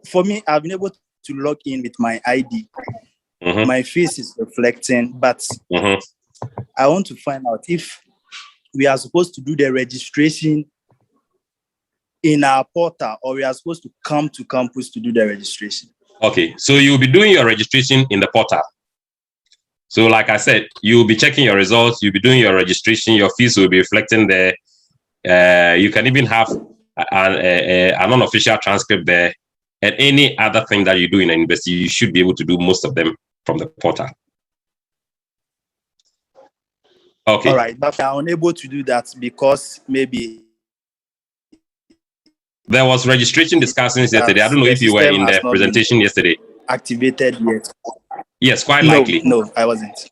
for me, I've been able to log in with my ID. My face is reflecting, but I want to find out if we are supposed to do the registration in our portal or we are supposed to come to campus to do the registration. Okay, so you'll be doing your registration in the portal. So like I said, you'll be checking your results, you'll be doing your registration, your fees will be reflecting there. You can even have an unofficial transcript there, and any other thing that you do in a university, you should be able to do most of them from the portal. Okay. All right, but I'm unable to do that because maybe there was registration discussions yesterday. I don't know if you were in the presentation yesterday. Activated yet? Yes, quite likely. No, I wasn't.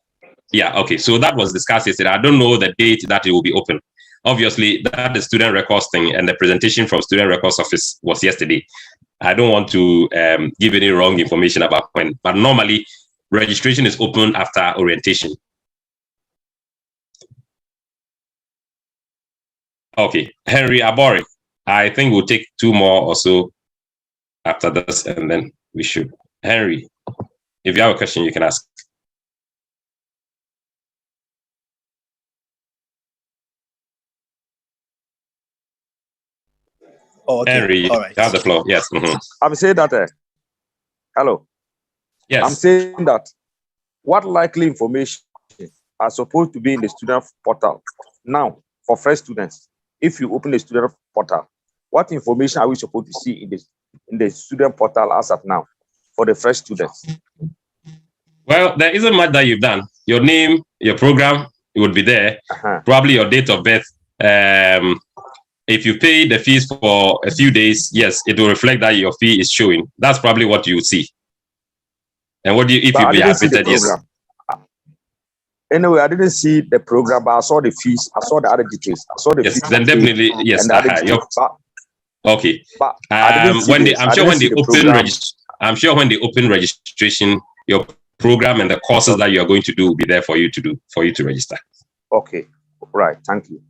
Yeah, okay. So that was discussed yesterday. I don't know the date that it will be open. Obviously, that the student records thing and the presentation from student records office was yesterday. I don't want to give any wrong information about when, but normally registration is open after orientation. Okay, Henry Abori. I think we'll take 2 more or so after this, and then we should. Henry, if you have a question, you can ask. Oh, okay. Henry, all right. you have the floor. Yes. I'm saying that. Hello. Yes. I'm saying that what likely information are supposed to be in the student portal now for fresh students? If you open the student portal, what information are we supposed to see in the student portal as of now for the fresh students? Well, there isn't much that you've done. Your name, your program, it would be there. Probably your date of birth. If you pay the fees for a few days, yes, it will reflect that your fee is showing. That's probably what you would see. And what do you, if you be admitted, yes. Anyway, I didn't see the program, but I saw the fees. I saw the other details. I saw the fees. Then definitely, yes. Okay. I'm sure when they open registration, your program and the courses that you are going to do will be there for you to register. Okay. Right. Thank you.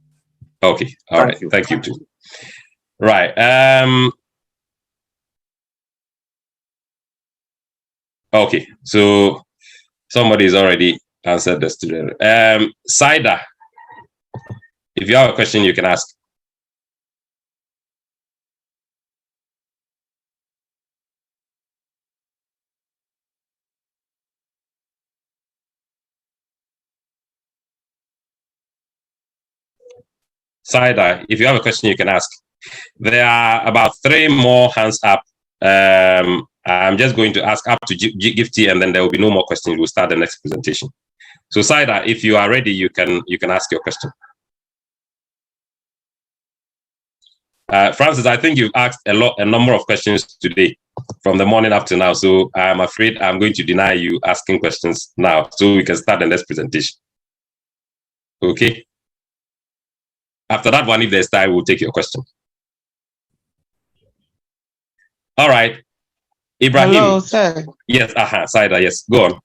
Okay. All right. Thank you too. Right. Okay. So somebody's already answered the student. Saida, if you have a question, you can ask. Saida, if you have a question, you can ask. There are about 3 more hands up. I'm just going to ask up to Gifty, and then there will be no more questions. We'll start the next presentation. So, Saida, if you are ready, you can ask your question. Francis, I think you've asked a number of questions today from the morning up to now. So I'm afraid I'm going to deny you asking questions now, so we can start the next presentation. Okay. After that one, if there's time, we'll take your question. All right. Ibrahim. Hello, sir. Yes, Saida, yes. Go on.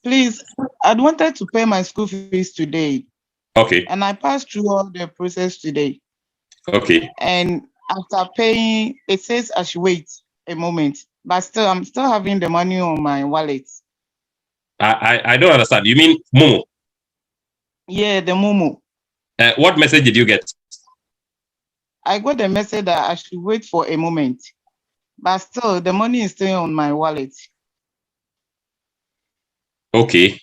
Please, I wanted to pay my school fees today. Okay. And I passed through all the process today. Okay. And after paying, it says I should wait a moment. But still, I'm still having the money on my wallet. I don't understand. You mean Momo? Yeah, the Momo. What message did you get? I got the message that I should wait for a moment. But still, the money is still on my wallet. Okay.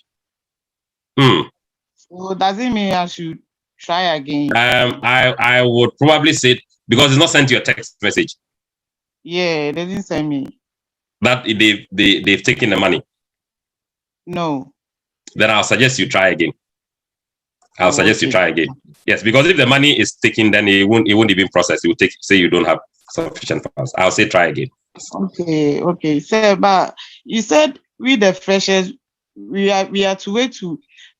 So does it mean I should try again? I would probably say, because it's not sent you a text message. Yeah, they didn't send me. That they've taken the money. No. Then I'll suggest you try again. You try again. Yes, because if the money is taken, then it won't even process. It will say you don't have sufficient funds. I'll say try again. Okay. So, but you said we the freshers, we are to wait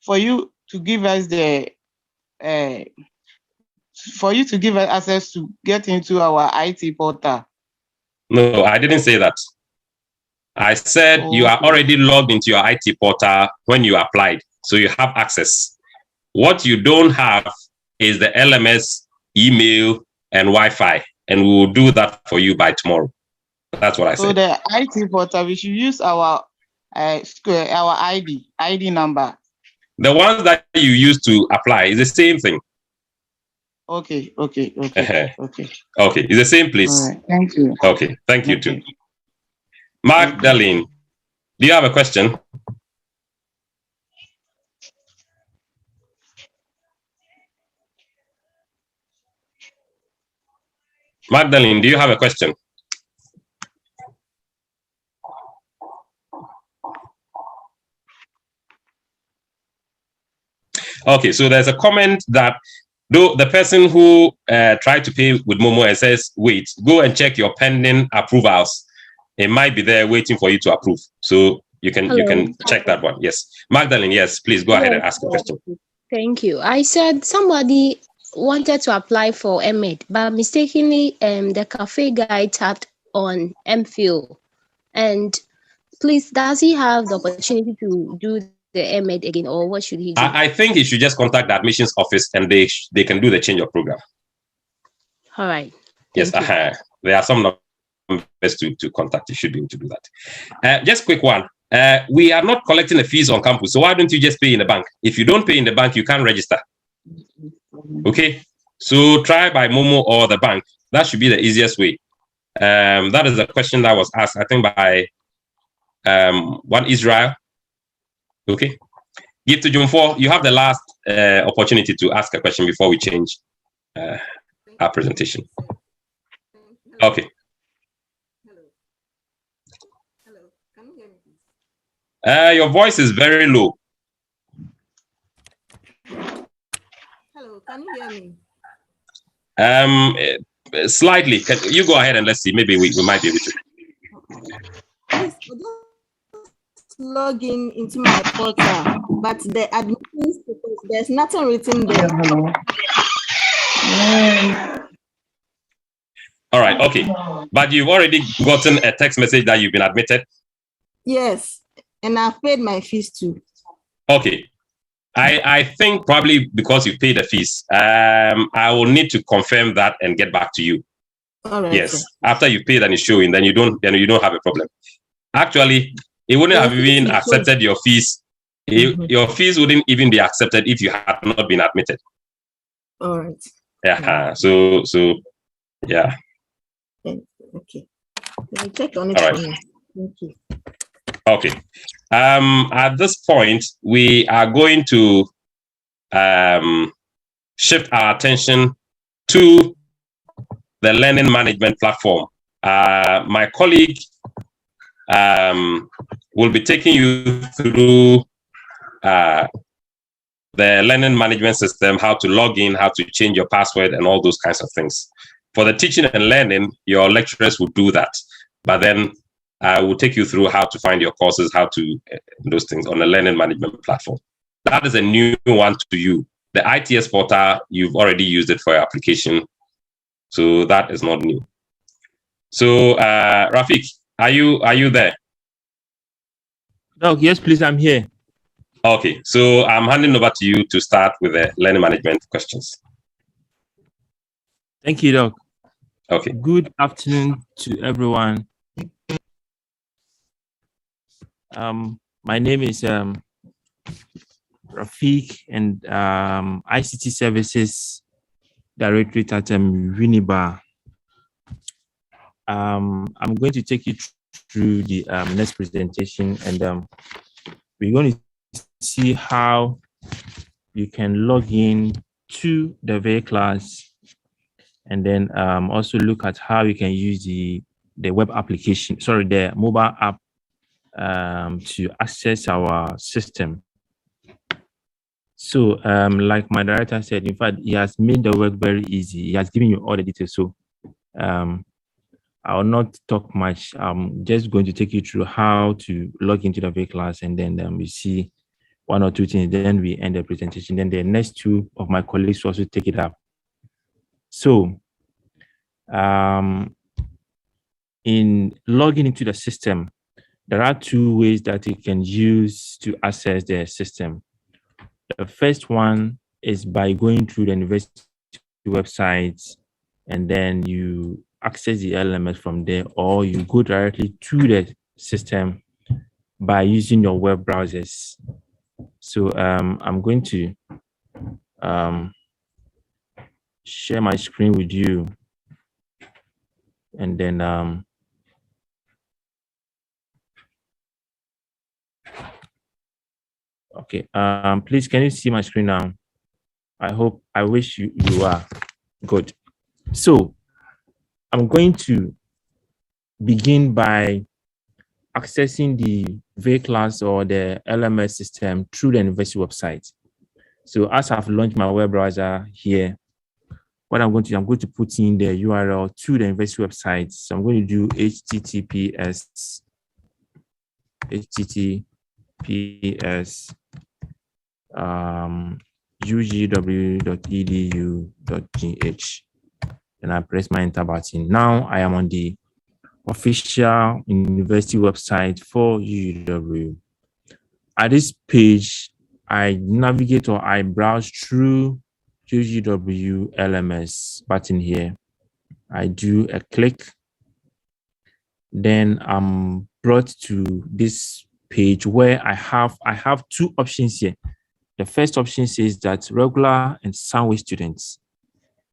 for you to give us the access to get into our IT portal. No, I didn't say that. I said you are already logged into your IT portal when you applied, so you have access. What you don't have is the LMS, email, and Wi-Fi, and we will do that for you by tomorrow. That's what I said. So the IT portal, we should use our ID number. The ones that you use to apply is the same thing. Okay. Okay, it's the same place. All right. Thank you. Okay, thank you too. Magdalene, do you have a question? Magdalene, do you have a question? Okay, so there's a comment that though the person who tried to pay with Momo and says, wait, go and check your pending approvals. It might be there waiting for you to approve. So you can check that one. Yes. Magdalene, yes, please go ahead and ask a question. Thank you. I said somebody wanted to apply for MEd, but mistakenly the cafe guy tapped on MPhil. And please, does he have the opportunity to do the MEd again, or what should he do? I think he should just contact the admissions office and they can do the change of program. All right. Yes, there are some numbers to contact. You should be able to do that. Just quick one. We are not collecting the fees on campus, so why don't you just pay in the bank? If you don't pay in the bank, you can't register. Okay, So try by Momo or the bank. That should be the easiest way. That is a question that was asked, I think, by one Israel. Okay. Give to Jumfo. You have the last opportunity to ask a question before we change our presentation. Okay. Your voice is very low. Hello, can you hear me? Slightly. You go ahead and let's see. Maybe we might be able to. Please, I just log into my portal, but the admin status, there's nothing written there. All right. Okay. But you've already gotten a text message that you've been admitted? Yes, and I've paid my fees too. Okay. I think probably because you paid the fees, I will need to confirm that and get back to you. All right. Yes. Sir. After you pay and it's showing, then you don't have a problem. Actually, it wouldn't have even accepted your fees. Your fees wouldn't even be accepted if you had not been admitted. All right. Yeah. So yeah. Okay. I'll check on it. All right. Thank you. Okay. At this point, we are going to shift our attention to the learning management platform. My colleague will be taking you through the learning management system, how to log in, how to change your password, and all those kinds of things. For the teaching and learning, your lecturers will do that. But then I will take you through how to find your courses, how to those things on the learning management platform. That is a new one to you. The ITS portal, you've already used it for your application. So that is not new. So Rafik, are you there? Doc, yes, please, I'm here. Okay, so I'm handing over to you to start with the learning management questions. Thank you, Doc. Okay. Good afternoon to everyone. My name is Rafik, and ICT Services Directorate at Uniba. I'm going to take you through the next presentation, and we're going to see how you can log in to the VA class, and then also look at how you can use the web application, the mobile app to access our system. So like my director said, in fact, he has made the work very easy. He has given you all the details. So I will not talk much. I'm just going to take you through how to log into the VA class, and then we see one or two things. Then we end the presentation. Then the next two of my colleagues will also take it up. So in logging into the system, there are two ways that you can use to access the system. The first one is by going through the university websites, and then you access the LMS from there, or you go directly to the system by using your web browsers. So I'm going to share my screen with you, and then okay, please, can you see my screen now? I wish you are good. So I'm going to begin by accessing the VA class or the LMS system through the university website. So as I've launched my web browser here, what I'm going to put in the URL to the university website. So I'm going to do https UEW.edu.gh, and I press my enter button. Now I am on the official university website for UEW. At this page, I navigate or I browse through UEW LMS button here. I do a click. Then I'm brought to this page where I have two options here. The first option says that regular and sandwich students.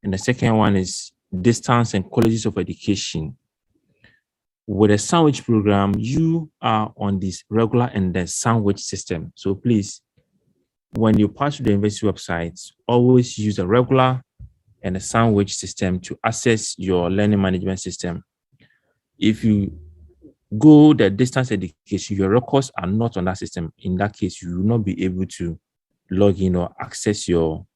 And the second one is distance and colleges of education. With a sandwich program, you are on this regular and the sandwich system. So please, when you pass to the university websites, always use a regular and a sandwich system to access your learning management system. If you go the distance education, your records are not on that system. In that case, you will not be able to log in or access your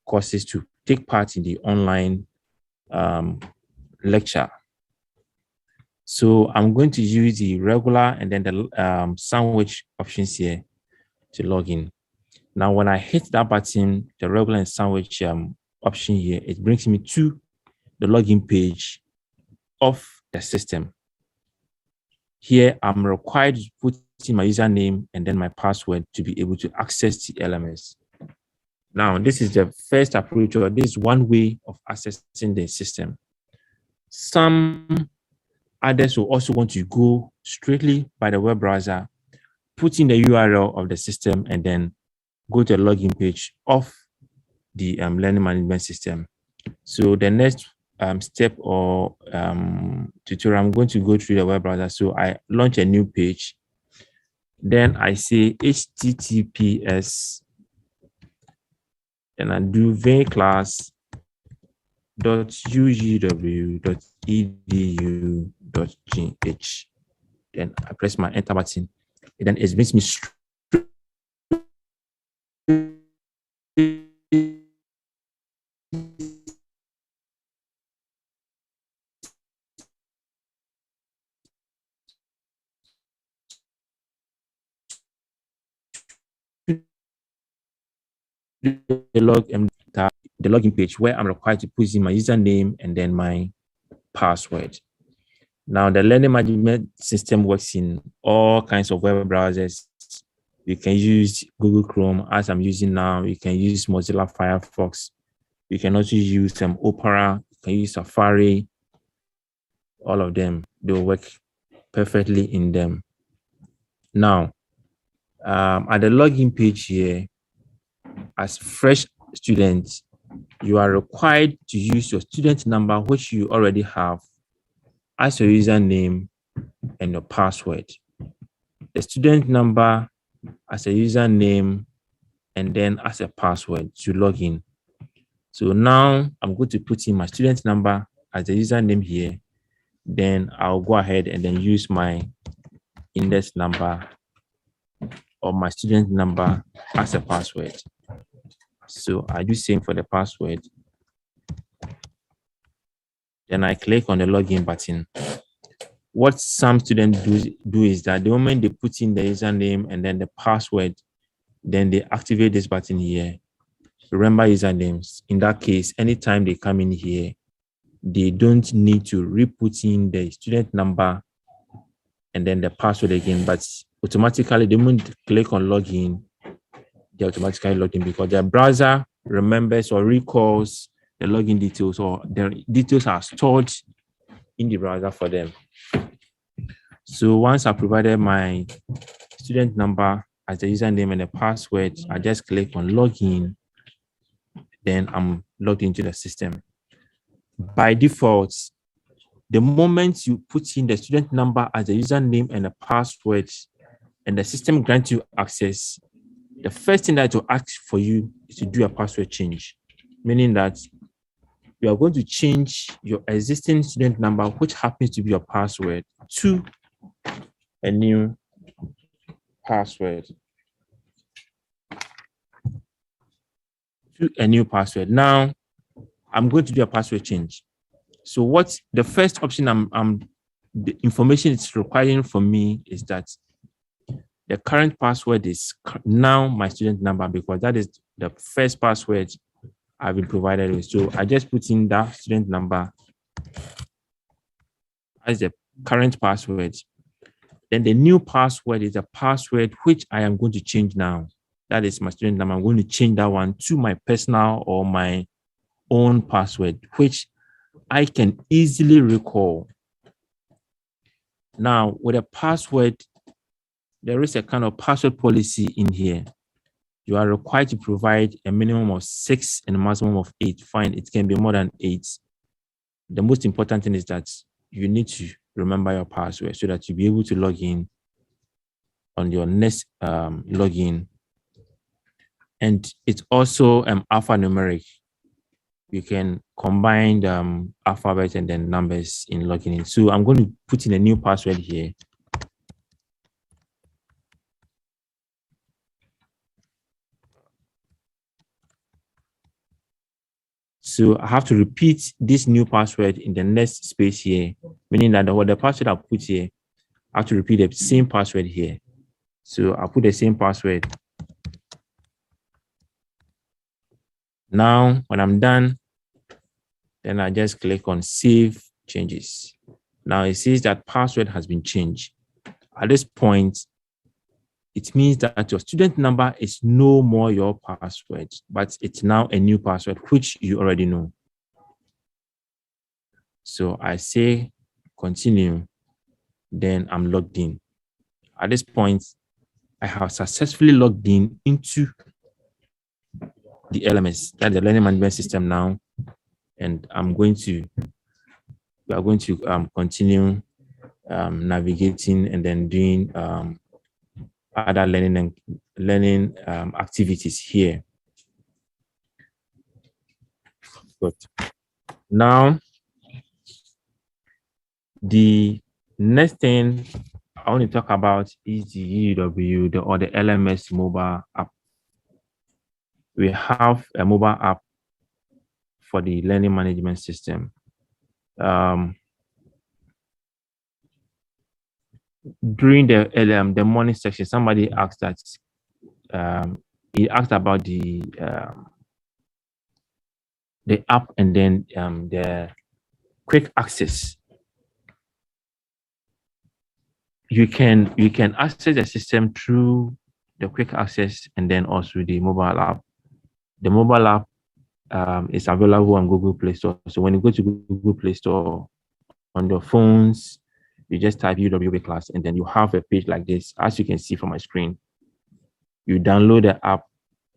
courses to take part in the online lecture. So I'm going to use the regular and then the sandwich options here to log in. Now, when I hit that button, the regular and sandwich option here, it brings me to the login page of the system. Here, I'm required to put in my username and then my password to be able to access the LMS. Now, this is the first approach, or this is one way of accessing the system. Some others will also want to go straightly by the web browser, put in the URL of the system, and then go to the login page of the learning management system. So the next step or tutorial, I'm going to go through the web browser. So I launch a new page. Then I say HTTPS, and I do venclass.uew.edu.gh. Then I press my enter button. And then it brings me straight the login page where I'm required to put in my username and then my password. Now, the learning management system works in all kinds of web browsers. You can use Google Chrome, as I'm using now. You can use Mozilla Firefox. You can also use Opera. You can use Safari. All of them, they'll work perfectly in them. Now, at the login page here, as fresh students, you are required to use your student number, which you already have, as your username and your password. The student number as a username and then as a password to log in. So now I'm going to put in my student number as a username here. Then I'll go ahead and then use my index number or my student number as a password. So I do same for the password. Then I click on the login button. What some students do is that the moment they put in the username and then the password, then they activate this button here. Remember usernames. In that case, anytime they come in here, they don't need to re-put in the student number and then the password again, but automatically, the moment they click on login, they automatically log in because their browser remembers or recalls the login details, or their details are stored in the browser for them. So once I provided my student number as the username and the password, I just click on login. Then I'm logged into the system. By default, the moment you put in the student number as the username and the password, and the system grants you access, the first thing that it will ask for you is to do a password change, meaning that you are going to change your existing student number, which happens to be your password, to a new password. Now, I'm going to do a password change. So what the first option the information it's requiring from me is that the current password is now my student number, because that is the first password I've been provided with. So I just put in that student number as the current password. Then the new password is the password which I am going to change now. That is my student number. I'm going to change that one to my personal or my own password, which I can easily recall. Now, with a password, there is a kind of password policy in here. you are required to provide a minimum of 6 and a maximum of 8. Fine, it can be more than 8. The most important thing is that you need to remember your password so that you'll be able to log in on your next login. And it's also alphanumeric. You can combine the alphabet and then numbers in logging in. So I'm going to put in a new password here. So I have to repeat this new password in the next space here, meaning that the password I put here, I have to repeat the same password here. So I'll put the same password. Now, when I'm done, then I just click on Save Changes. Now it says that password has been changed. At this point, it means that your student number is no more your password, but it's now a new password, which you already know. So I say continue, then I'm logged in. At this point, I have successfully logged in into the LMS, that's the learning management system now. And we are going to continue navigating and then doing other learning activities here. But now, the next thing I want to talk about is the UEW or the LMS mobile app. We have a mobile app for the learning management system. During the morning section, somebody asked that he asked about the app and then the quick access. You can access the system through the quick access and then also the mobile app. The mobile app is available on Google Play Store. So when you go to Google Play Store on your phones, you just type UEW class and then you have a page like this, as you can see from my screen. You download the app,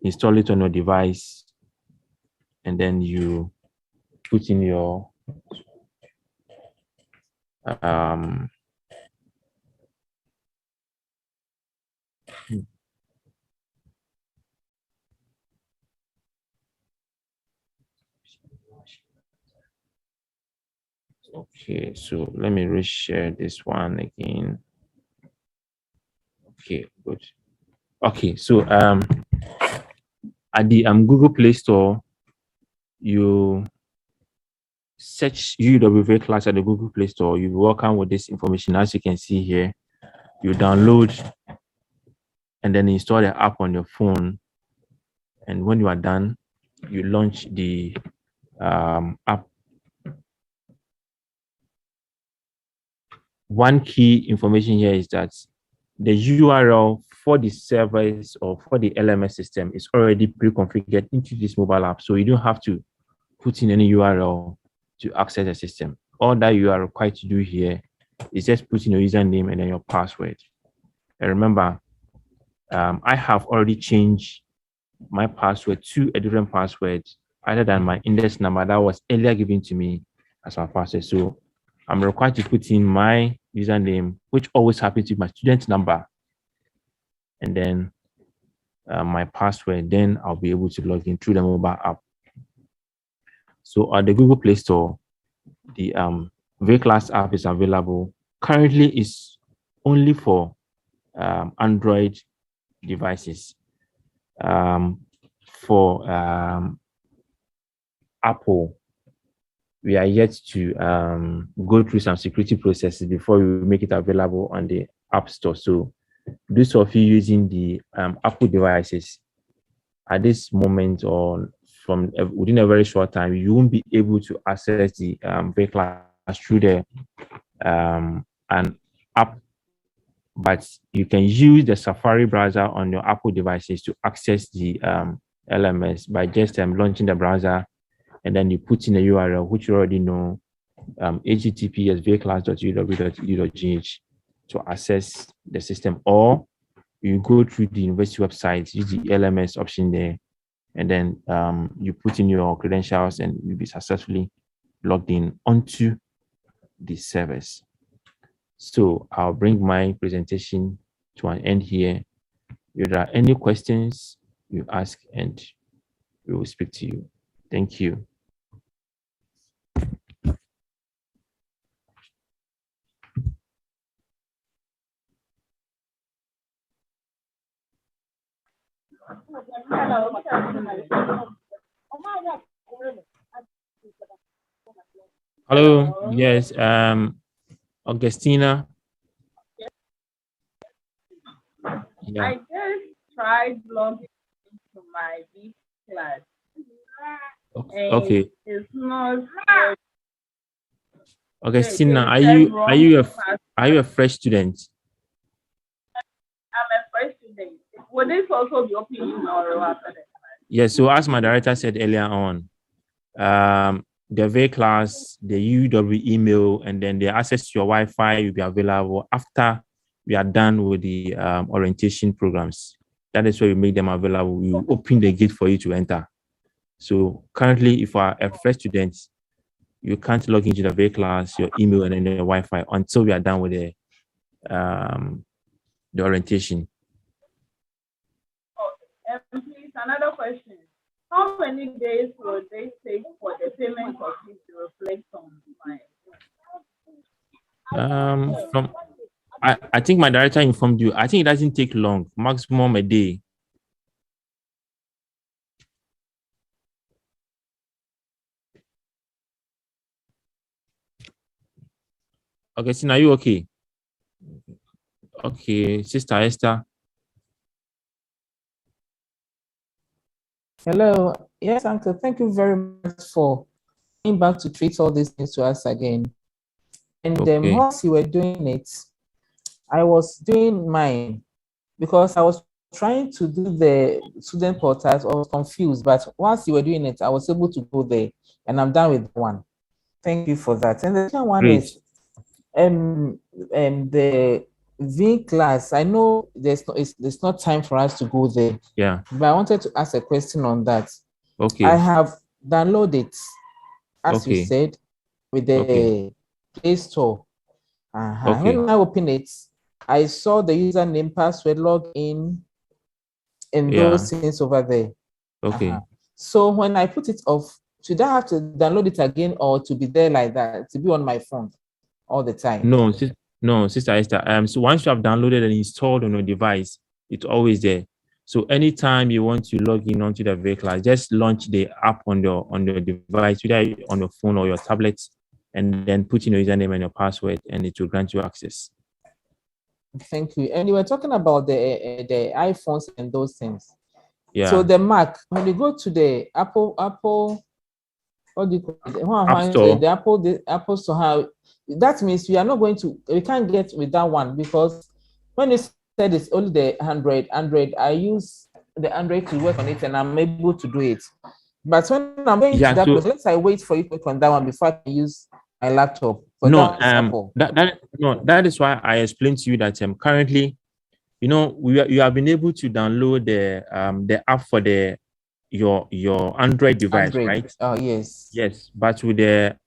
install it on your device, and then you put in your okay, so let me reshare this one again. Okay, good. Okay, so at the Google Play Store, you search UEW class at the Google Play Store. You will come with this information, as you can see here. You download and then install the app on your phone. And when you are done, you launch the app. One key information here is that the URL for the servers or for the LMS system is already pre-configured into this mobile app. So you don't have to put in any URL to access the system. All that you are required to do here is just put in your username and then your password. And remember, I have already changed my password to a different password other than my index number that was earlier given to me as my password. So I'm required to put in my username, which always happens with my student number, and then my password. Then I'll be able to log in through the mobile app. So at the Google Play Store, the VClass app is available. Currently, it's only for Android devices. For Apple, we are yet to go through some security processes before we make it available on the App Store. So those of you using the Apple devices at this moment or from within a very short time, you won't be able to access the VClass through the an app, but you can use the Safari browser on your Apple devices to access the LMS by just launching the browser, and then you put in a URL which you already know, https://vclass.uew.gh to access the system, or you go through the university website, use the LMS option there, and then you put in your credentials and you'll be successfully logged in onto the service. So I'll bring my presentation to an end here. If there are any questions, you ask and we will speak to you. Thank you. Hello. Yes. Augustina. Yeah. I just tried logging into my V class. Okay. It's not. Augustina, are you a fresh student? I'm a fresh student. Would this also be open tomorrow after that? Yes. So as my director said earlier on, the V class, the UEW email, and then the access to your Wi-Fi will be available after we are done with the orientation programs. That is where we make them available. We will open the gate for you to enter. So currently, if you are a fresh student, you can't log into the V class, your email, and then the Wi-Fi until we are done with the orientation. Okay. And please, another question. How many days will they take for the payment of it to reflect on my I think my director informed you. I think it doesn't take long, maximum a day. Okay, so now you okay? Okay, Sister Esther. Hello. Yes, Uncle. Thank you very much for coming back to treat all these things to us again. And once you were doing it, I was doing mine because I was trying to do the student portals. I was confused, but once you were doing it, I was able to go there, and I'm done with one. Thank you for that. And the second one is the V class. I know there's not time for us to go there. Yeah. But I wanted to ask a question on that. Okay. I have downloaded, as you said, with the Play Store. When I open it, I saw the username, password, login, and those things over there. Okay. So when I put it off, should I have to download it again or to be there like that, to be on my phone all the time? No, Sister Esther. So once you have downloaded and installed on your device, it's always there. So anytime you want to log in onto the vehicle, just launch the app on your device, either on your phone or your tablet, and then put in your username and your password, and it will grant you access. Thank you. And you were talking about the iPhones and those things. Yeah. So the Mac, when you go to the Apple, what do you call it? App Store. The Apple Store. That means we can't get with that one, because when you said it's only the Android, I use the Android to work on it and I'm able to do it. But when I'm going to that place, let's I wait for you to work on that one before I can use my laptop. That is why I explained to you that currently, you have been able to download the app for your Android device, right? Oh yes. Yes, but with the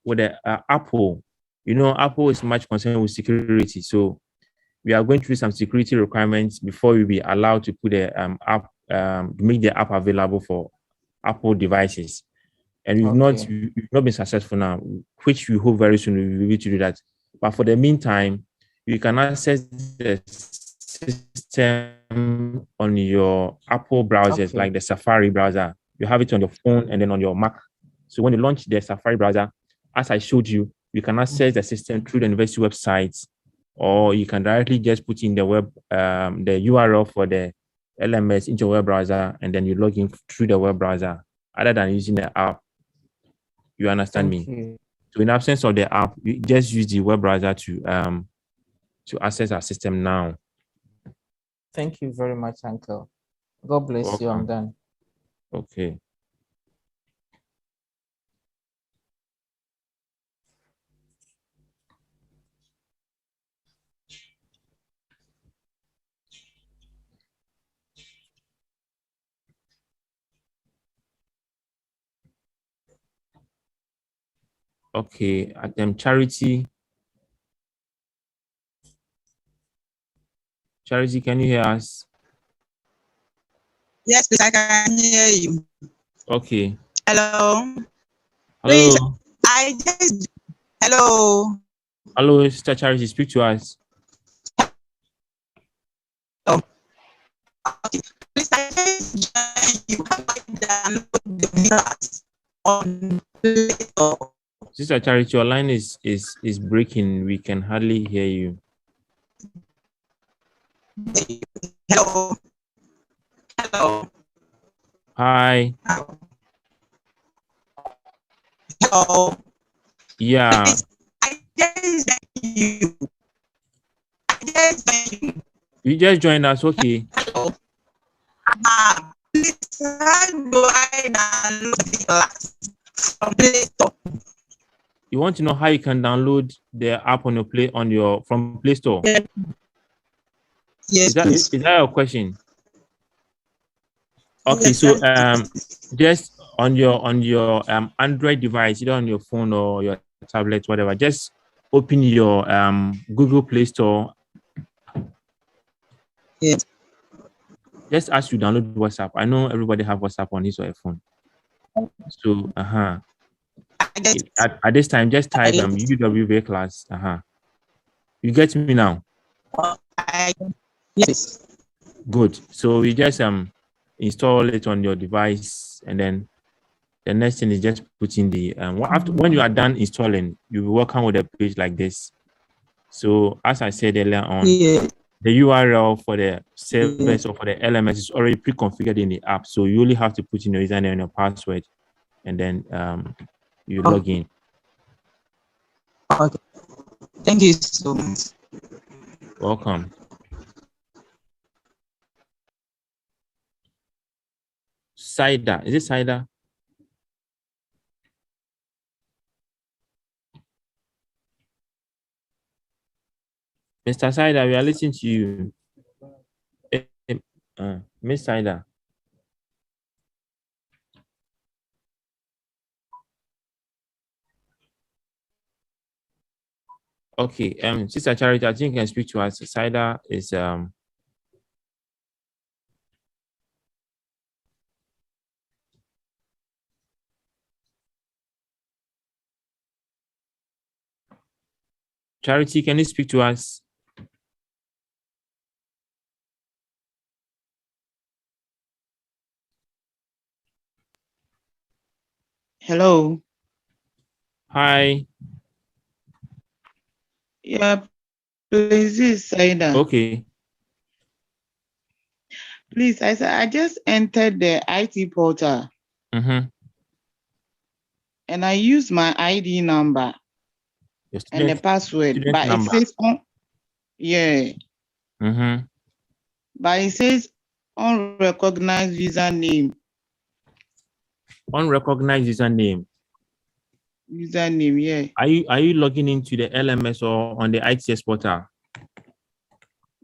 Apple, Apple is much concerned with security, so we are going through some security requirements before we be allowed to put the app, make the app available for Apple devices. And we've not been successful now, which we hope very soon we will be able to do that. But for the meantime, you can access the system on your Apple browsers, like the Safari browser. You have it on your phone and then on your Mac. So when you launch the Safari browser, as I showed you, you can access the system through the university websites, or you can directly just put in the URL for the LMS into your web browser, and then you log in through the web browser, other than using the app. You understand me? So in absence of the app, you just use the web browser to access our system now. Thank you very much, Uncle. God bless you. I'm done. Okay. Okay, at them Charity. Charity, can you hear us? Yes, please, I can hear you. Okay. Hello. Hello. Please, I just hello. Hello, Sister Charity, speak to us. Oh. Okay. Please, I just joined you. How do I download the videos on Play Store? Sister Charity, your line is breaking. We can hardly hear you. Hello. Hello. Hi. Hello. Yeah. Please, I just joined you. You just joined us, okay. Hello. Please, how do I download the class from Play Store? You want to know how you can download the app on your from Play Store? Yeah. Yes, is that your question? Okay, yes, so just on your Android device, either on your phone or your tablet, whatever, just open your Google Play Store. Yes. Just as you download WhatsApp. I know everybody have WhatsApp on his or her phone. So at this time, just type UWV class. You get me now? Yes. Good. So we just install it on your device, and then the next thing is just putting the when you are done installing, you'll be welcome with a page like this. So as I said earlier on, the URL for the service or for the LMS is already pre-configured in the app. So you only have to put in your username and your password, and then you log in. Okay. Thank you so much. Welcome. Cider. Is it cider? Mr. Cider, we are listening to you. Miss Cider. Okay, Sister Charity, I think you can speak to us. Cider is Charity, can you speak to us? Hello. Hi. Yeah, please, this is Saida. Okay. Please, I said I just entered the IT portal. And I use my ID number and the password, but number. it says but it says unrecognized username. Unrecognized username. Username, yeah. Are you logging into the LMS or on the ITS portal?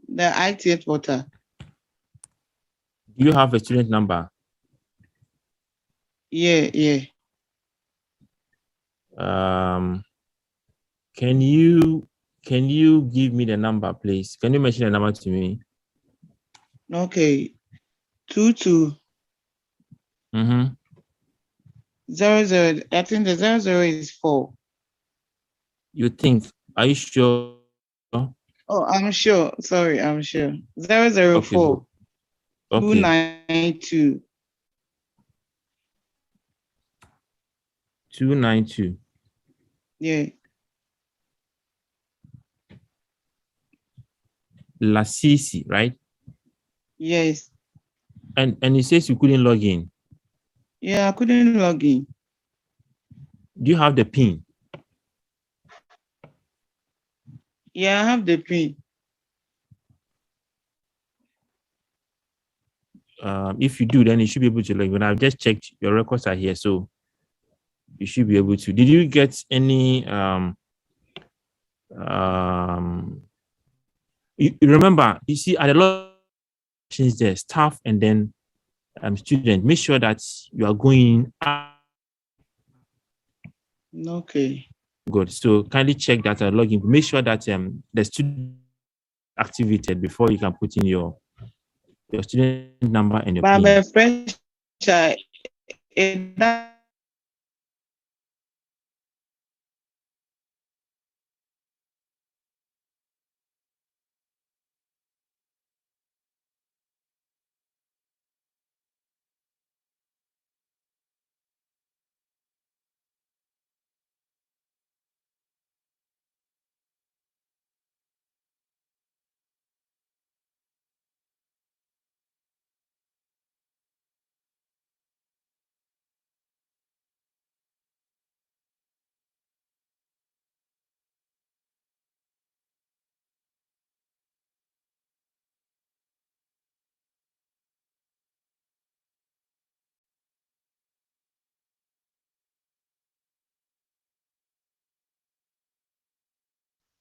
The ITS portal. Do you have a student number? Yeah. Can you give me the number, please? Can you mention the number to me? Okay. 22. 00. I think the 00 is 4. You think? Are you sure? Oh, I'm sure. Sorry, I'm sure. 004 292 292. Yeah. Lasisi, right? Yes. And it says you couldn't log in. Yeah, I couldn't log in. Do you have the PIN? Yeah, I have the PIN. If you do, then you should be able to log in. I've just checked, your records are here, so you should be able to. Did you get any you remember, you see at a lot of options there, staff and then student. Make sure that you are going. Okay. Good. So kindly check that login. Make sure that the student activated before you can put in your student number and your But I'm PIN. a fresher.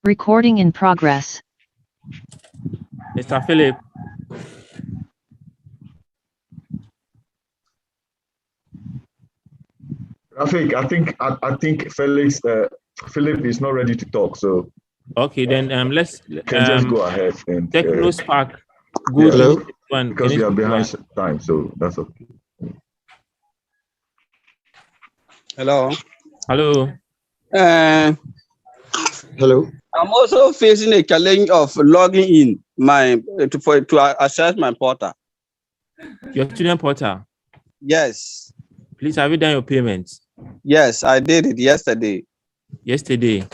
Recording in progress. Mr. Philip. I think Felix Philip is not ready to talk, so okay, then let's can just go ahead and Technospark. Go Hello. because we are behind time, so that's okay. Hello. Hello. Hello. I'm also facing a challenge of logging in to access my portal. Your student portal. Yes. Please, have you done your payments? Yes, I did it yesterday. Yesterday.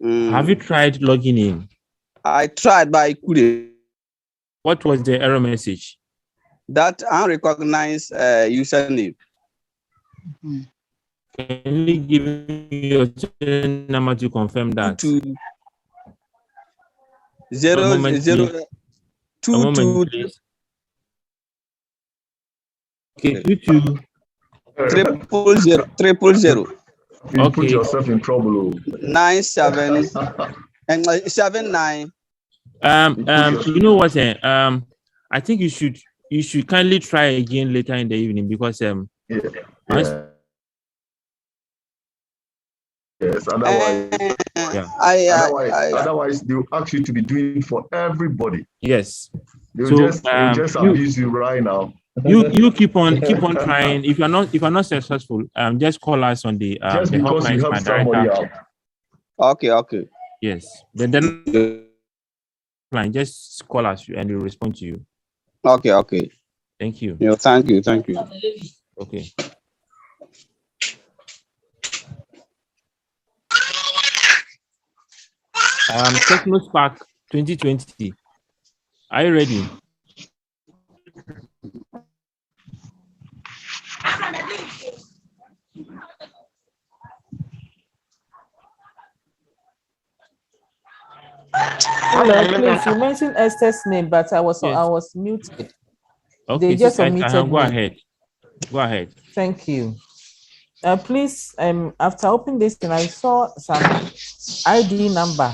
Have you tried logging in? I tried, but I couldn't. What was the error message? That unrecognized username. Can you give me your student number to confirm that? 22. Okay, 22. 000. You put yourself in trouble. 97 and 79. You know what? I think you should kindly try again later in the evening because Yes, otherwise they'll ask you to be doing it for everybody. Yes. They'll just abuse you right now. You keep on trying. If you're not successful, just call us on the just the because you help somebody out. Okay. Yes. Then just call us and we'll respond to you. Okay. Thank you. Yeah, thank you. Okay. Technospark 2020. Are you ready? Hello, please. You mentioned Esther's name, but I was muted. Okay, They just go unmuted me. Go ahead. Thank you. Please, after opening this thing, I saw some ID number,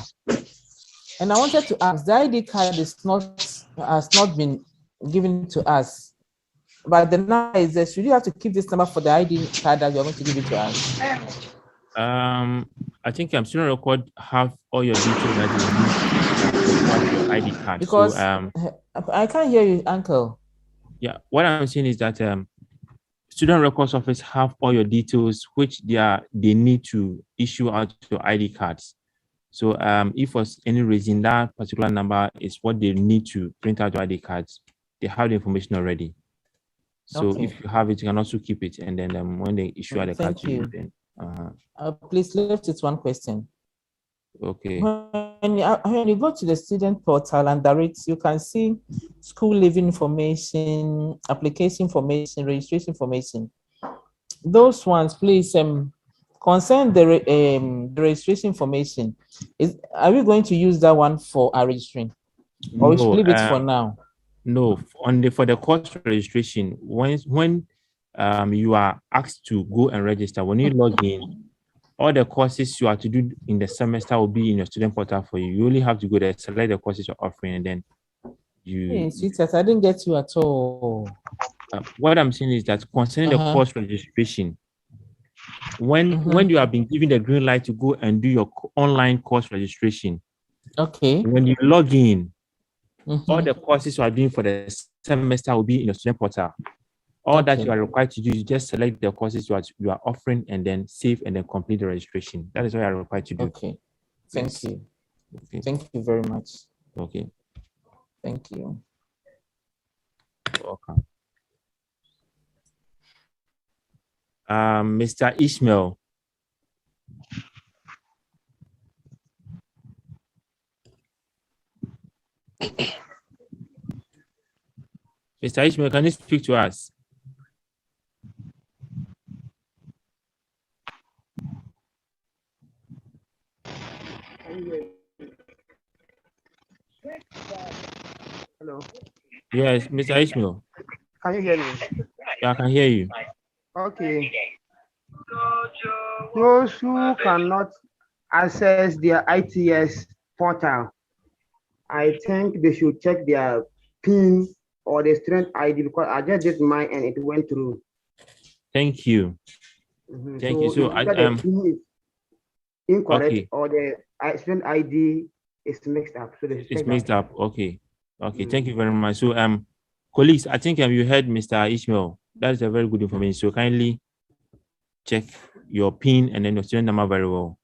and I wanted to ask. The ID card has not been given to us, but the number is there. Should you have to keep this number for the ID card that you're going to give it to us? I think I'm still record have all your details that you need your ID card. Because so, I can't hear you, Uncle. Yeah, what I'm saying is that Student Records Office have all your details which they need to issue out your ID cards. So if for any reason that particular number is what they need to print out your ID cards, they have the information already. So if you have it, you can also keep it, and then when they issue the card to you, then please lift it one question. Okay. When you go to the student portal and you can see school living information, application information, registration information. Those ones, please, concern the registration information. Are we going to use that one for our registering, or we should leave it for now? No, for the course registration, when you are asked to go and register, when you log in, all the courses you are to do in the semester will be in your student portal for you. You only have to go there, select the courses you're offering, and then you. Hey, sweetheart, I didn't get you at all. What I'm saying is that concerning the course registration, when you have been given the green light to go and do your online course registration, okay, when you log in, all the courses you are doing for the semester will be in your student portal. All that you are required to do is just select the courses you are offering and then save and then complete the registration. That is what you are required to do. Okay. Thank you. Okay. Thank you very much. Okay. Thank you. Welcome. Mr. Ishmael. Mr. Ishmael, can you speak to us? Hello. Yes, Mr. Ishmael. Can you hear me? Yeah, I can hear you. Okay. Those who cannot access their ITS portal, I think they should check their PIN or the student ID, because I just did mine and it went through. Thank you. Thank you. So either the PIN is incorrect or the student ID is mixed up. So it's mixed up. Okay. Okay. Thank you very much. So colleagues, I think you heard Mr. Ishmael. That is a very good information. So kindly check your PIN and then your student number very well.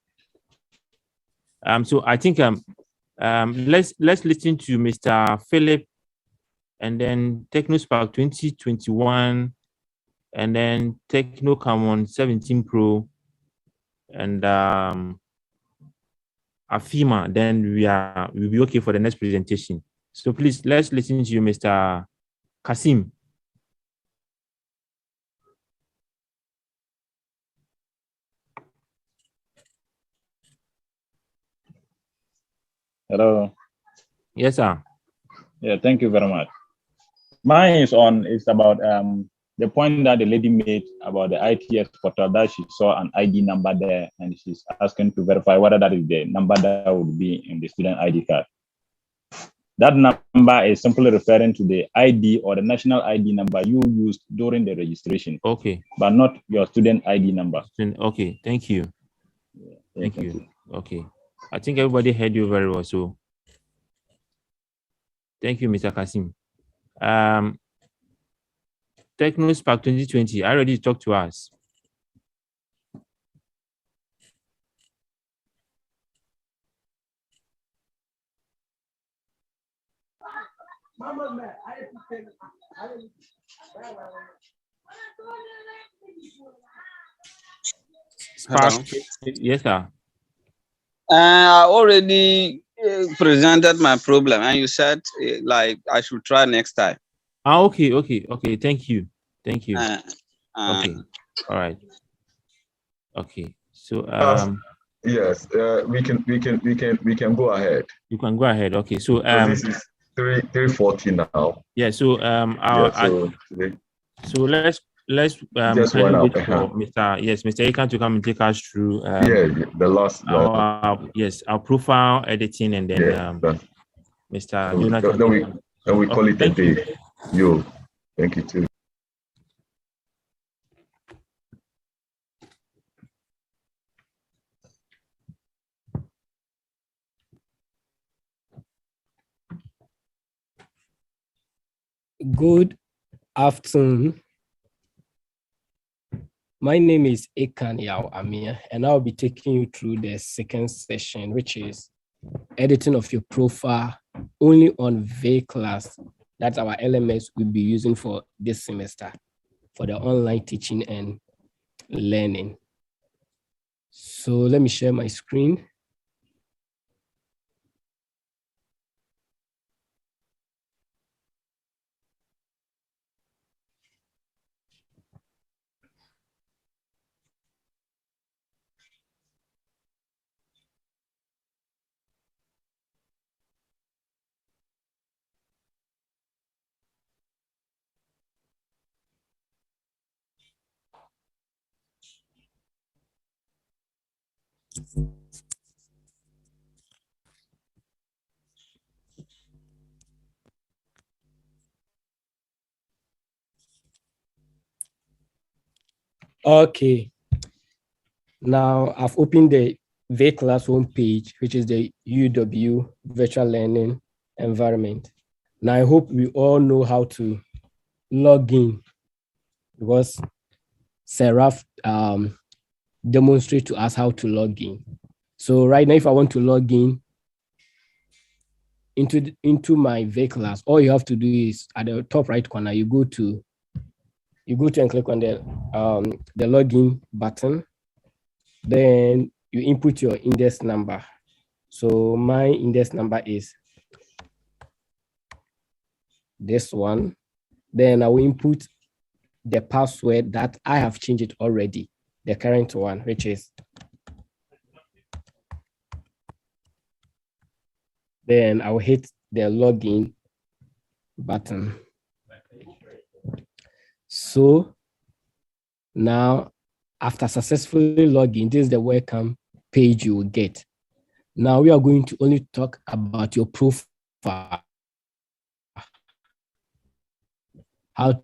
So I think let's listen to Mr. Philip, and then TechnoSpark 2021, and then Techno Common 17 Pro, and Afima. Then we'll be okay for the next presentation. So please let's listen to you, Mr. Kasim. Hello. Yes, sir. Yeah, thank you very much. Mine is about the point that the lady made about the ITS portal, that she saw an ID number there and she's asking to verify whether that is the number that would be in the student ID card. That number is simply referring to the ID or the national ID number you used during the registration. Okay. But not your student ID number. Okay, thank you. Thank you. Okay. I think everybody heard you very well. So thank you, Mr. Kasim. TechnoSpark 2020, I already talked to us. Spark, yes, sir. I already presented my problem, and you said like I should try next time. Okay. Thank you. Okay. All right. Okay. So yes, we can go ahead. You can go ahead. Okay. So this is 3:40 now. Yeah. So so let's just one wait for Mr. Ekan to come and take us through the last our profile editing, and then Mr. Jonathan. Then we call it a day. Thank you too. Good afternoon. My name is Ekan Yao Amir, and I'll be taking you through the second session, which is editing of your profile only on V class. That's our LMS we'll be using for this semester for the online teaching and learning. So let me share my screen. Okay. Now I've opened the V-Class homepage, which is the UW virtual learning environment. Now I hope we all know how to log in, because Seraph demonstrate to us how to log in. So right now, if I want to log in into my V-Class, all you have to do is at the top right corner, you go to and click on the login button. Then you input your index number. So my index number is this one. Then I will input the password that I have changed it already, the current one, which is, then I will hit the login button. So now, after successfully logging, this is the welcome page you will get. Now we are going to only talk about your profile. How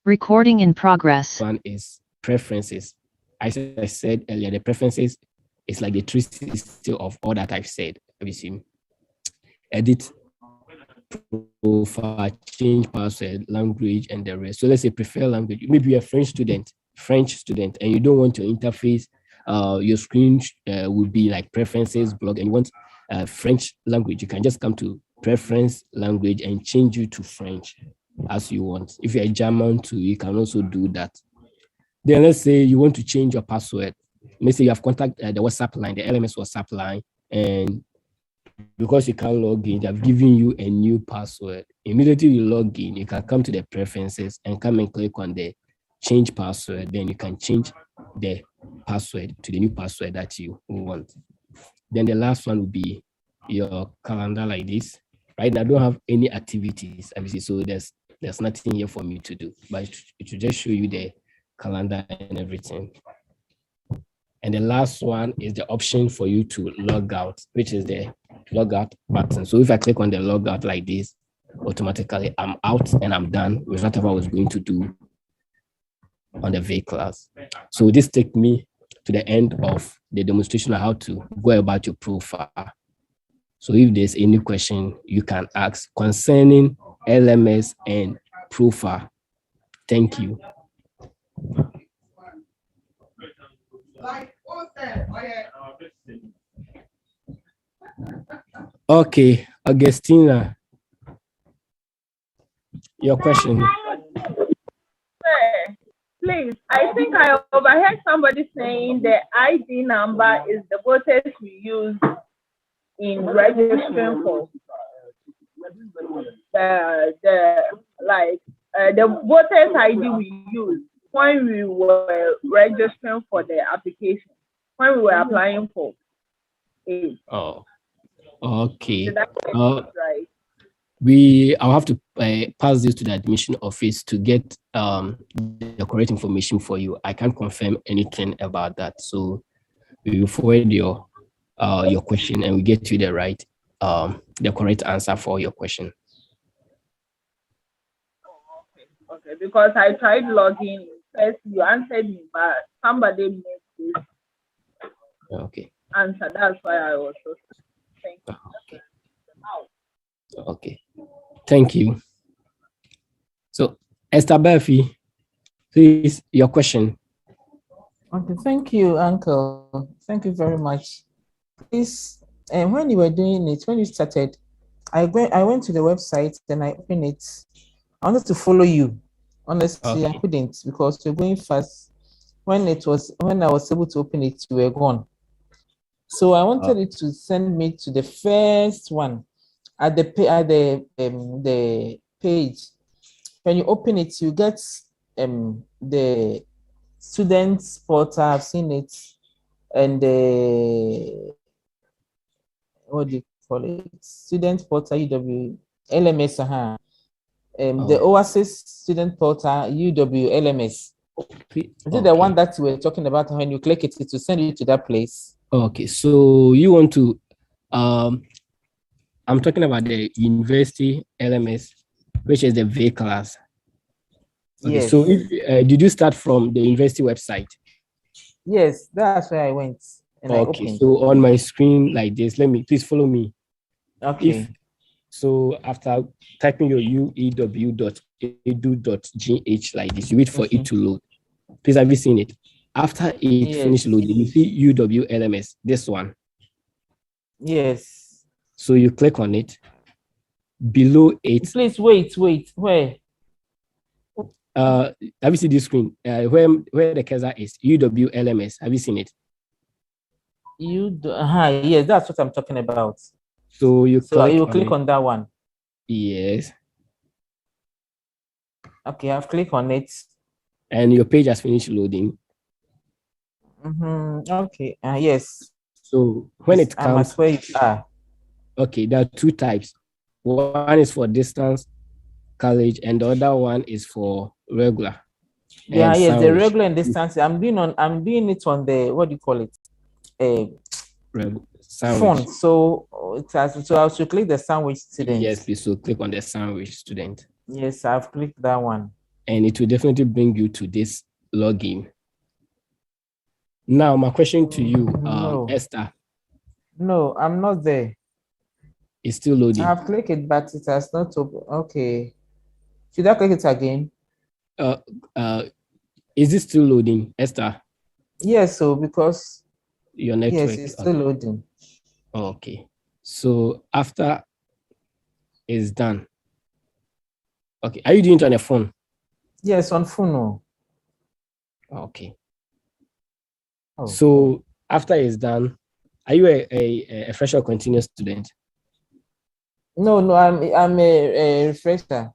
Recording in progress. One is preferences. As I said earlier, the preferences is like the 360 of all that I've said. Have you seen? Edit, profile, change password, language, and the rest. So let's say prefer language. Maybe you're a French student, and you don't want your interface, your screen will be like preferences block, and you want French language. You can just come to preference language and change it to French as you want. If you're a German too, you can also do that. Then let's say you want to change your password. Let's say you have contacted the WhatsApp line, the LMS WhatsApp line, and because you can't log in, they've given you a new password. Immediately you log in, you can come to the preferences and come and click on the change password. Then you can change the password to the new password that you want. Then the last one will be your calendar like this. Right now, I don't have any activities, obviously, so there's nothing here for me to do, but it will just show you the calendar and everything. And the last one is the option for you to log out, which is the logout button. So if I click on the logout like this, automatically I'm out and I'm done with whatever I was going to do on the V class. So this takes me to the end of the demonstration of how to go about your profile. So if there's any question you can ask concerning LMS and profile. Thank you. Okay, Augustina, your question. Sir, please, I think I overheard somebody saying the ID number is the voters we use in registering for the voters ID we use when we were registering for the application, when we were applying for it. Oh, okay. Right. I'll have to pass this to the admission office to get the correct information for you. I can't confirm anything about that. So we will forward your question and we get you the correct answer for your question. Okay, because I tried logging first, you answered me, but somebody made this answer. That's why I was so thank you. Okay, thank you. So, Esther Belfi, please, your question. Okay, thank you, Uncle. Thank you very much. Please, when you were doing it, when you started, I went to the website, then I opened it. I wanted to follow you. Honestly, I couldn't because you're going fast. When I was able to open it, you were gone. So I wanted it to send me to the first one at the page. When you open it, you get the students portal. I've seen it, and the what do you call it? Student portal UW LMS. The Oasis student portal UW LMS. Is it the one that you were talking about? When you click it, it will send you to that place. Okay, so you want to I'm talking about the university LMS, which is the V class. Okay, yes. So if did you start from the university website? Yes, that's where I went. And okay, so on my screen like this, please follow me. Okay. So after typing your UEW.edu.gh like this, you wait for it to load. Please, have you seen it? After it finished loading, you see UW LMS, this one. Yes. So you click on it. Below it. Please wait. Where? Have you seen this screen? Where the cursor is? UW LMS. Have you seen it? Yes, that's what I'm talking about. So you click on that one. Yes. Okay, I've clicked on it. And your page has finished loading. Okay. Yes. So when it comes, where you are. Okay, there are two types. One is for distance college, and the other one is for regular. Yeah, yes, the regular and distance. I'm doing it on the what do you call it? Phone. So I should click the sandwich student. Yes, please. So click on the sandwich student. Yes, I've clicked that one. and it will definitely bring you to this login. Now, my question to you, Esther. No, I'm not there. It's still loading. I have clicked it, but it has not opened. Okay. Should I click it again? Is it still loading, Esther? Yes, so because your network. Yes, it's still loading. Okay. So after it's done. Okay. Are you doing it on your phone? Yes, on phone. Okay. So after it's done, are you a fresh or continuous student? No, I'm a refresher.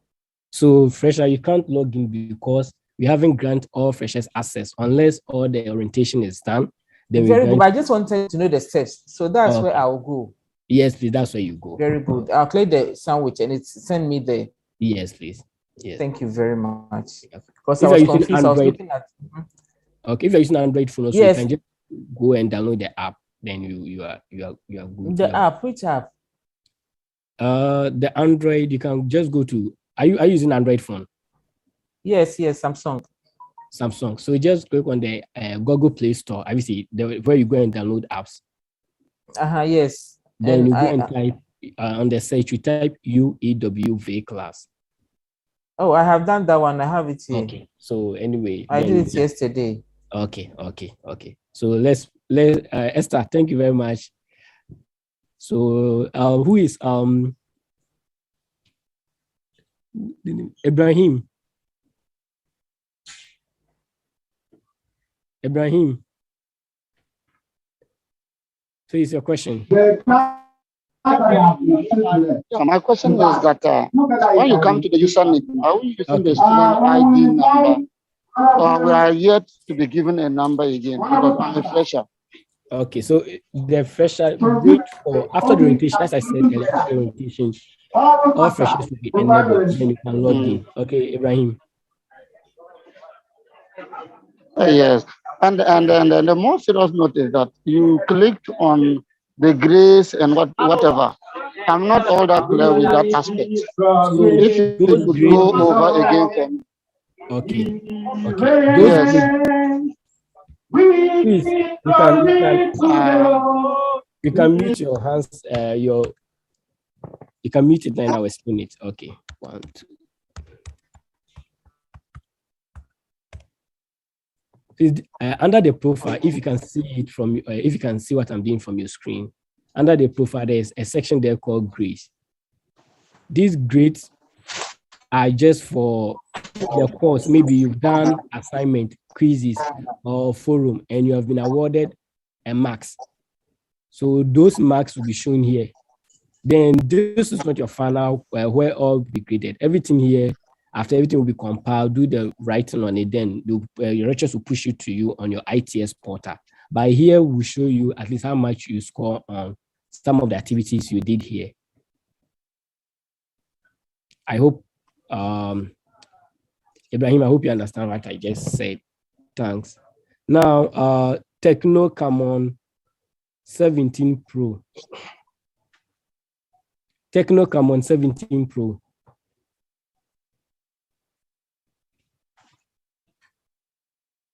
So fresher, you can't log in because we haven't granted all freshers access unless all the orientation is done. Then Very good. I just wanted to know the steps, so that's where I'll go. Yes, please. That's where you go. Very good. I'll click the sandwich and send me there. Yes, please. Yes. Thank you very much. Because If I was confused. I was looking at. Okay, if you're using Android phone, also yes, you can just go and download the app. Then you are good. The app, which app? The Android. You can just go to. Are you using Android phone? Yes, Samsung. So just click on the Google Play Store. I will see where you go and download apps. Yes. Then and you go and type on the search. You type UEW class. Oh, I have done that one. I have it here. Okay. So anyway, I did it yesterday. Okay. So let's Esther. Thank you very much. So who is Ibrahim? So is your question? So my question is that when you come to the username, are we using the student ID number, or we are yet to be given a number again because I'm a fresher? Okay, so the fresher wait for after the orientation, as I said, after the orientation, all freshers will be enabled, then you can log in. Okay, Ibrahim. Yes, and the more serious note is that you clicked on the grace and whatever. I'm not all that clear with that aspect. So if you could go over again for me. Okay. Yes. Please, you can mute your hands. You can mute it, then I'll explain it. Okay, 1, 2. Please, under the profile, if you can see it from, if you can see what I'm doing from your screen, under the profile there's a section there called grades. These grades are just for the course. Maybe you've done assignment, quizzes, or forum, and you have been awarded a marks. So those marks will be shown here. Then this is not your final where all will be graded. Everything here, after everything will be compiled, do the writing on it, then your lecturers will push it to you on your ITS portal. By here, we'll show you at least how much you score on some of the activities you did here. I hope, Ibrahim, I hope you understand what I just said. Thanks. Now, Techno Camon 17 Pro. Techno Camon 17 Pro.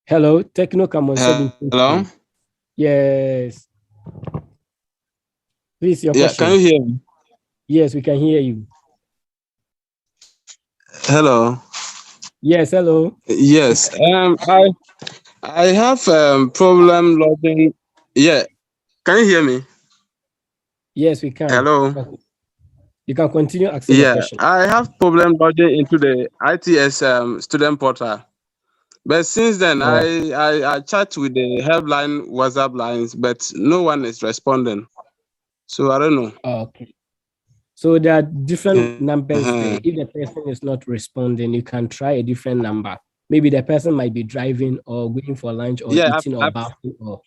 Hello, Techno Camon 17 Pro. Hello? Yes. Please, your question. Can you hear me? Yes, we can hear you. Hello. Yes, hello. Yes. I have problem logging. Yeah. Can you hear me? Yes, we can. Hello. You can continue asking the question. I have problem logging into the ITS student portal. But since then, I chat with the helpline WhatsApp lines, but no one is responding. So I don't know. Okay. So there are different numbers there. If the person is not responding, you can try a different number. Maybe the person might be driving or going for lunch or eating or bathing.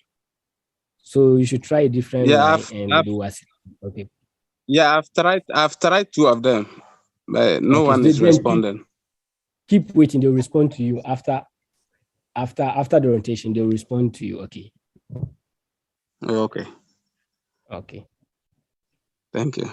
So you should try a different line and do what. Okay. Yeah, I've tried 2 of them, but no one is responding. Keep waiting. They'll respond to you after the rotation. They'll respond to you. Okay. Okay. Okay. Thank you.